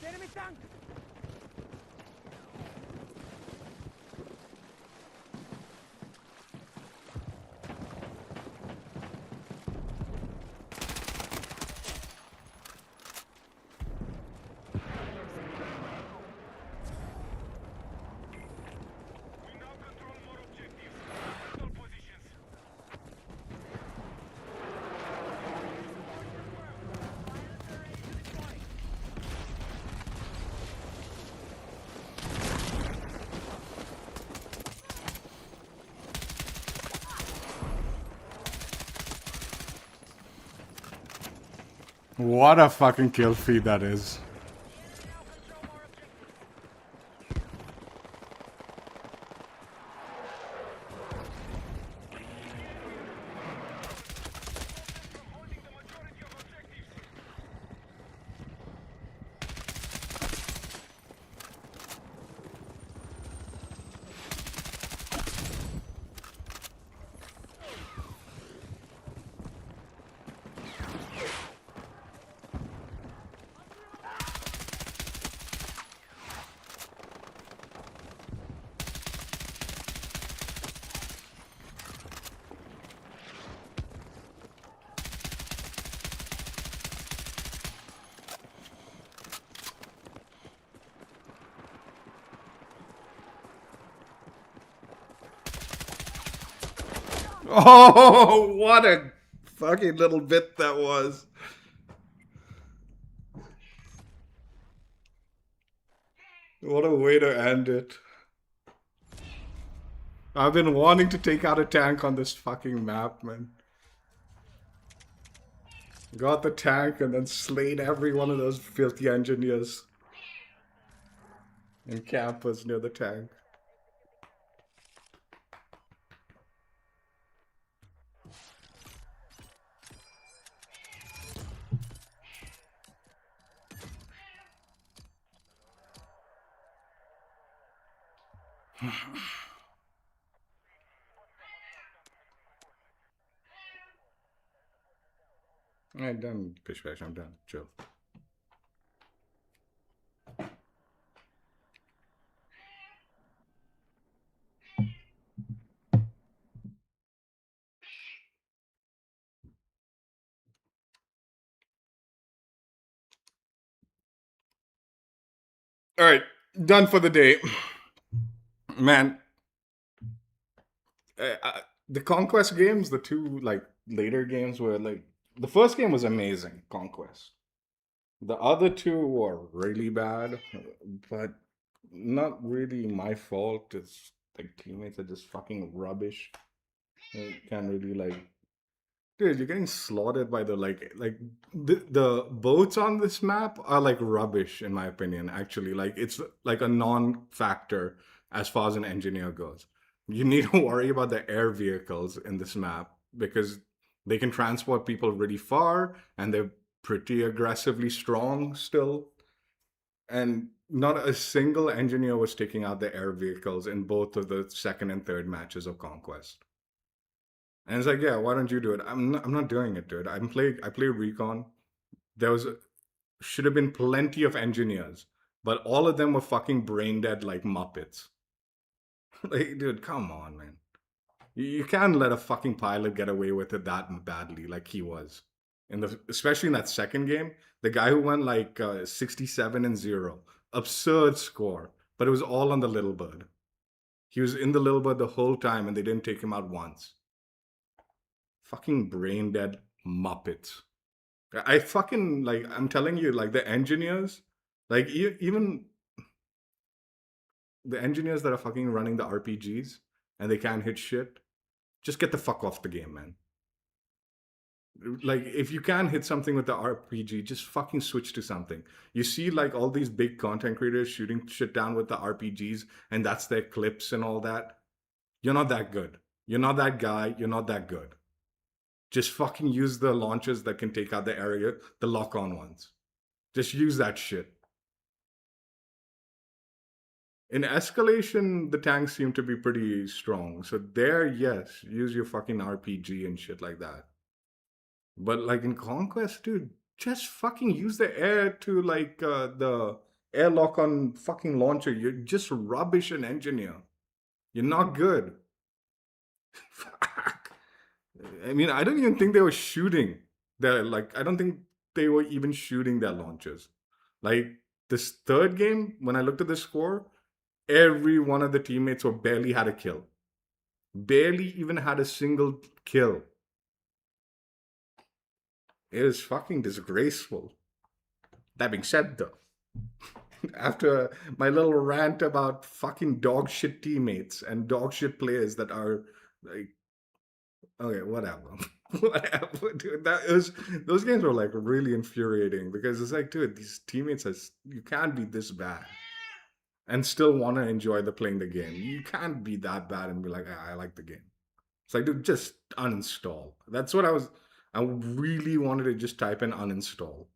Enemy tank! We now control more objectives. All positions. What a fucking kill feed that is. Holding the majority of objectives. Oh, what a fucking little bit that was. What a way to end it. I've been wanting to take out a tank on this fucking map, man. Got the tank and then slayed every one of those filthy engineers and campers near the tank. I'm done, Pishpesh. I'm done. Chill. All right, done for the day. Man, the Conquest games, the two like later games were like the first game was amazing, Conquest. The other two were really bad, but not really my fault. It's like teammates are just fucking rubbish. You can't really like, dude, you're getting slaughtered by the the boats on this map are like rubbish in my opinion. Actually, like it's like a non-factor as far as an engineer goes. You need to worry about the air vehicles in this map because they can transport people really far and they're pretty aggressively strong still. And not a single engineer was taking out the air vehicles in both of the second and third matches of Conquest. And it's like, yeah, why don't you do it? I'm not doing it, dude. I play Recon. There was should have been plenty of engineers, but all of them were fucking brain dead like Muppets. Like, dude, come on, man. You can't let a fucking pilot get away with it that badly, like he was. Especially in that second game, the guy who went like 67-0, absurd score, but it was all on the Little Bird. He was in the Little Bird the whole time, and they didn't take him out once. Fucking brain dead Muppets. I fucking like. I'm telling you, like the engineers, like even the engineers that are fucking running the RPGs and they can't hit shit. Just get the fuck off the game, man. Like if you can hit something with the RPG, just fucking switch to something. You see like all these big content creators shooting shit down with the RPGs and that's their clips and all that. You're not that good. You're not that guy. You're not that good. Just fucking use the launchers that can take out the area, the lock-on ones. Just use that shit. In Escalation, the tanks seem to be pretty strong. So there, yes, use your fucking RPG and shit like that. But like in Conquest, dude, just fucking use the air to like the airlock on fucking launcher. You're just rubbish an engineer. You're not good. Fuck. I mean, I don't even think they were shooting. I don't think they were even shooting their launchers. Like this third game, when I looked at the score, every one of the teammates were barely had a kill. Barely even had a single kill. It is fucking disgraceful. That being said, though, after my little rant about fucking dog shit teammates and dog shit players that are like, okay, whatever. Whatever, dude. Those games were like really infuriating because it's like, dude, these teammates you can't be this bad and still want to enjoy the playing the game. You can't be that bad and be like, "Ah, I like the game." It's like, dude, just uninstall. That's what I really wanted to just type in uninstall.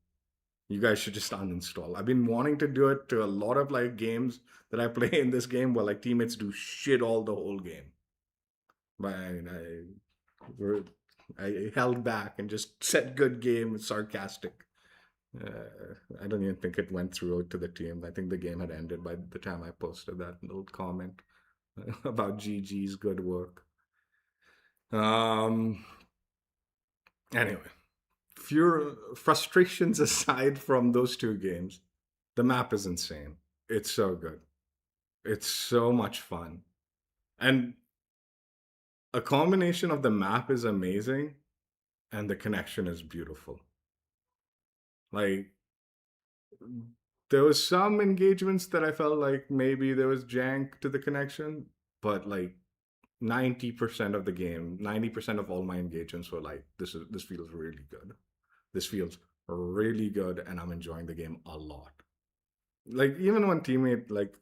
You guys should just uninstall. I've been wanting to do it to a lot of like games that I play in this game where like teammates do shit all the whole game. But we're, I held back and just said good game, sarcastic. I don't even think it went through to the team. I think the game had ended by the time I posted that little comment about GG's good work. Um. Anyway, frustrations aside from those two games, the map is insane. It's so good. It's so much fun, and a combination of the map is amazing, and the connection is beautiful. Like there was some engagements that I felt like maybe there was jank to the connection, but like 90% of the game, 90% of all my engagements were like, this feels really good. This feels really good, and I'm enjoying the game a lot. Like even when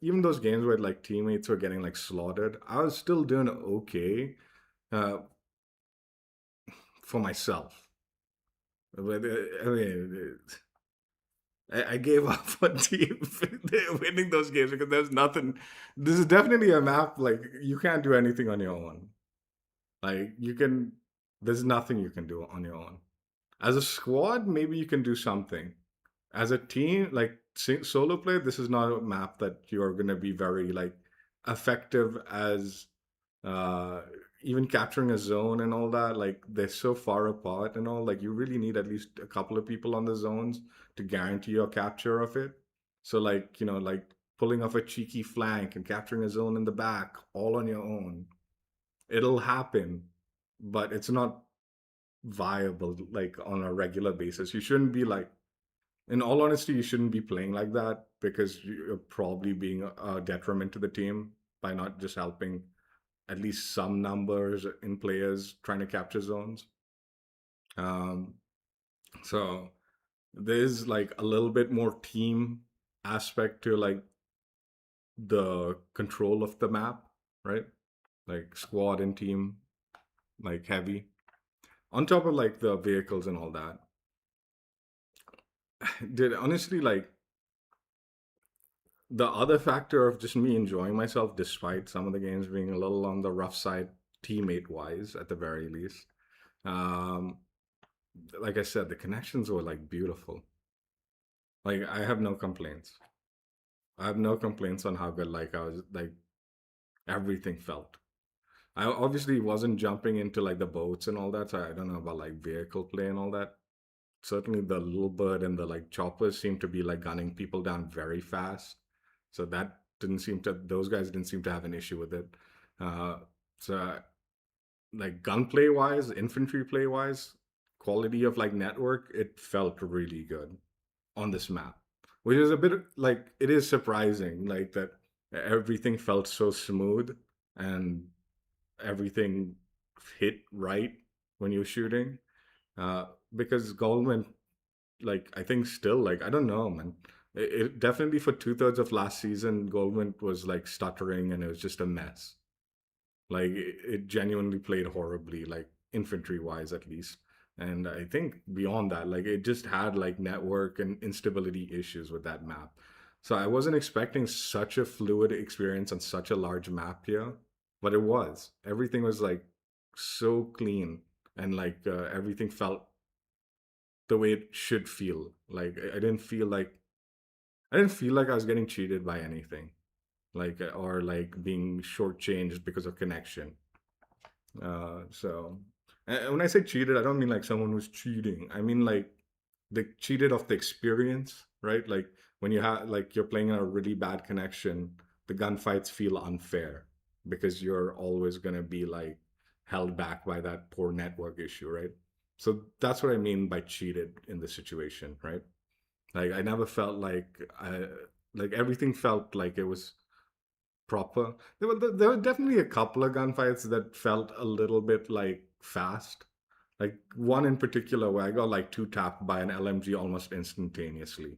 even those games where like teammates were getting like slaughtered, I was still doing okay uh, for myself. But I mean, I gave up on team winning those games because there's nothing. This is definitely a map like you can't do anything on your own. Like you can, there's nothing you can do on your own. As a squad, maybe you can do something. As a team, like solo play, this is not a map that you're gonna be very like effective as uh even capturing a zone and all that. Like they're so far apart and all. Like you really need at least a couple of people on the zones to guarantee your capture of it. So like like pulling off a cheeky flank and capturing a zone in the back all on your own, it'll happen, but it's not viable like on a regular basis. You shouldn't be like, in all honesty, you shouldn't be playing like that because you're probably being a detriment to the team by not just helping at least some numbers in players trying to capture zones. Um, so there's like a little bit more team aspect to like the control of the map, right? Like squad and team, like heavy. On top of like the vehicles and all that. Did honestly like the other factor of just me enjoying myself despite some of the games being a little on the rough side teammate wise at the very least. Um like I said, the connections were like beautiful. Like I have no complaints. I have no complaints on how good like I was like everything felt. I obviously wasn't jumping into like the boats and all that, so I don't know about like vehicle play and all that. Certainly the little bird and the like choppers seem to be like gunning people down very fast. So that didn't seem to those guys didn't seem to have an issue with it. Uh so like gunplay wise, infantry play wise, quality of like network, it felt really good on this map. Which is a bit like it is surprising, like that everything felt so smooth and everything hit right when you're shooting. Because Goldman, like I think still like I don't know, man. It definitely for 2/3 of last season, Goldman was like stuttering and it was just a mess. Like it genuinely played horribly, like infantry wise at least. And I think beyond that, like it just had like network and instability issues with that map. So I wasn't expecting such a fluid experience on such a large map here, but it was. Everything was like so clean and like everything felt the way it should feel. Like I didn't feel like I didn't feel like I was getting cheated by anything, like or like being shortchanged because of connection. So and when I say cheated, I don't mean like someone was cheating. I mean like they cheated of the experience, right? Like when you have like you're playing a really bad connection, the gunfights feel unfair because you're always gonna be like held back by that poor network issue, right? So that's what I mean by cheated in this situation, right? Like I never felt like everything felt like it was proper. There were definitely a couple of gunfights that felt a little bit like fast. Like one in particular where I got like two tapped by an LMG almost instantaneously.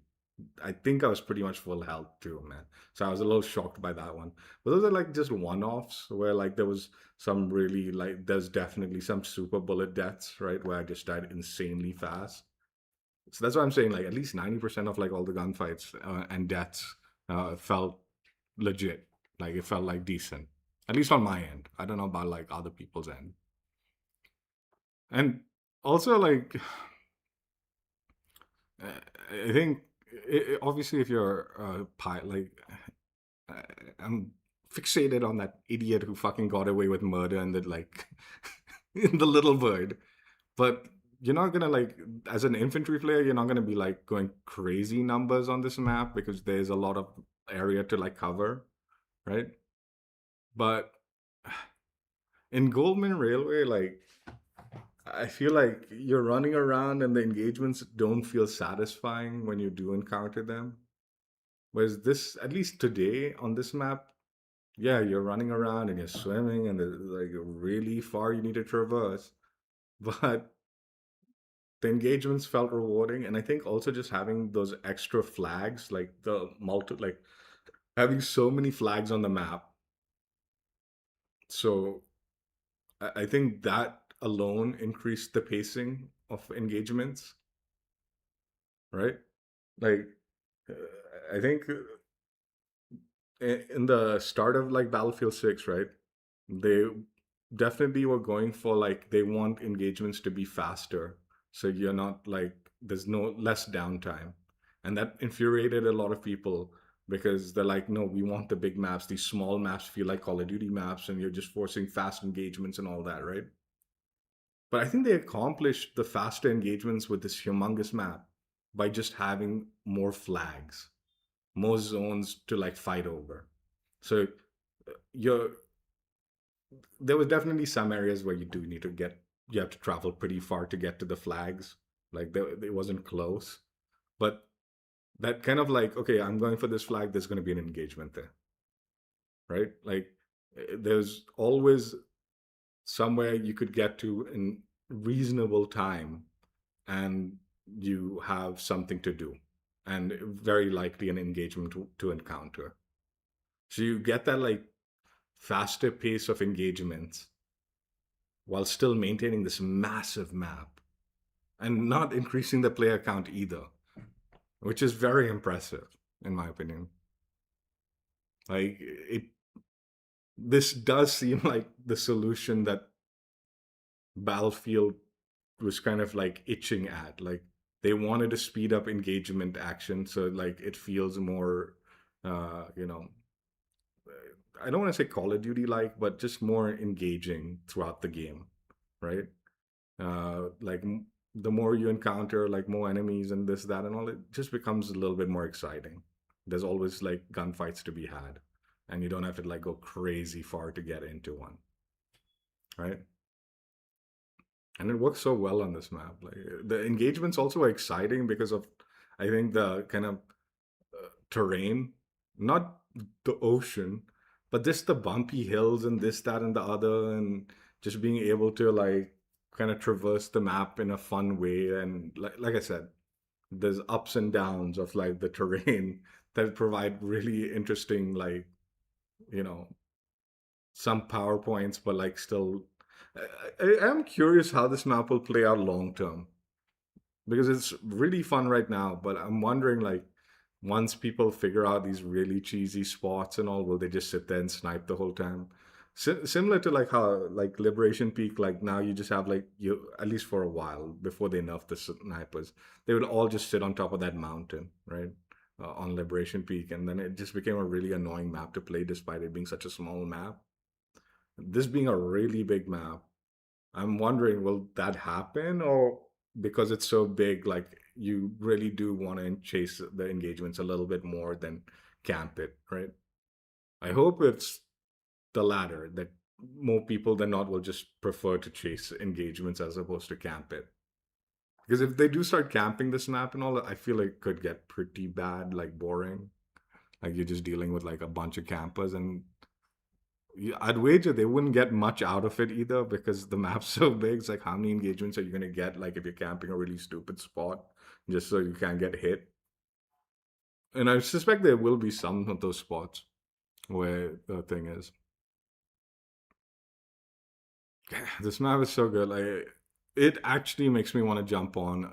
I think I was pretty much full health too, man. So I was a little shocked by that one. But those are like just one-offs where like there was some really like there's definitely some super bullet deaths, right? Where I just died insanely fast. So that's what I'm saying. Like at least 90% of like all the gunfights and deaths felt legit. Like it felt like decent, at least on my end. I don't know about like other people's end. And also like I think obviously if you're a pilot, like I'm fixated on that idiot who fucking got away with murder and the like in the little bird. But you're not gonna like as an infantry player, you're not gonna be like going crazy numbers on this map because there's a lot of area to like cover, right? But in Goldman Railway, like I feel like you're running around and the engagements don't feel satisfying when you do encounter them. Whereas this, at least today on this map, yeah, you're running around and you're swimming and there's like really far you need to traverse. But the engagements felt rewarding. And I think also just having those extra flags, like like having so many flags on the map. So I think that alone increased the pacing of engagements, right? Like, I think in the start of like Battlefield 6, right? They definitely were going for like they want engagements to be faster. So you're not like there's no less downtime. And that infuriated a lot of people because they're like, no, we want the big maps. These small maps feel like Call of Duty maps, and you're just forcing fast engagements and all that, right? But I think they accomplished the faster engagements with this humongous map by just having more flags, more zones to like fight over. So you're there was definitely some areas where you do need to get you have to travel pretty far to get to the flags. Like it wasn't close, but that kind of like okay, I'm going for this flag. There's going to be an engagement there, right? Like there's always somewhere you could get to in reasonable time and you have something to do and very likely an engagement to encounter. So you get that like faster pace of engagements while still maintaining this massive map and not increasing the player count either, which is very impressive in my opinion. Like it this does seem like the solution that Battlefield was kind of like itching at. Like they wanted to speed up engagement action so like it feels more you know I don't want to say Call of Duty like, but just more engaging throughout the game, right? Like the more you encounter like more enemies and this that and all, it just becomes a little bit more exciting. There's always like gunfights to be had, and you don't have to like go crazy far to get into one, right? And it works so well on this map. Like the engagements also are exciting because of I think the kind of terrain, not the ocean, but just the bumpy hills and this, that, and the other, and just being able to like kind of traverse the map in a fun way. And like I said, there's ups and downs of like the terrain that provide really interesting, like, you know, some PowerPoints, but like still. I am curious how this map will play out long term because it's really fun right now. But I'm wondering, like, once people figure out these really cheesy spots and all, will they just sit there and snipe the whole time? Similar to like how like Liberation Peak, like now you just have like you at least for a while before they nerf the snipers, they would all just sit on top of that mountain, right? on Liberation Peak, and then it just became a really annoying map to play despite it being such a small map. This being a really big map, I'm wondering, will that happen, or because it's so big, like you really do want to chase the engagements a little bit more than camp it, right? I hope it's the latter, that more people than not will just prefer to chase engagements as opposed to camp it. Because if they do start camping this map and all, I feel like it could get pretty bad, like boring. Like you're just dealing with like a bunch of campers, and I'd wager they wouldn't get much out of it either because the map's so big. It's like, how many engagements are you gonna get? Like if you're camping a really stupid spot just so you can't get hit. And I suspect there will be some of those spots where the thing is. This map is so good. Like it actually makes me want to jump on.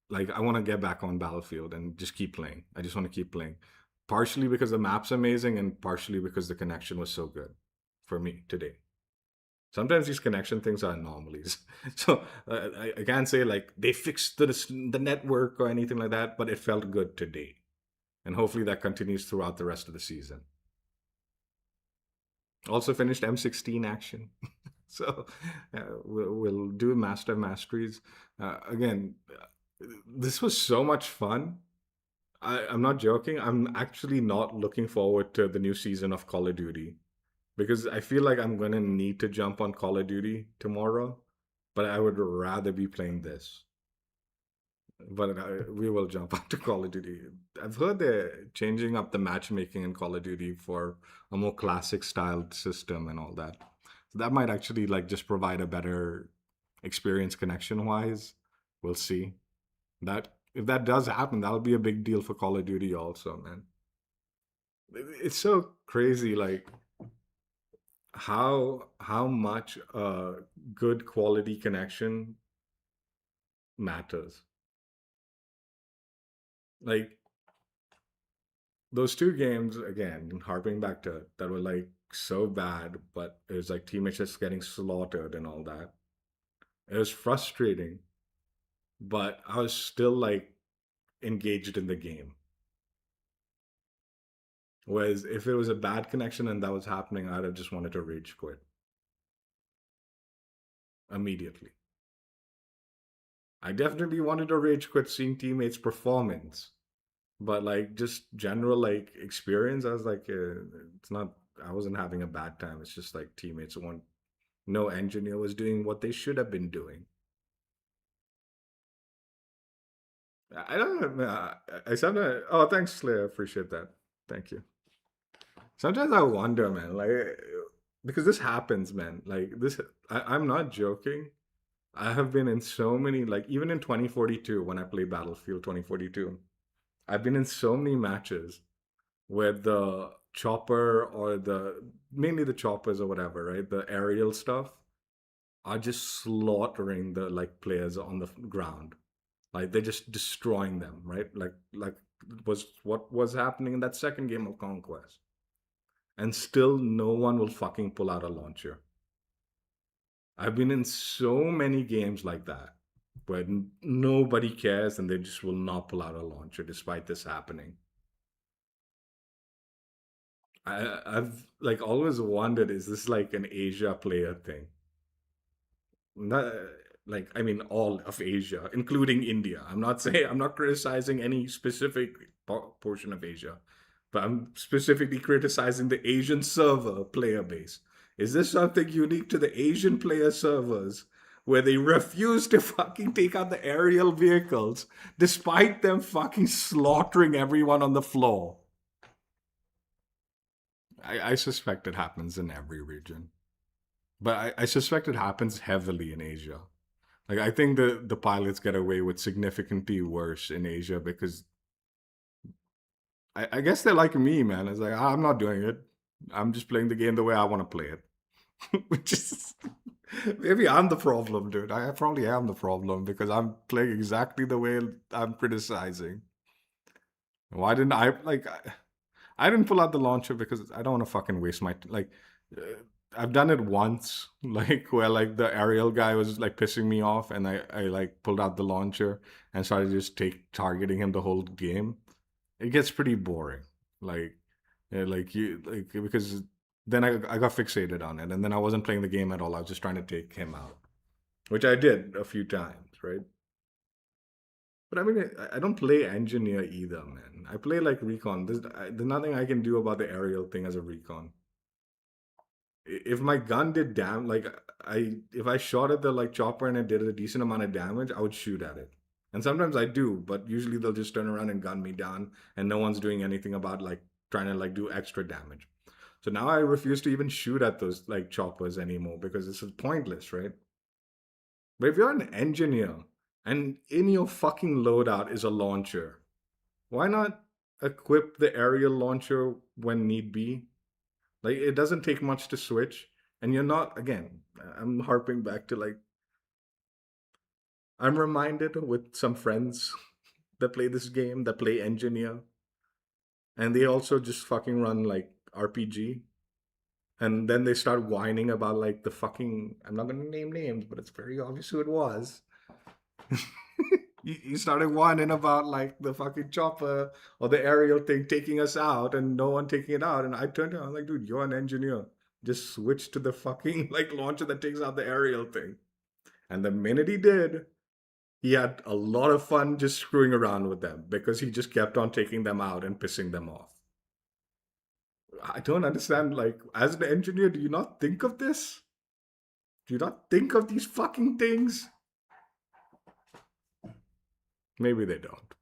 Like I want to get back on Battlefield and just keep playing. I just want to keep playing. Partially because the map's amazing, and partially because the connection was so good for me today. Sometimes these connection things are anomalies. So I can't say like they fixed the network or anything like that, but it felt good today. And hopefully that continues throughout the rest of the season. Also finished M16 action. So we'll do Master Masteries. Again, this was so much fun. I'm not joking. I'm actually not looking forward to the new season of Call of Duty because I feel like I'm going to need to jump on Call of Duty tomorrow, but I would rather be playing this. But we will jump onto Call of Duty. I've heard they're changing up the matchmaking in Call of Duty for a more classic styled system and all that. So that might actually like just provide a better experience connection wise. We'll see. That if that does happen, that'll be a big deal for Call of Duty also, man. It's so crazy, like how much good quality connection matters. Like those two games again, harping back to it, that were like so bad, but it was like teammates just getting slaughtered and all that. It was frustrating, but I was still like engaged in the game. Whereas if it was a bad connection and that was happening, I'd have just wanted to rage quit immediately. I definitely wanted to rage quit seeing teammates' performance, but like just general like experience, I was like, it's not. I wasn't having a bad time. It's just like teammates want. No engineer was doing what they should have been doing. I don't know. I sometimes. Oh, thanks, Slayer. Appreciate that. Thank you. Sometimes I wonder, man, like because this happens, man. Like this, I'm not joking. I have been in so many, like even in 2042 when I played Battlefield 2042, I've been in so many matches where the chopper or the mainly the choppers or whatever, right? The aerial stuff are just slaughtering the like players on the ground. Like they're just destroying them, right? Like was what was happening in that second game of Conquest. And still no one will fucking pull out a launcher. I've been in so many games like that where nobody cares and they just will not pull out a launcher despite this happening. I've like always wondered, is this like an Asia player thing? Not, like I mean all of Asia, including India. I'm not criticizing any specific portion of Asia, but I'm specifically criticizing the Asian server player base. Is this something unique to the Asian player servers where they refuse to fucking take out the aerial vehicles despite them fucking slaughtering everyone on the floor? I suspect it happens in every region. But I suspect it happens heavily in Asia. Like I think the pilots get away with significantly worse in Asia because I guess they're like me, man. It's like I'm not doing it. I'm just playing the game the way I want to play it. Which is maybe I'm the problem, dude. I probably am the problem because I'm playing exactly the way I'm criticizing. Why didn't I like? I didn't pull out the launcher because I don't want to fucking waste my like. I've done it once, like where like the aerial guy was like pissing me off, and I like pulled out the launcher and started just targeting him the whole game. it gets pretty boring. Like, because then I got fixated on it, and then I wasn't playing the game at all. I was just trying to take him out, which I did a few times, right? But I mean, I don't play engineer either, man. I play like recon. There's nothing I can do about the aerial thing as a recon. If my gun did like if I shot at the like chopper and it did a decent amount of damage, I would shoot at it. And sometimes I do, but usually they'll just turn around and gun me down, and no one's doing anything about like trying to like do extra damage. So now I refuse to even shoot at those like choppers anymore because it's pointless, right? But if you're an engineer and in your fucking loadout is a launcher, why not equip the aerial launcher when need be? Like, it doesn't take much to switch, and you're not, again, I'm harping back to like, I'm reminded with some friends that play this game, that play engineer, and they also just fucking run like RPG. And then they start whining about like the fucking, I'm not gonna name names, but it's very obvious who it was. You started whining about like the fucking chopper or the aerial thing taking us out and no one taking it out. And I turned to him, I was like, dude, you're an engineer. Just switch to the fucking like launcher that takes out the aerial thing. And the minute he did, he had a lot of fun just screwing around with them because he just kept on taking them out and pissing them off. I don't understand. Like, as an engineer, do you not think of this? Do you not think of these fucking things? Maybe they don't.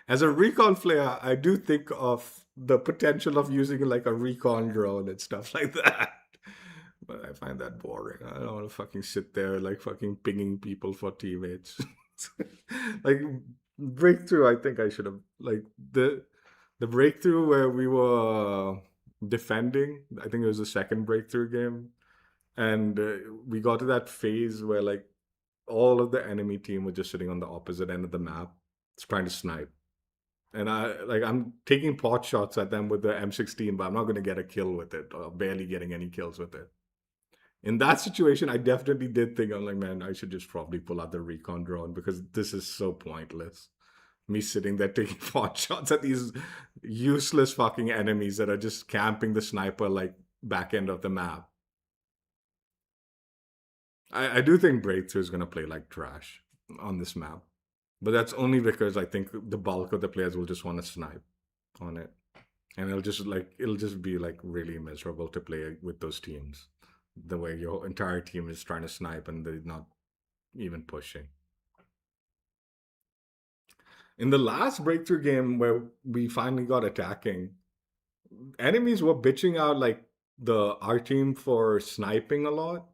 As a recon player, I do think of the potential of using like a recon drone and stuff like that. But I find that boring. I don't want to fucking sit there like fucking pinging people for teammates. Like, breakthrough, I think I should have like the breakthrough where we were defending. I think it was the second breakthrough game, and we got to that phase where like all of the enemy team was just sitting on the opposite end of the map, just trying to snipe. And I'm taking pot shots at them with the M16, but I'm not going to get a kill with it, or barely getting any kills with it. In that situation, I definitely did think, I'm like, man, I should just probably pull out the recon drone because this is so pointless. Me sitting there taking pot shots at these useless fucking enemies that are just camping the sniper like back end of the map. I do think Breakthrough is going to play like trash on this map. But that's only because I think the bulk of the players will just want to snipe on it. And it'll just be like really miserable to play with those teams. The way your entire team is trying to snipe and they're not even pushing. In the last breakthrough game where we finally got attacking, enemies were bitching out like our team for sniping a lot,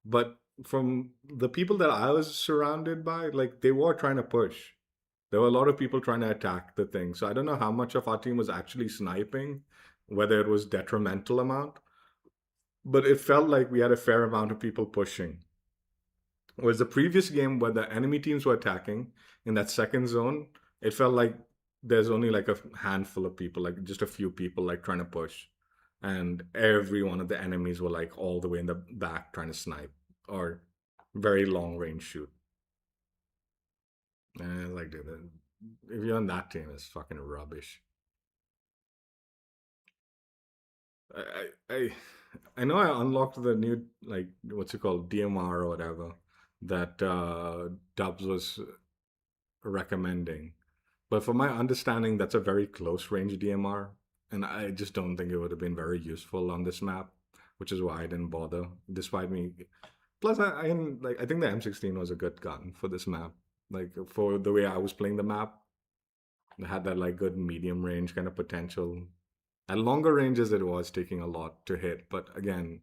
but from the people that I was surrounded by, like they were trying to push. There were a lot of people trying to attack the thing. So I don't know how much of our team was actually sniping, whether it was detrimental amount, but it felt like we had a fair amount of people pushing. Whereas the previous game where the enemy teams were attacking in that second zone, it felt like there's only like a handful of people, like just a few people like trying to push. And every one of the enemies were like all the way in the back trying to snipe or very long range shoot. And like, dude, if you're on that team, it's fucking rubbish. I I I know I unlocked the new like what's it called DMR or whatever that Dubs was recommending, but from my understanding, that's a very close range DMR, and I just don't think it would have been very useful on this map, which is why I didn't bother. Despite me, plus I think the M16 was a good gun for this map, like for the way I was playing the map. It had that like good medium range kind of potential. At longer ranges, it was taking a lot to hit, but again,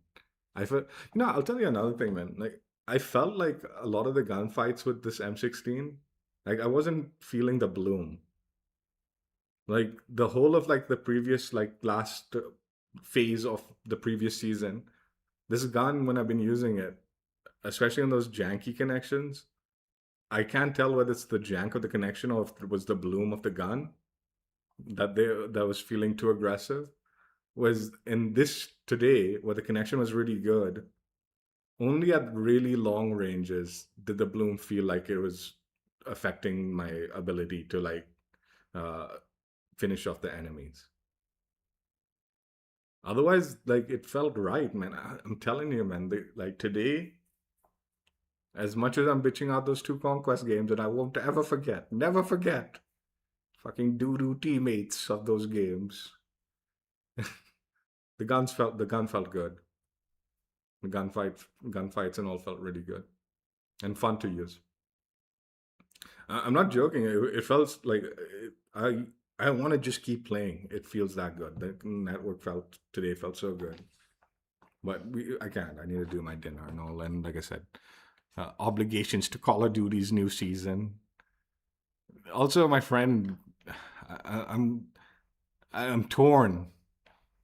I felt I'll tell you another thing, man. Like I felt like a lot of the gunfights with this M16, like I wasn't feeling the bloom. Like the whole of like the previous like last phase of the previous season, this gun when I've been using it, especially on those janky connections, I can't tell whether it's the jank of the connection or if it was the bloom of the gun that was feeling too aggressive. Was in this today where the connection was really good, only at really long ranges did the bloom feel like it was affecting my ability to like uh, finish off the enemies. Otherwise, like it felt right, man. I'm telling you, man. Like today, as much as I'm bitching out those two Conquest games, and I won't ever forget, never forget, fucking doo-doo teammates of those games. The gun felt good. The gunfights and all felt really good and fun to use. I'm not joking. It felt like I want to just keep playing. It feels that good. The network felt today felt so good. But I can't. I need to do my dinner and all. And like I said, obligations to Call of Duty's new season. Also, my friend, I, I'm I'm torn.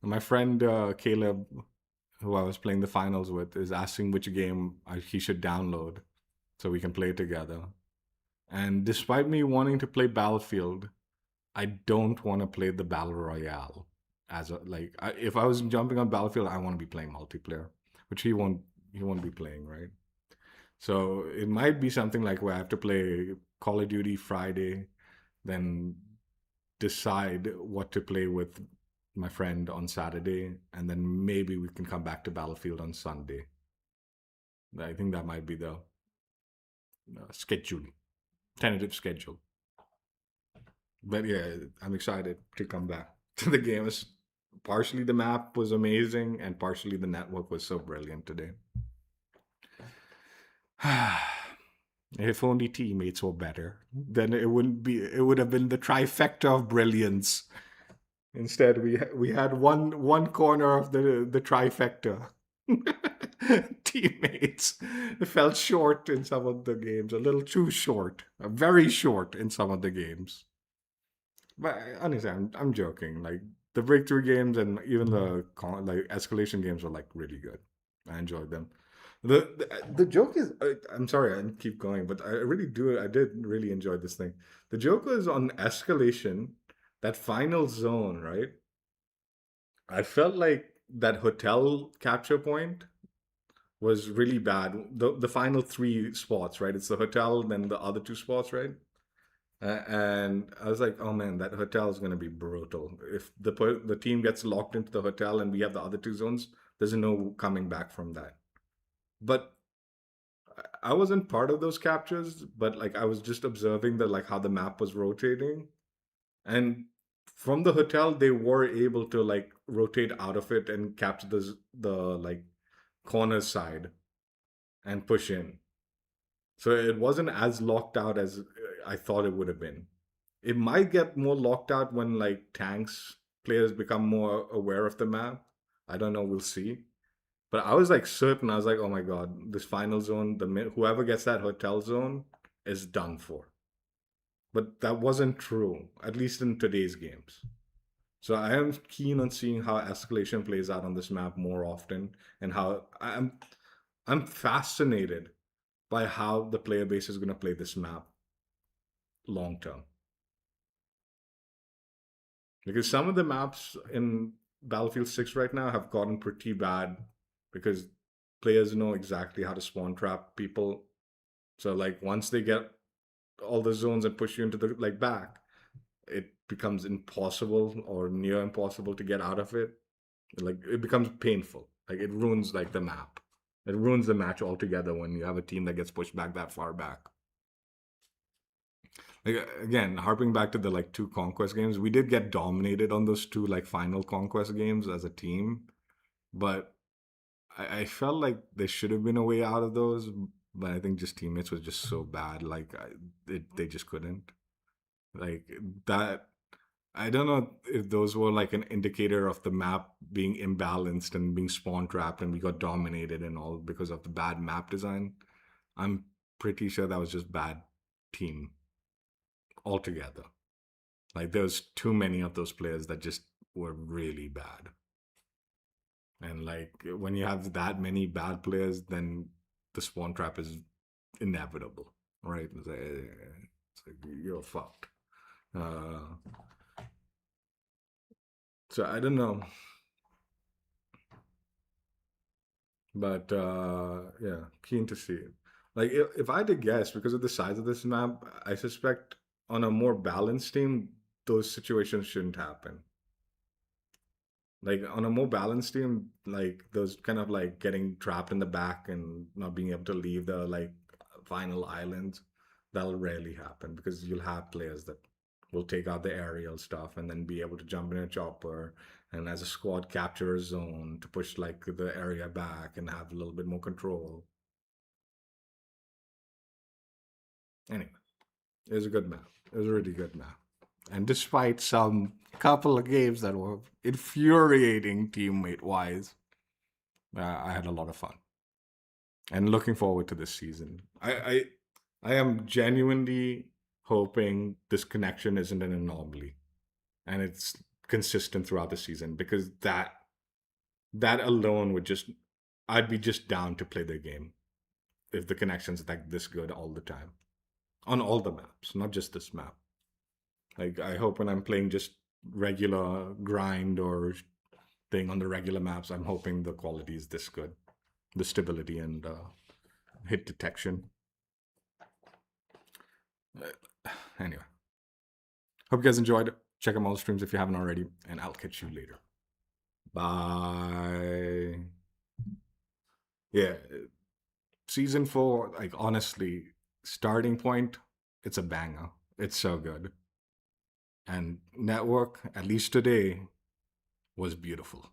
My friend Caleb, who I was playing the finals with, is asking which game he should download so we can play together. And despite me wanting to play Battlefield, I don't want to play the battle royale. As a like, if I was jumping on Battlefield, I want to be playing multiplayer, which he won't. He won't be playing, right? So it might be something like where I have to play Call of Duty Friday, then decide what to play with my friend on Saturday, and then maybe we can come back to Battlefield on Sunday. I think that might be the schedule, tentative schedule. But yeah, I'm excited to come back to the game. Partially the map was amazing, and partially the network was so brilliant today. If only teammates were better, then it wouldn't be. It would have been the trifecta of brilliance. Instead, we had one corner of the trifecta. Teammates fell short in some of the games, a little too short, very short in some of the games. But honestly, I'm joking. Like the breakthrough games and even the like escalation games were like really good. I enjoyed them. The joke is, I'm sorry, I keep going, but I really do. I did really enjoy this thing. The joke was on escalation, that final zone, right? I felt like that hotel capture point was really bad. The final three spots, right? It's the hotel, then the other two spots, right? And I was like, oh man, that hotel is going to be brutal. If the team gets locked into the hotel and we have the other two zones, there's no coming back from that. But I wasn't part of those captures, but like I was just observing the like how the map was rotating. And from the hotel they were able to like rotate out of it and capture the like corner side and push in. So it wasn't as locked out as I thought it would have been. It might get more locked out when like tanks players become more aware of the map. I don't know, we'll see. But I was like certain. I was like, oh my god, this final zone, whoever gets that hotel zone is done for. But that wasn't true, at least in today's games. So I am keen on seeing how escalation plays out on this map more often, and how I'm fascinated by how the player base is going to play this map long term. Because some of the maps in Battlefield 6 right now have gotten pretty bad because players know exactly how to spawn trap people. So like once they get all the zones and push you into the like back, it becomes impossible or near impossible to get out of it. Like it becomes painful. Like it ruins like the map. It ruins the match altogether when you have a team that gets pushed back that far back. Like again, harping back to the like two Conquest games, we did get dominated on those two like final Conquest games as a team, but I felt like there should have been a way out of those. But I think just teammates was just so bad, like they just couldn't. Like that, I don't know if those were like an indicator of the map being imbalanced and being spawn trapped, and we got dominated and all because of the bad map design. I'm pretty sure that was just bad team altogether. Like there's too many of those players that just were really bad. And like when you have that many bad players, then the spawn trap is inevitable, right? It's like you're fucked. So I don't know, but yeah, keen to see it. Like if I had to guess, because of the size of this map, I suspect on a more balanced team, those situations shouldn't happen. Like on a more balanced team, like those kind of like getting trapped in the back and not being able to leave the like final islands, that'll rarely happen because you'll have players that will take out the aerial stuff and then be able to jump in a chopper and as a squad capture a zone to push like the area back and have a little bit more control. Anyway, it was a good map. It was a really good map. And despite some couple of games that were infuriating teammate wise, I had a lot of fun. And looking forward to this season. I am genuinely hoping this connection isn't an anomaly and it's consistent throughout the season because that alone would just I'd be just down to play the game if the connection's like this good all the time. On all the maps, not just this map. Like I hope when I'm playing just regular grind or thing on the regular maps, I'm hoping the quality is this good. The stability and hit detection. Anyway. Hope you guys enjoyed. Check out my other streams if you haven't already, and I'll catch you later. Bye. Yeah. Season 4, like honestly, starting point, it's a banger. It's so good. And network, at least today, was beautiful.